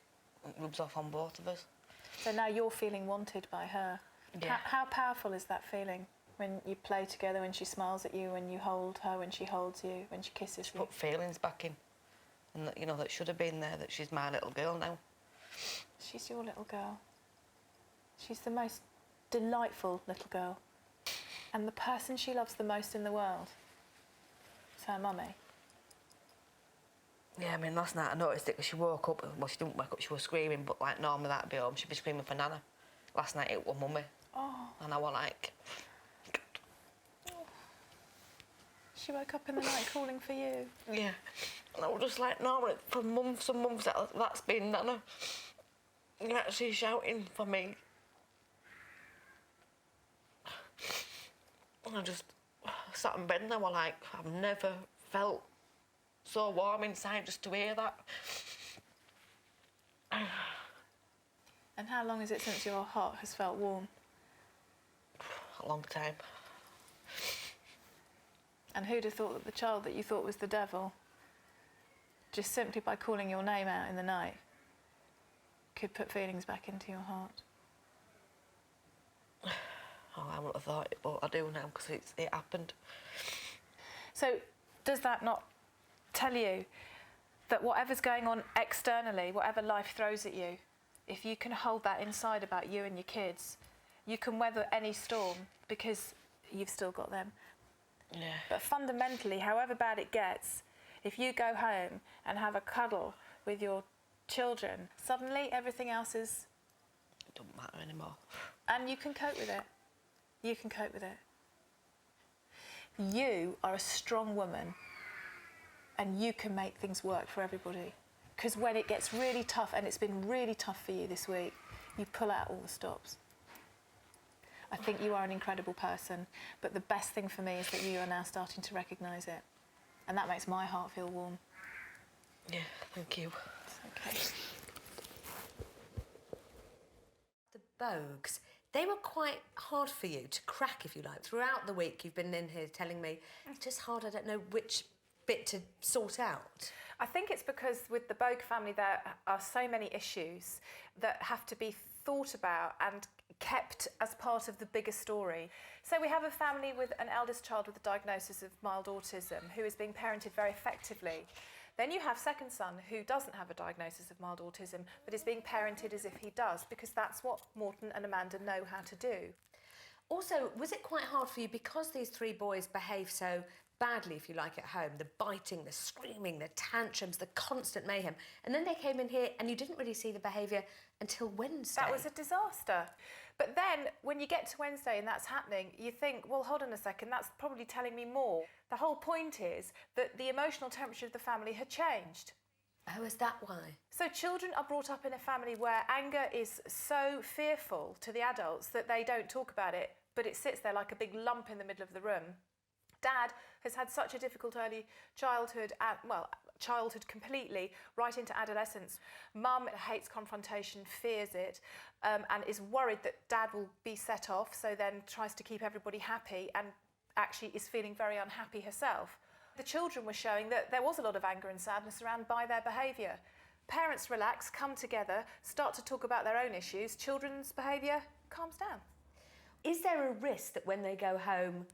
rubs off on both of us. So now you're feeling wanted by her. Yeah. How powerful is that feeling when you play together, when she smiles at you, when you hold her, when she holds you, when she kisses you? Put feelings back in. And, that, you know, that should have been there, that she's my little girl now. She's your little girl. She's the most delightful little girl. And the person she loves the most in the world is her mummy. Yeah, I mean, last night I noticed it because she woke up. Well, she didn't wake up, she was screaming, but like normally that'd be home. She'd be screaming for Nana. Last night it was Mummy. Oh. And I was like... She woke up in the night calling for you. Yeah. And I was just like, normally for months and months that's been Nana. You're actually shouting for me. And I just sat in bed and I was like, I've never felt so warm inside just to hear that. And how long is it since your heart has felt warm? A long time. And who'd have thought that the child that you thought was the devil, just simply by calling your name out in the night, could put feelings back into your heart? Oh, I wouldn't have thought it, but I do now because it happened. So does that not tell you that whatever's going on externally, whatever life throws at you, if you can hold that inside about you and your kids, you can weather any storm because you've still got them. Yeah. But fundamentally, however bad it gets, if you go home and have a cuddle with your children, suddenly everything else is... It doesn't matter anymore. And you can cope with it. You can cope with it. You are a strong woman and you can make things work for everybody. Because when it gets really tough, and it's been really tough for you this week, you pull out all the stops. I think you are an incredible person, but the best thing for me is that you are now starting to recognise it. And that makes my heart feel warm. Yeah, thank you. It's okay. The Bogues, they were quite hard for you to crack, if you like. Throughout the week, you've been in here telling me, it's just hard, I don't know which bit to sort out. I think it's because with the Bogue family there are so many issues that have to be thought about and kept as part of the bigger story. So we have a family with an eldest child with a diagnosis of mild autism who is being parented very effectively. Then you have second son who doesn't have a diagnosis of mild autism but is being parented as if he does, because that's what Morton and Amanda know how to do. Also, was it quite hard for you, because these three boys behave so badly, if you like, at home. The biting, the screaming, the tantrums, the constant mayhem. And then they came in here and you didn't really see the behaviour until Wednesday. That was a disaster. But then, when you get to Wednesday and that's happening, you think, well, hold on a second, that's probably telling me more. The whole point is that the emotional temperature of the family had changed. Oh, is that why? So children are brought up in a family where anger is so fearful to the adults that they don't talk about it, but it sits there like a big lump in the middle of the room. Dad has had such a difficult early childhood, childhood completely, right into adolescence. Mum hates confrontation, fears it, and is worried that Dad will be set off, so then tries to keep everybody happy and actually is feeling very unhappy herself. The children were showing that there was a lot of anger and sadness around by their behaviour. Parents relax, come together, start to talk about their own issues. Children's behaviour calms down. Is there a risk that when they go home,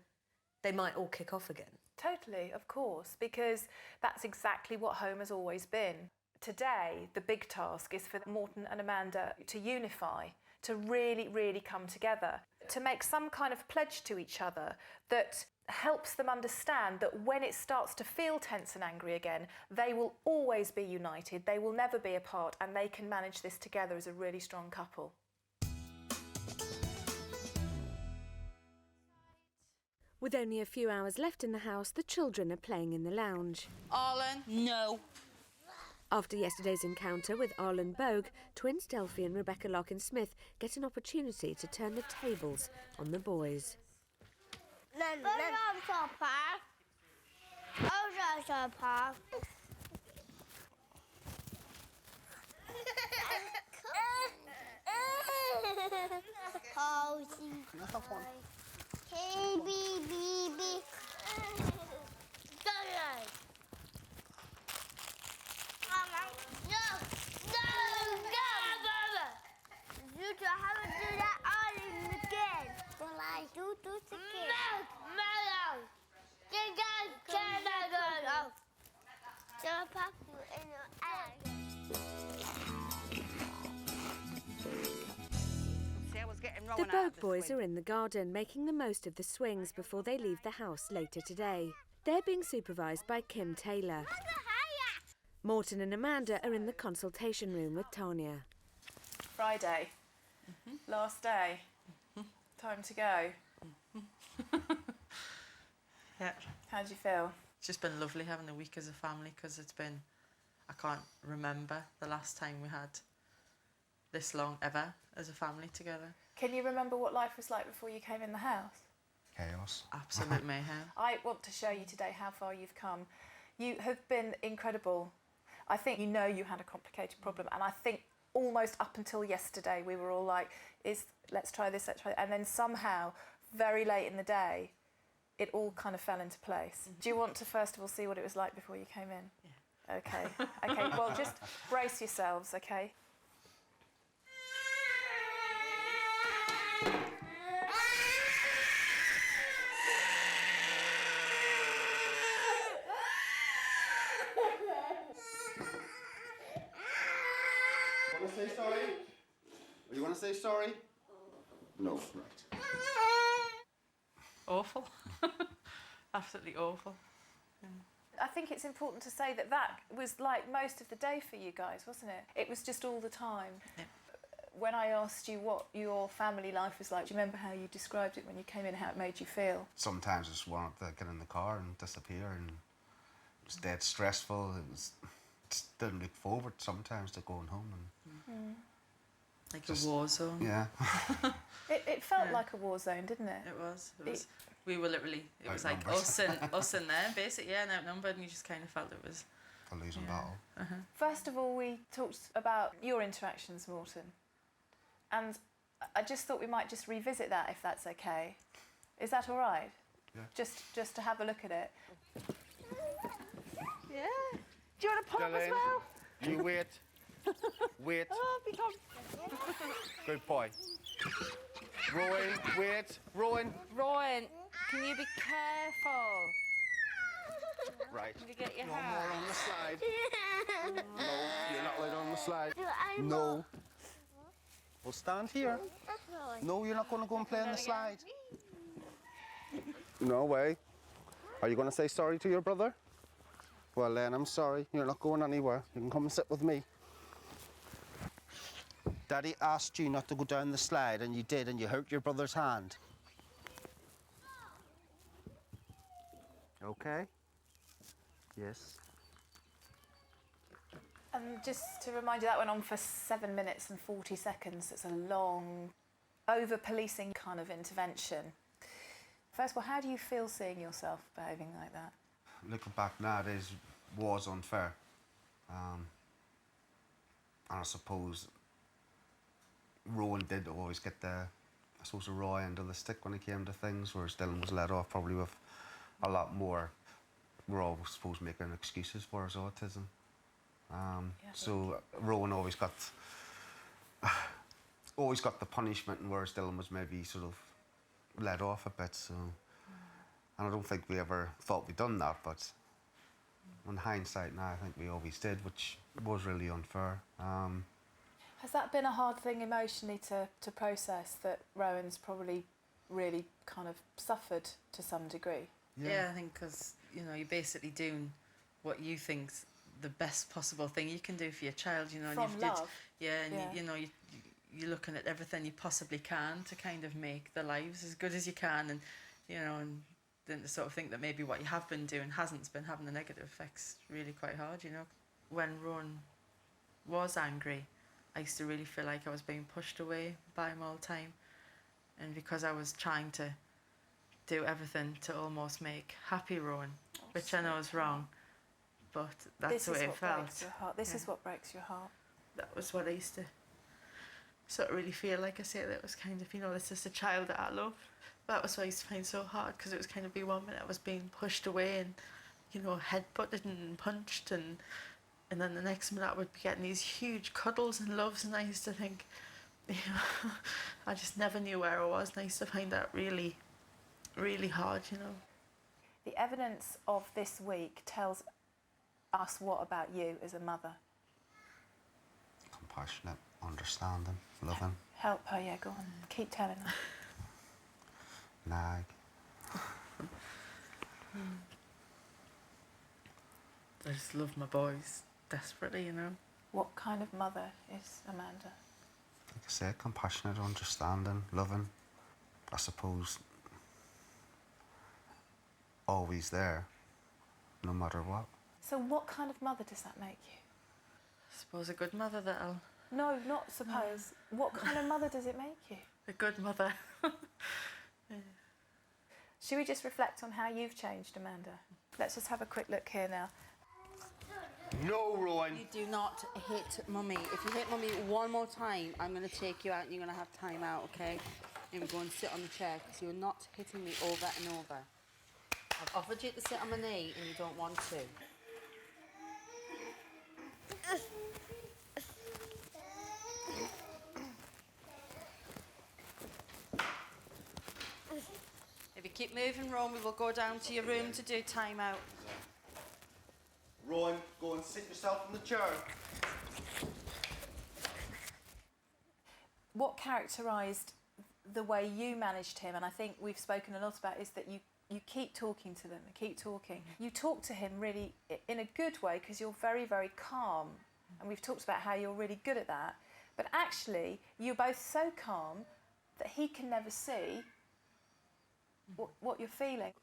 they might all kick off again? Totally, of course, because that's exactly what home has always been. Today, the big task is for Morton and Amanda to unify, to really, really come together, to make some kind of pledge to each other that helps them understand that when it starts to feel tense and angry again, they will always be united, they will never be apart, and they can manage this together as a really strong couple. With only a few hours left in the house, the children are playing in the lounge. Arlen, no. After yesterday's encounter with Arlen Bogue, twins Delphi and Rebecca Larkin-Smith get an opportunity to turn the tables on the boys. The Bogue boys are in the garden, making the most of the swings before they leave the house later today. They're being supervised by Kim Taylor. Morton and Amanda are in the consultation room with Tanya. Friday, last day, time to go. Yeah. How do you feel? It's just been lovely having a week as a family because it's been, I can't remember the last time we had this long ever as a family together. Can you remember what life was like before you came in the house? Chaos. Absolute mayhem. I want to show you today how far you've come. You have been incredible. I think you know you had a complicated problem, and I think almost up until yesterday we were all like, let's try this, let's try that. And then somehow, very late in the day, it all kind of fell into place. Do you want to first of all see what it was like before you came in? Yeah. Okay. Okay, well, just brace yourselves, okay? Want to say sorry? You want to say sorry? No. Right. Awful. Absolutely awful. Yeah. I think it's important to say that that was like most of the day for you guys, wasn't it? It was just all the time. Yeah. When I asked you what your family life was like, do you remember how you described it when you came in, how it made you feel? Sometimes I just wanted to get in the car and disappear, and it was dead stressful. Just didn't look forward sometimes to going home. And like just, a war zone. Yeah. It felt like a war zone, didn't it? It was. We were literally, it was like us and them, basically, yeah, and outnumbered, and you just kind of felt it was a losing battle. First of all, we talked about your interactions, Morton, and I just thought we might just revisit that, if that's okay. Is that all right? Yeah. Just to have a look at it. Yeah. Do you want to pop as well? You wait. Wait. Oh, become... Good boy. Rowan, wait. Rowan. Rowan, can you be careful? Right. Can you get your No hat? more on the slide. No, you're not allowed on the slide. No. We'll stand here. No, you're not going to go and play on the slide. No way. Are you going to say sorry to your brother? Well then, I'm sorry. You're not going anywhere. You can come and sit with me. Daddy asked you not to go down the slide, and you did, and you hurt your brother's hand. Okay? Yes. And just to remind you, that went on for 7 minutes and 40 seconds. It's a long, over-policing kind of intervention. First of all, how do you feel seeing yourself behaving like that? Looking back now, it was unfair. And I suppose Rowan did always get the raw end of the stick when it came to things, whereas Dylan was let off probably with a lot more. We're all supposed making excuses for his autism. So Rowan always got the punishment, and whereas Dylan was maybe sort of let off a bit. So, and I don't think we ever thought we'd done that, but in hindsight now, I think we always did, which was really unfair. Has that been a hard thing emotionally to process, that Rowan's probably really kind of suffered to some degree? Yeah, I think because, you know, you're basically doing what you think's the best possible thing you can do for your child, you know. From love. You know, you're looking at everything you possibly can to kind of make their lives as good as you can, and, you know, and then to sort of think that maybe what you have been doing hasn't been having the negative effects really quite hard, you know. When Rowan was angry, I used to really feel like I was being pushed away by him all the time, and because I was trying to do everything to almost make happy Rowan, which I know is wrong, but that's the way it felt. This is what breaks your heart. That was what I used to sort of really feel like. I say that it was kind of, you know, this is a child that I love. That was what I used to find so hard, because it was kind of be 1 minute I was being pushed away and, you know, headbutted and punched, and then the next minute I would be getting these huge cuddles and loves, and I used to think, you know, I just never knew where I was, and I used to find that really, really hard, you know. The evidence of this week tells us what about you as a mother? Compassionate, understanding, loving. Help her, yeah, go on. Keep telling her. Nag. I just love my boys desperately, you know. What kind of mother is Amanda? Like I said, compassionate, understanding, loving. I suppose always there, no matter what. So what kind of mother does that make you? I suppose a good mother that'll... No, not suppose. What kind of mother does it make you? A good mother. Yeah. Should we just reflect on how you've changed, Amanda? Let's just have a quick look here now. No, Rowan. You do not hit Mummy. If you hit Mummy one more time, I'm going to take you out and you're going to have time out, okay? And go and sit on the chair, because you're not hitting me over and over. I've offered you to sit on my knee and you don't want to. If you keep moving, Rowan, we will go down to your room to do time out. Rowan, go and sit yourself in the chair. What characterised the way you managed him, and I think we've spoken a lot about, is that you keep talking to them and keep talking. You talk to him really in a good way, because you're very, very calm. And we've talked about how you're really good at that. But actually, you're both so calm that he can never see what you're feeling.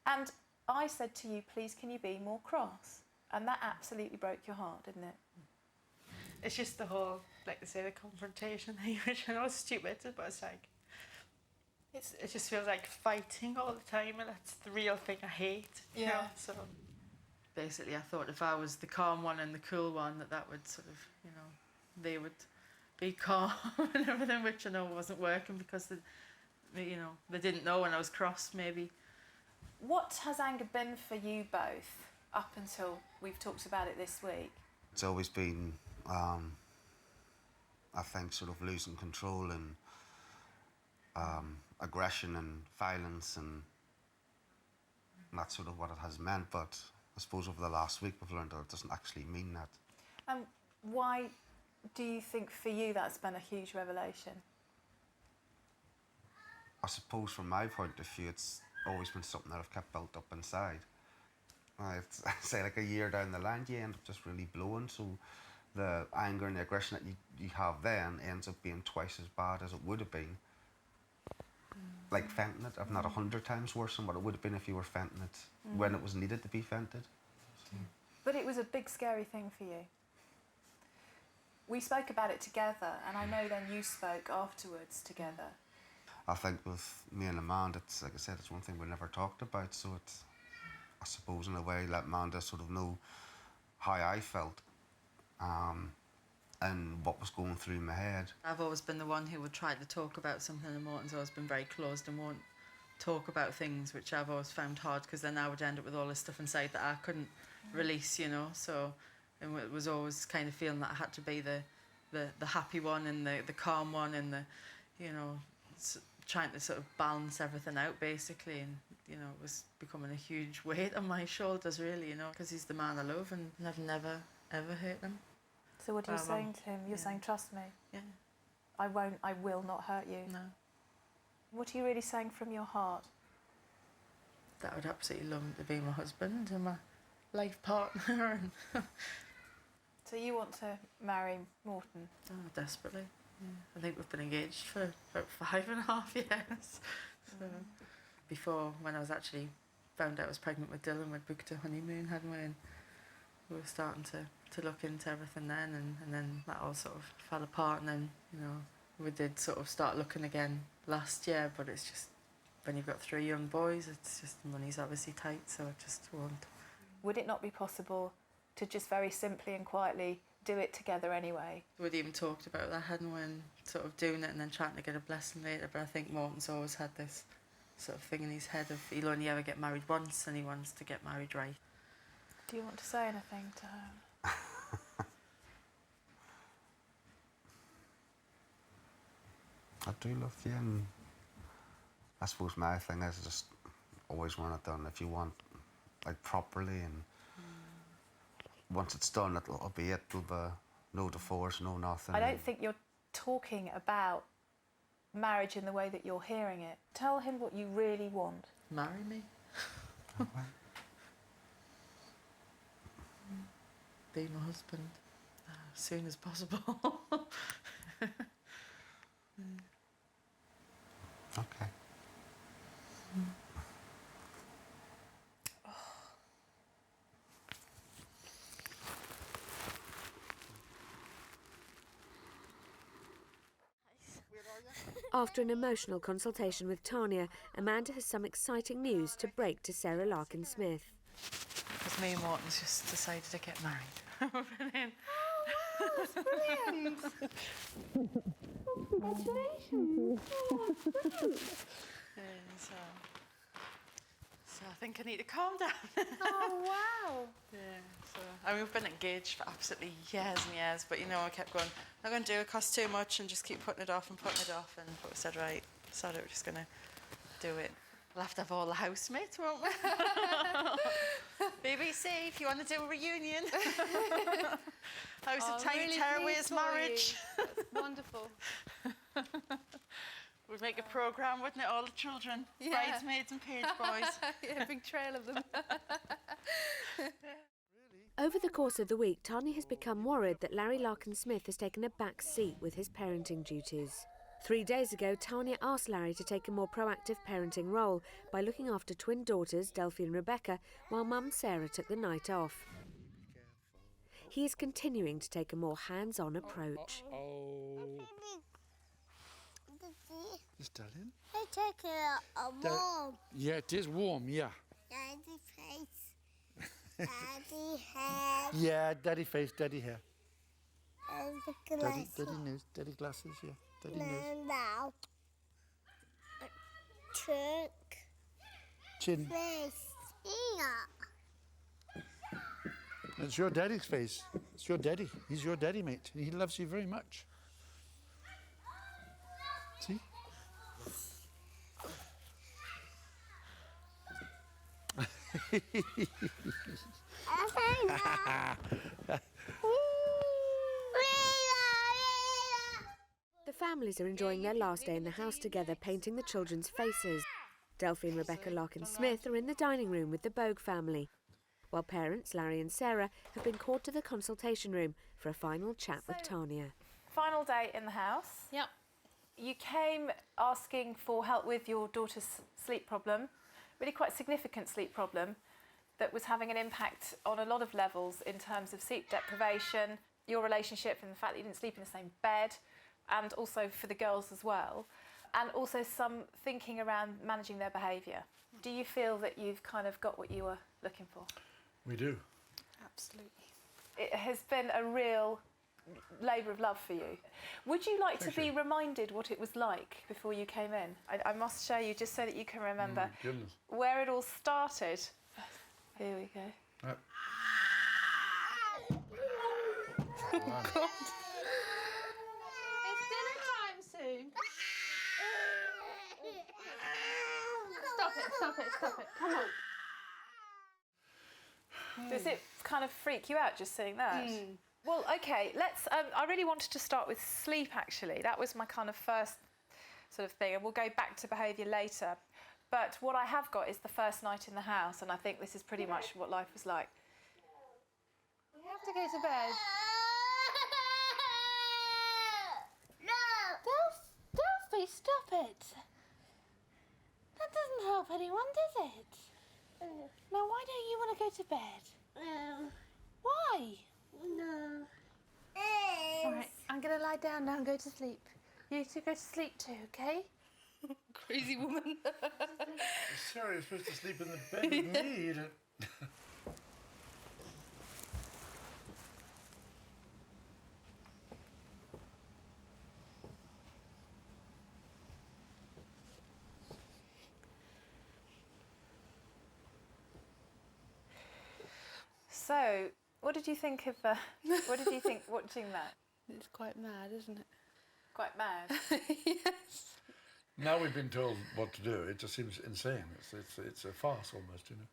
And I said to you, please, can you be more cross? And that absolutely broke your heart, didn't it? It's just the whole, like they say, the confrontation thing, which I know is stupid, but it's like, it just feels like fighting all the time, and that's the real thing I hate. Yeah. You know? So basically, I thought if I was the calm one and the cool one, that would sort of, you know, they would be calm and everything, which I know wasn't working, because you know, they didn't know when I was cross, maybe. What has anger been for you both up until we've talked about it this week? It's always been, I think, sort of losing control and aggression and violence, and that's sort of what it has meant. But I suppose over the last week we've learned that it doesn't actually mean that. And why do you think for you that's been a huge revelation? I suppose from my point of view, it's always been something that I've kept built up inside. It's, say, like a year down the line, you end up just really blowing, so the anger and the aggression that you have then ends up being twice as bad as it would have been. Like venting it, if not 100 times worse than what it would have been if you were venting it when it was needed to be vented. So. But it was a big, scary thing for you. We spoke about it together, and I know then you spoke afterwards together. I think with me and Amanda, it's, like I said, it's one thing we never talked about, so it's, I suppose in a way, let Amanda sort of know how I felt and what was going through my head. I've always been the one who would try to talk about something, and Morton's always been very closed and won't talk about things, which I've always found hard, because then I would end up with all this stuff inside that I couldn't release, you know. So and it was always kind of feeling that I had to be the happy one and the calm one, and the, you know, trying to sort of balance everything out basically. And you know, it was becoming a huge weight on my shoulders really, you know, because he's the man I love, and I've never ever hurt him. So what are you saying to him? You're saying, trust me. Yeah. I will not hurt you. No. What are you really saying from your heart? That I would absolutely love him to be my husband and my life partner. And so you want to marry Morton? Oh, desperately. Yeah. I think we've been engaged for about 5.5 years. So before, when I was actually found out I was pregnant with Dylan, we'd booked a honeymoon, hadn't we? And we were starting to look into everything then, and then that all sort of fell apart, and then, you know, we did sort of start looking again last year, but it's just, when you've got 3 young boys, it's just, money's obviously tight, so I just won't. Would it not be possible to just very simply and quietly do it together anyway? We'd even talked about that, hadn't we, and sort of doing it and then trying to get a blessing later, but I think Morton's always had this sort of thing in his head of he'll only ever get married once, and he wants to get married right. Do you want to say anything to her? I do love you, and I suppose my thing is just always want it done if you want, like, properly, and once it's done, it'll be it. There'll be no divorce, no nothing. I don't think you're talking about marriage in the way that you're hearing it. Tell him what you really want. Marry me. Be my husband as soon as possible. Okay. After an emotional consultation with Tanya, Amanda has some exciting news to break to Sarah Larkin-Smith. Because me and Morton's just decided to get married. Brilliant. Oh, that's brilliant. Congratulations. Oh, So I think I need to calm down. Oh, wow. Yeah, so I mean, we've been engaged for absolutely years and years, but you know, I kept going, I'm not going to do it, costs too much, and just keep putting it off, and but we said, right, sorry, we're just going to do it. We'll have to have all the housemates, won't we? BBC, if you want to do a reunion. House of Tiny Tearaways marriage. That's wonderful. We'd make a programme, wouldn't it? All the children, bridesmaids and page boys. Yeah, a big trail of them. Over the course of the week, Tanya has become worried that Larry Larkin-Smith has taken a back seat with his parenting duties. 3 days ago, Tanya asked Larry to take a more proactive parenting role by looking after twin daughters, Delphi and Rebecca, while Mum Sarah took the night off. He is continuing to take a more hands-on approach. Just darling. I take it warm. Yeah, it is warm, yeah. Daddy face. Daddy hair. Yeah, daddy face, daddy hair. And the glasses. Daddy nose, daddy glasses, yeah. Daddy nose. Now. Trunk. Chin. Face. Yeah. It's your daddy's face. It's your daddy. He's your daddy, mate. And he loves you very much. See? The families are enjoying their last day in the house together, painting the children's faces. Delphine Rebecca Larkin-Smith are in the dining room with the Bogue family, while parents Larry and Sarah have been called to the consultation room for a final chat with Tanya. Final day in the house. Yep. You came asking for help with your daughter's sleep problem, really quite significant sleep problem that was having an impact on a lot of levels in terms of sleep deprivation, your relationship and the fact that you didn't sleep in the same bed, and also for the girls as well, and also some thinking around managing their behaviour. Do you feel that you've kind of got what you were looking for? We do. Absolutely. It has been a real labour of love for you. Would you like to be reminded what it was like before you came in? I must show you just so that you can remember where it all started. Here we go. Oh, God. It's dinner time soon. Stop it. Come on. Does it kind of freak you out just seeing that? Well, okay, let's... I really wanted to start with sleep, actually. That was my kind of first sort of thing, and we'll go back to behaviour later. But what I have got is the first night in the house, and I think this is pretty much what life was like. We have to go to bed. No! Delphi, stop it. That doesn't help anyone, does it? Now, why don't you want to go to bed? No. Why? No. All right, I'm going to lie down now and go to sleep. You two go to sleep too, okay? Crazy woman. Sarah, you're supposed to sleep in the bed with me. You don't... So, what did you think of... what did you think watching that? It's quite mad, isn't it? Quite mad? Yes. Now we've been told what to do, it just seems insane. It's a farce almost, you know.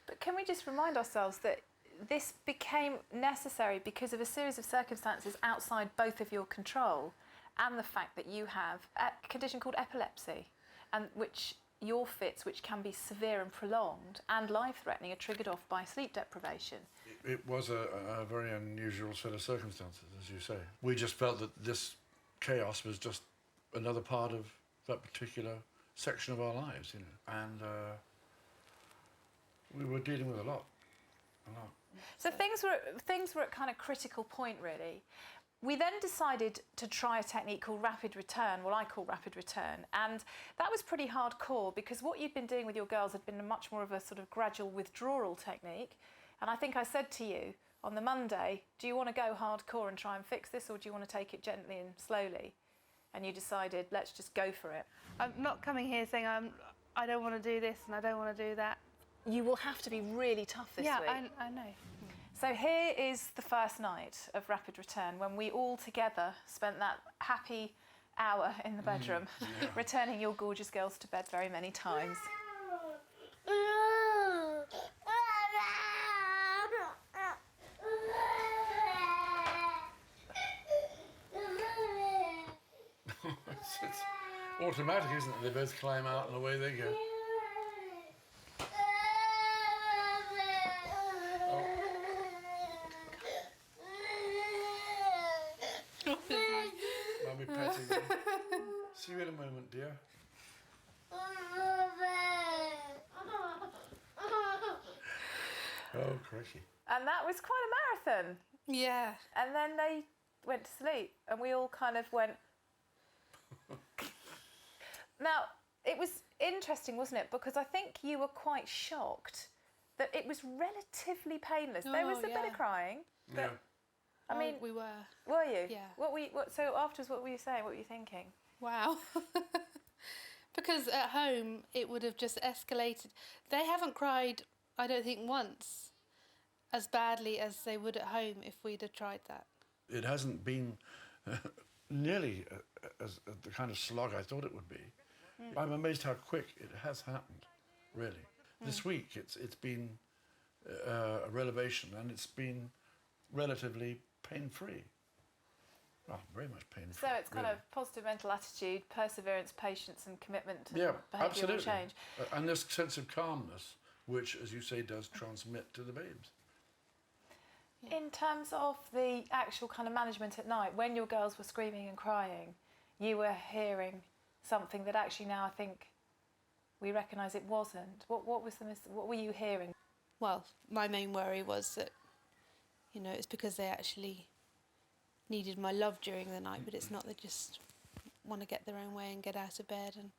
But can we just remind ourselves that this became necessary because of a series of circumstances outside both of your control, and the fact that you have a condition called epilepsy, and which your fits, which can be severe and prolonged and life-threatening, are triggered off by sleep deprivation. It was a very unusual set of circumstances, as you say. We just felt that this chaos was just another part of that particular section of our lives, you know, and we were dealing with a lot. So things were at kind of critical point, really. We then decided to try a technique called rapid return, what I call rapid return, and that was pretty hardcore because what you'd been doing with your girls had been a much more of a sort of gradual withdrawal technique. And I think I said to you on the Monday, do you want to go hardcore and try and fix this, or do you want to take it gently and slowly? And you decided, let's just go for it. I'm not coming here saying I don't want to do this and I don't want to do that. You will have to be really tough this week. Yeah, I know. So here is the first night of rapid return when we all together spent that happy hour in the bedroom, returning your gorgeous girls to bed very many times. It's automatic, isn't it? They both climb out and away they go. Mummy petting you. See you in a moment, dear. Oh, crikey. And that was quite a marathon. Yeah. And then they went to sleep and we all kind of went... Now, it was interesting, wasn't it? Because I think you were quite shocked that it was relatively painless. There was a bit of crying. But, I mean... we were. Were you? Yeah. So afterwards, what were you saying? What were you thinking? Wow. Because at home, it would have just escalated. They haven't cried, I don't think, once as badly as they would at home if we'd have tried that. It hasn't been nearly as the kind of slog I thought it would be. I'm amazed how quick it has happened, really. This week, it's been a revelation, and it's been relatively pain-free. Oh, very much painful. So it's kind of positive mental attitude, perseverance, patience and commitment to behavioural absolutely. change. And this sense of calmness, which, as you say, does transmit to the babes. In terms of the actual kind of management at night, when your girls were screaming and crying, you were hearing something that actually now I think we recognise it wasn't. What were you hearing? Well, my main worry was that, you know, it's because they actually needed my love during the night, but it's not, they just want to get their own way and get out of bed. And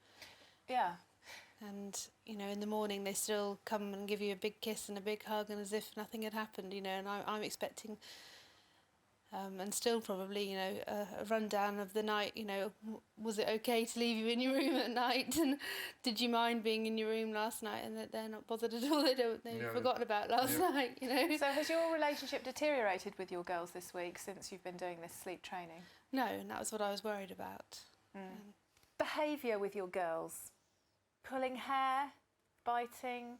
and, you know, in the morning they still come and give you a big kiss and a big hug and as if nothing had happened, you know, and I'm expecting, and still probably, you know, a rundown of the night, you know, was it okay to leave you in your room at night, and did you mind being in your room last night, and that they're not bothered at all, they've forgotten about last night, you know. So has your relationship deteriorated with your girls this week since you've been doing this sleep training? No, and that was what I was worried about. Behaviour with your girls? Pulling hair, biting,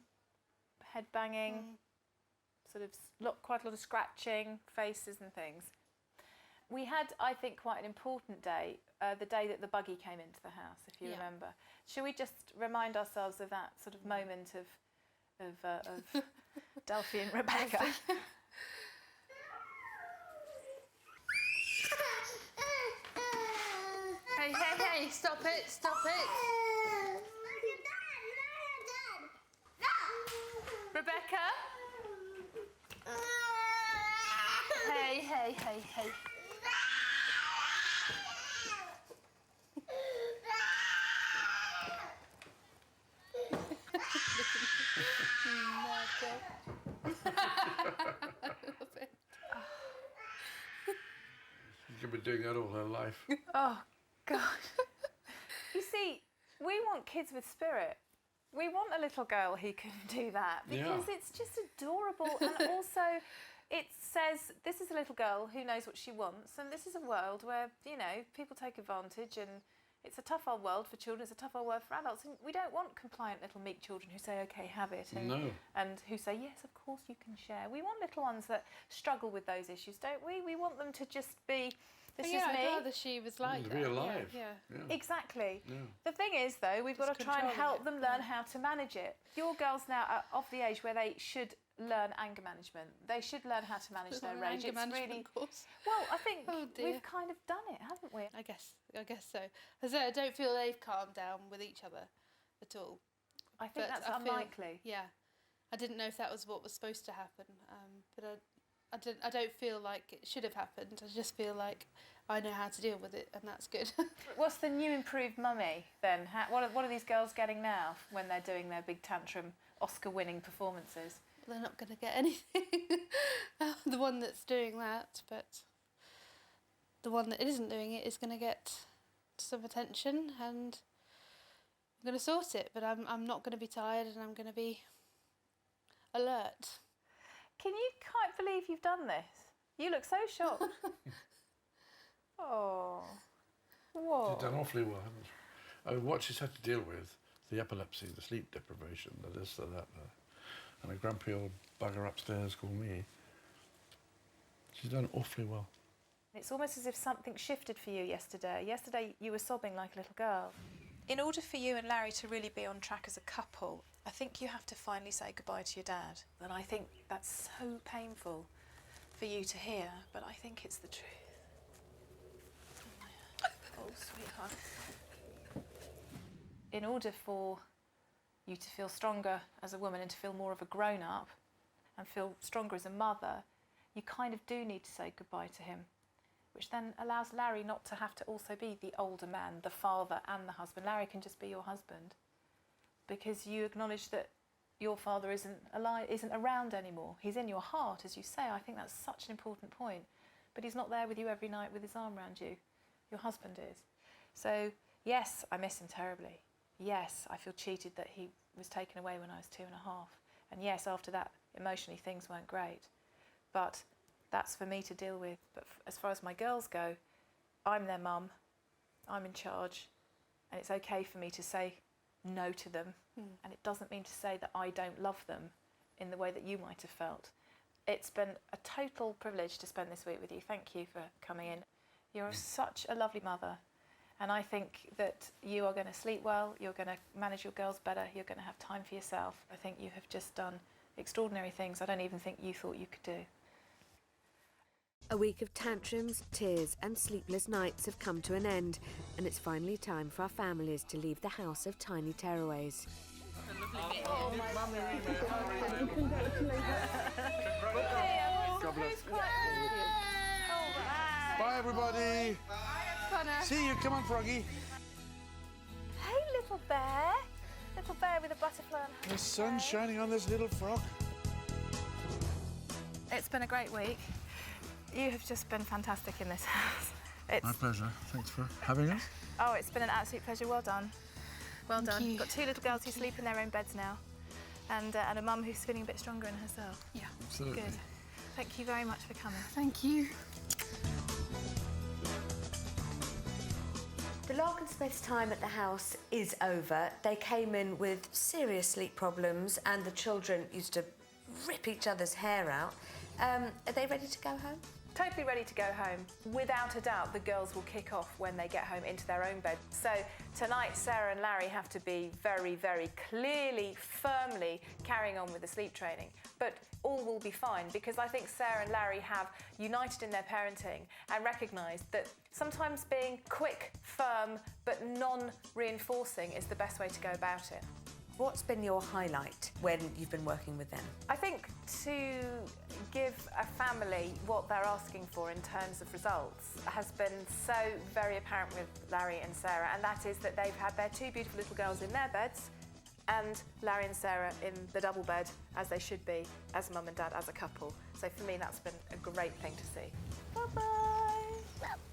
head banging, sort of quite a lot of scratching, faces and things. We had, I think, quite an important day, the day that the buggy came into the house, if you remember. Should we just remind ourselves of that sort of moment of Delphi and Rebecca? Hey, stop it, stop it. Rebecca? Hey. She's been doing that all her life. Oh, God. You see, we want kids with spirit. We want a little girl who can do that because it's just adorable, and also it says this is a little girl who knows what she wants, and this is a world where, you know, people take advantage, and it's a tough old world for children, it's a tough old world for adults, and we don't want compliant little meek children who say, OK, have it, and who say, yes, of course you can share. We want little ones that struggle with those issues, don't we? We want them to just be, this is me. I'd rather she was like that. Be alive. Exactly. Yeah. The thing is, though, we've got to try and help them learn how to manage it. Your girls now are of the age where they should learn anger management. They should learn how to manage their rage. It's really course. well. I think we've kind of done it, haven't we? I guess so. As I don't feel they've calmed down with each other at all. I think that's unlikely. I didn't know if that was what was supposed to happen, but I don't feel like it should have happened. I just feel like I know how to deal with it, and that's good. What's the new improved mummy then? What are these girls getting now when they're doing their big tantrum, Oscar-winning performances? They're not going to get anything. The one that's doing that, but the one that isn't doing it is going to get some attention, and I'm going to sort it. But I'm not going to be tired, and I'm going to be alert. Can you quite believe you've done this? You look so shocked. Oh, whoa. She's done awfully well, haven't she? I mean, what she's had to deal with, the epilepsy, the sleep deprivation, the this, the that, and a grumpy old bugger upstairs called me. She's done awfully well. It's almost as if something shifted for you yesterday. Yesterday you were sobbing like a little girl. In order for you and Larry to really be on track as a couple, I think you have to finally say goodbye to your dad. And I think that's so painful for you to hear, but I think it's the truth. Oh, sweetheart. In order for you to feel stronger as a woman and to feel more of a grown-up and feel stronger as a mother, you kind of do need to say goodbye to him, which then allows Larry not to have to also be the older man, the father and the husband. Larry can just be your husband because you acknowledge that your father isn't around anymore. He's in your heart, as you say. I think that's such an important point. But he's not there with you every night with his arm around you. Your husband is. So, yes, I miss him terribly. Yes, I feel cheated that he was taken away when I was 2.5. And yes, after that, emotionally, things weren't great. But that's for me to deal with. But as far as my girls go, I'm their mum. I'm in charge. And it's okay for me to say no to them. And it doesn't mean to say that I don't love them in the way that you might have felt. It's been a total privilege to spend this week with you. Thank you for coming in. You're such a lovely mother. And I think that you are going to sleep well, you're going to manage your girls better, you're going to have time for yourself. I think you have just done extraordinary things I don't even think you thought you could do. A week of tantrums, tears and sleepless nights have come to an end, and it's finally time for our families to leave the House of Tiny Tearaways. God bless. Bye, everybody. See you. Come on, Froggy. Hey, little bear. Little bear with a butterfly on her The sun's shining on this little frog. It's been a great week. You have just been fantastic in this house. My pleasure. Thanks for having us. Oh, it's been an absolute pleasure. Well done. Well Thank done. you. Got 2 little girls who sleep in their own beds now, and a mum who's feeling a bit stronger in herself. Yeah. Absolutely. Good. Thank you very much for coming. Thank you. The Lark and Smith's time at the house is over. They came in with serious sleep problems and the children used to rip each other's hair out. Are they ready to go home? Totally ready to go home. Without a doubt, the girls will kick off when they get home into their own bed. So tonight, Sarah and Larry have to be very, very clearly, firmly carrying on with the sleep training. But all will be fine because I think Sarah and Larry have united in their parenting and recognised that sometimes being quick, firm, but non-reinforcing is the best way to go about it. What's been your highlight when you've been working with them? I think to give a family what they're asking for in terms of results has been so very apparent with Larry and Sarah, and that is that they've had their 2 beautiful little girls in their beds and Larry and Sarah in the double bed, as they should be, as mum and dad, as a couple. So for me, that's been a great thing to see. Bye-bye.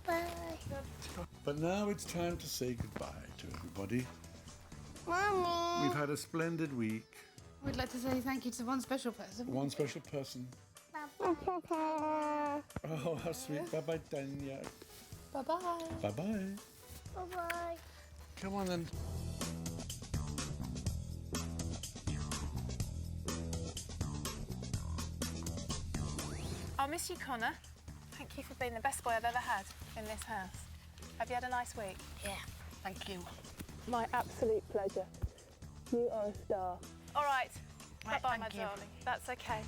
Bye-bye. But now it's time to say goodbye to everybody. Mommy. We've had a splendid week. We'd like to say thank you to one special person. One special person. Bye-bye. Oh, how sweet. Bye-bye, Tanya. Bye-bye. Bye-bye. Bye-bye. Come on, then. I'll miss you, Connor. Thank you for being the best boy I've ever had in this house. Have you had a nice week? Yeah. Thank you. My absolute pleasure. You are a star. All right. Right, Bye-bye, my thank you. darling. That's okay.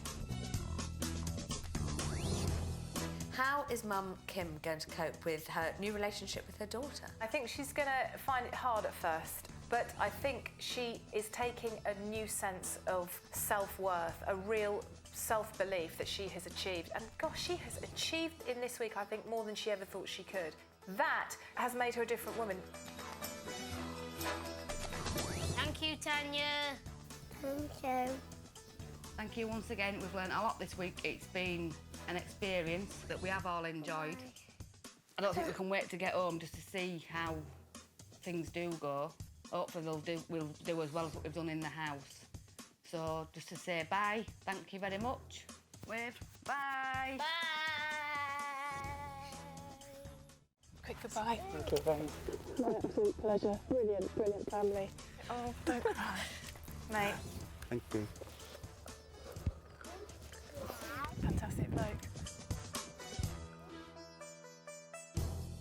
How is Mum Kim going to cope with her new relationship with her daughter? I think she's going to find it hard at first, but I think she is taking a new sense of self-worth, a real self-belief that she has achieved. And gosh, she has achieved in this week, I think, more than she ever thought she could. That has made her a different woman. Thank you, Tanya. Thank you. Thank you once again. We've learned a lot this week. It's been an experience that we have all enjoyed. I don't think we can wait to get home just to see how things do go. Hopefully we'll do as well as what we've done in the house. So just to say bye, thank you very much. Wave, bye. Bye. Quick goodbye. Thank you very much. My absolute pleasure. Brilliant, brilliant family. Oh, don't cry. Mate, Thank you. fantastic bloke.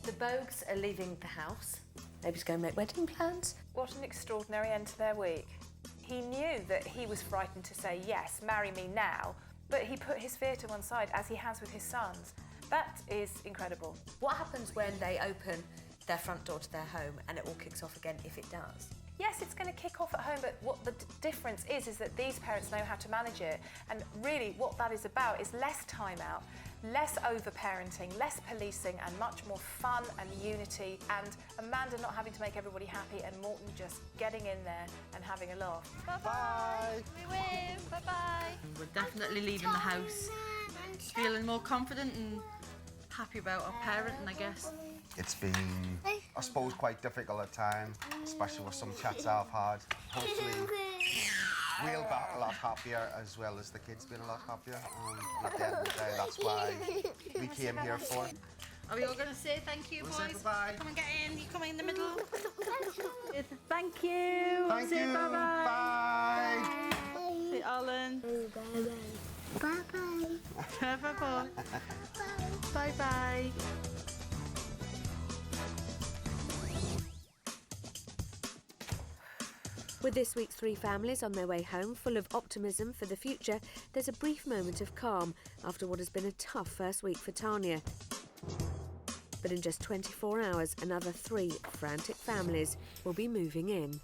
The Bogues are leaving the house. Maybe to go and make wedding plans. What an extraordinary end to their week. He knew that he was frightened to say, yes, marry me now, but he put his fear to one side, as he has with his sons. That is incredible. What happens when they open their front door to their home and it all kicks off again if it does? Yes, it's going to kick off at home, but what the difference is that these parents know how to manage it. And really what that is about is less time out, less over-parenting, less policing, and much more fun and unity, and Amanda not having to make everybody happy, and Morton just getting in there and having a laugh. Bye-bye. We win. Bye-bye. We're definitely leaving the house feeling more confident and happy about our parenting, I guess. It's been, I suppose, quite difficult at times, especially with some chats I've had. Hopefully, we'll be a lot happier as well as the kids being a lot happier. And at the end of the day, that's why we came here for. Are we all going to say thank you, We'll boys? say bye. Come and get in. You come in the middle. Thank you. Thank Say you. bye-bye. Bye. Say Alan. Bye-bye. Bye-bye. Bye-bye. With this week's 3 families on their way home, full of optimism for the future, there's a brief moment of calm after what has been a tough first week for Tanya. But in just 24 hours, another 3 frantic families will be moving in.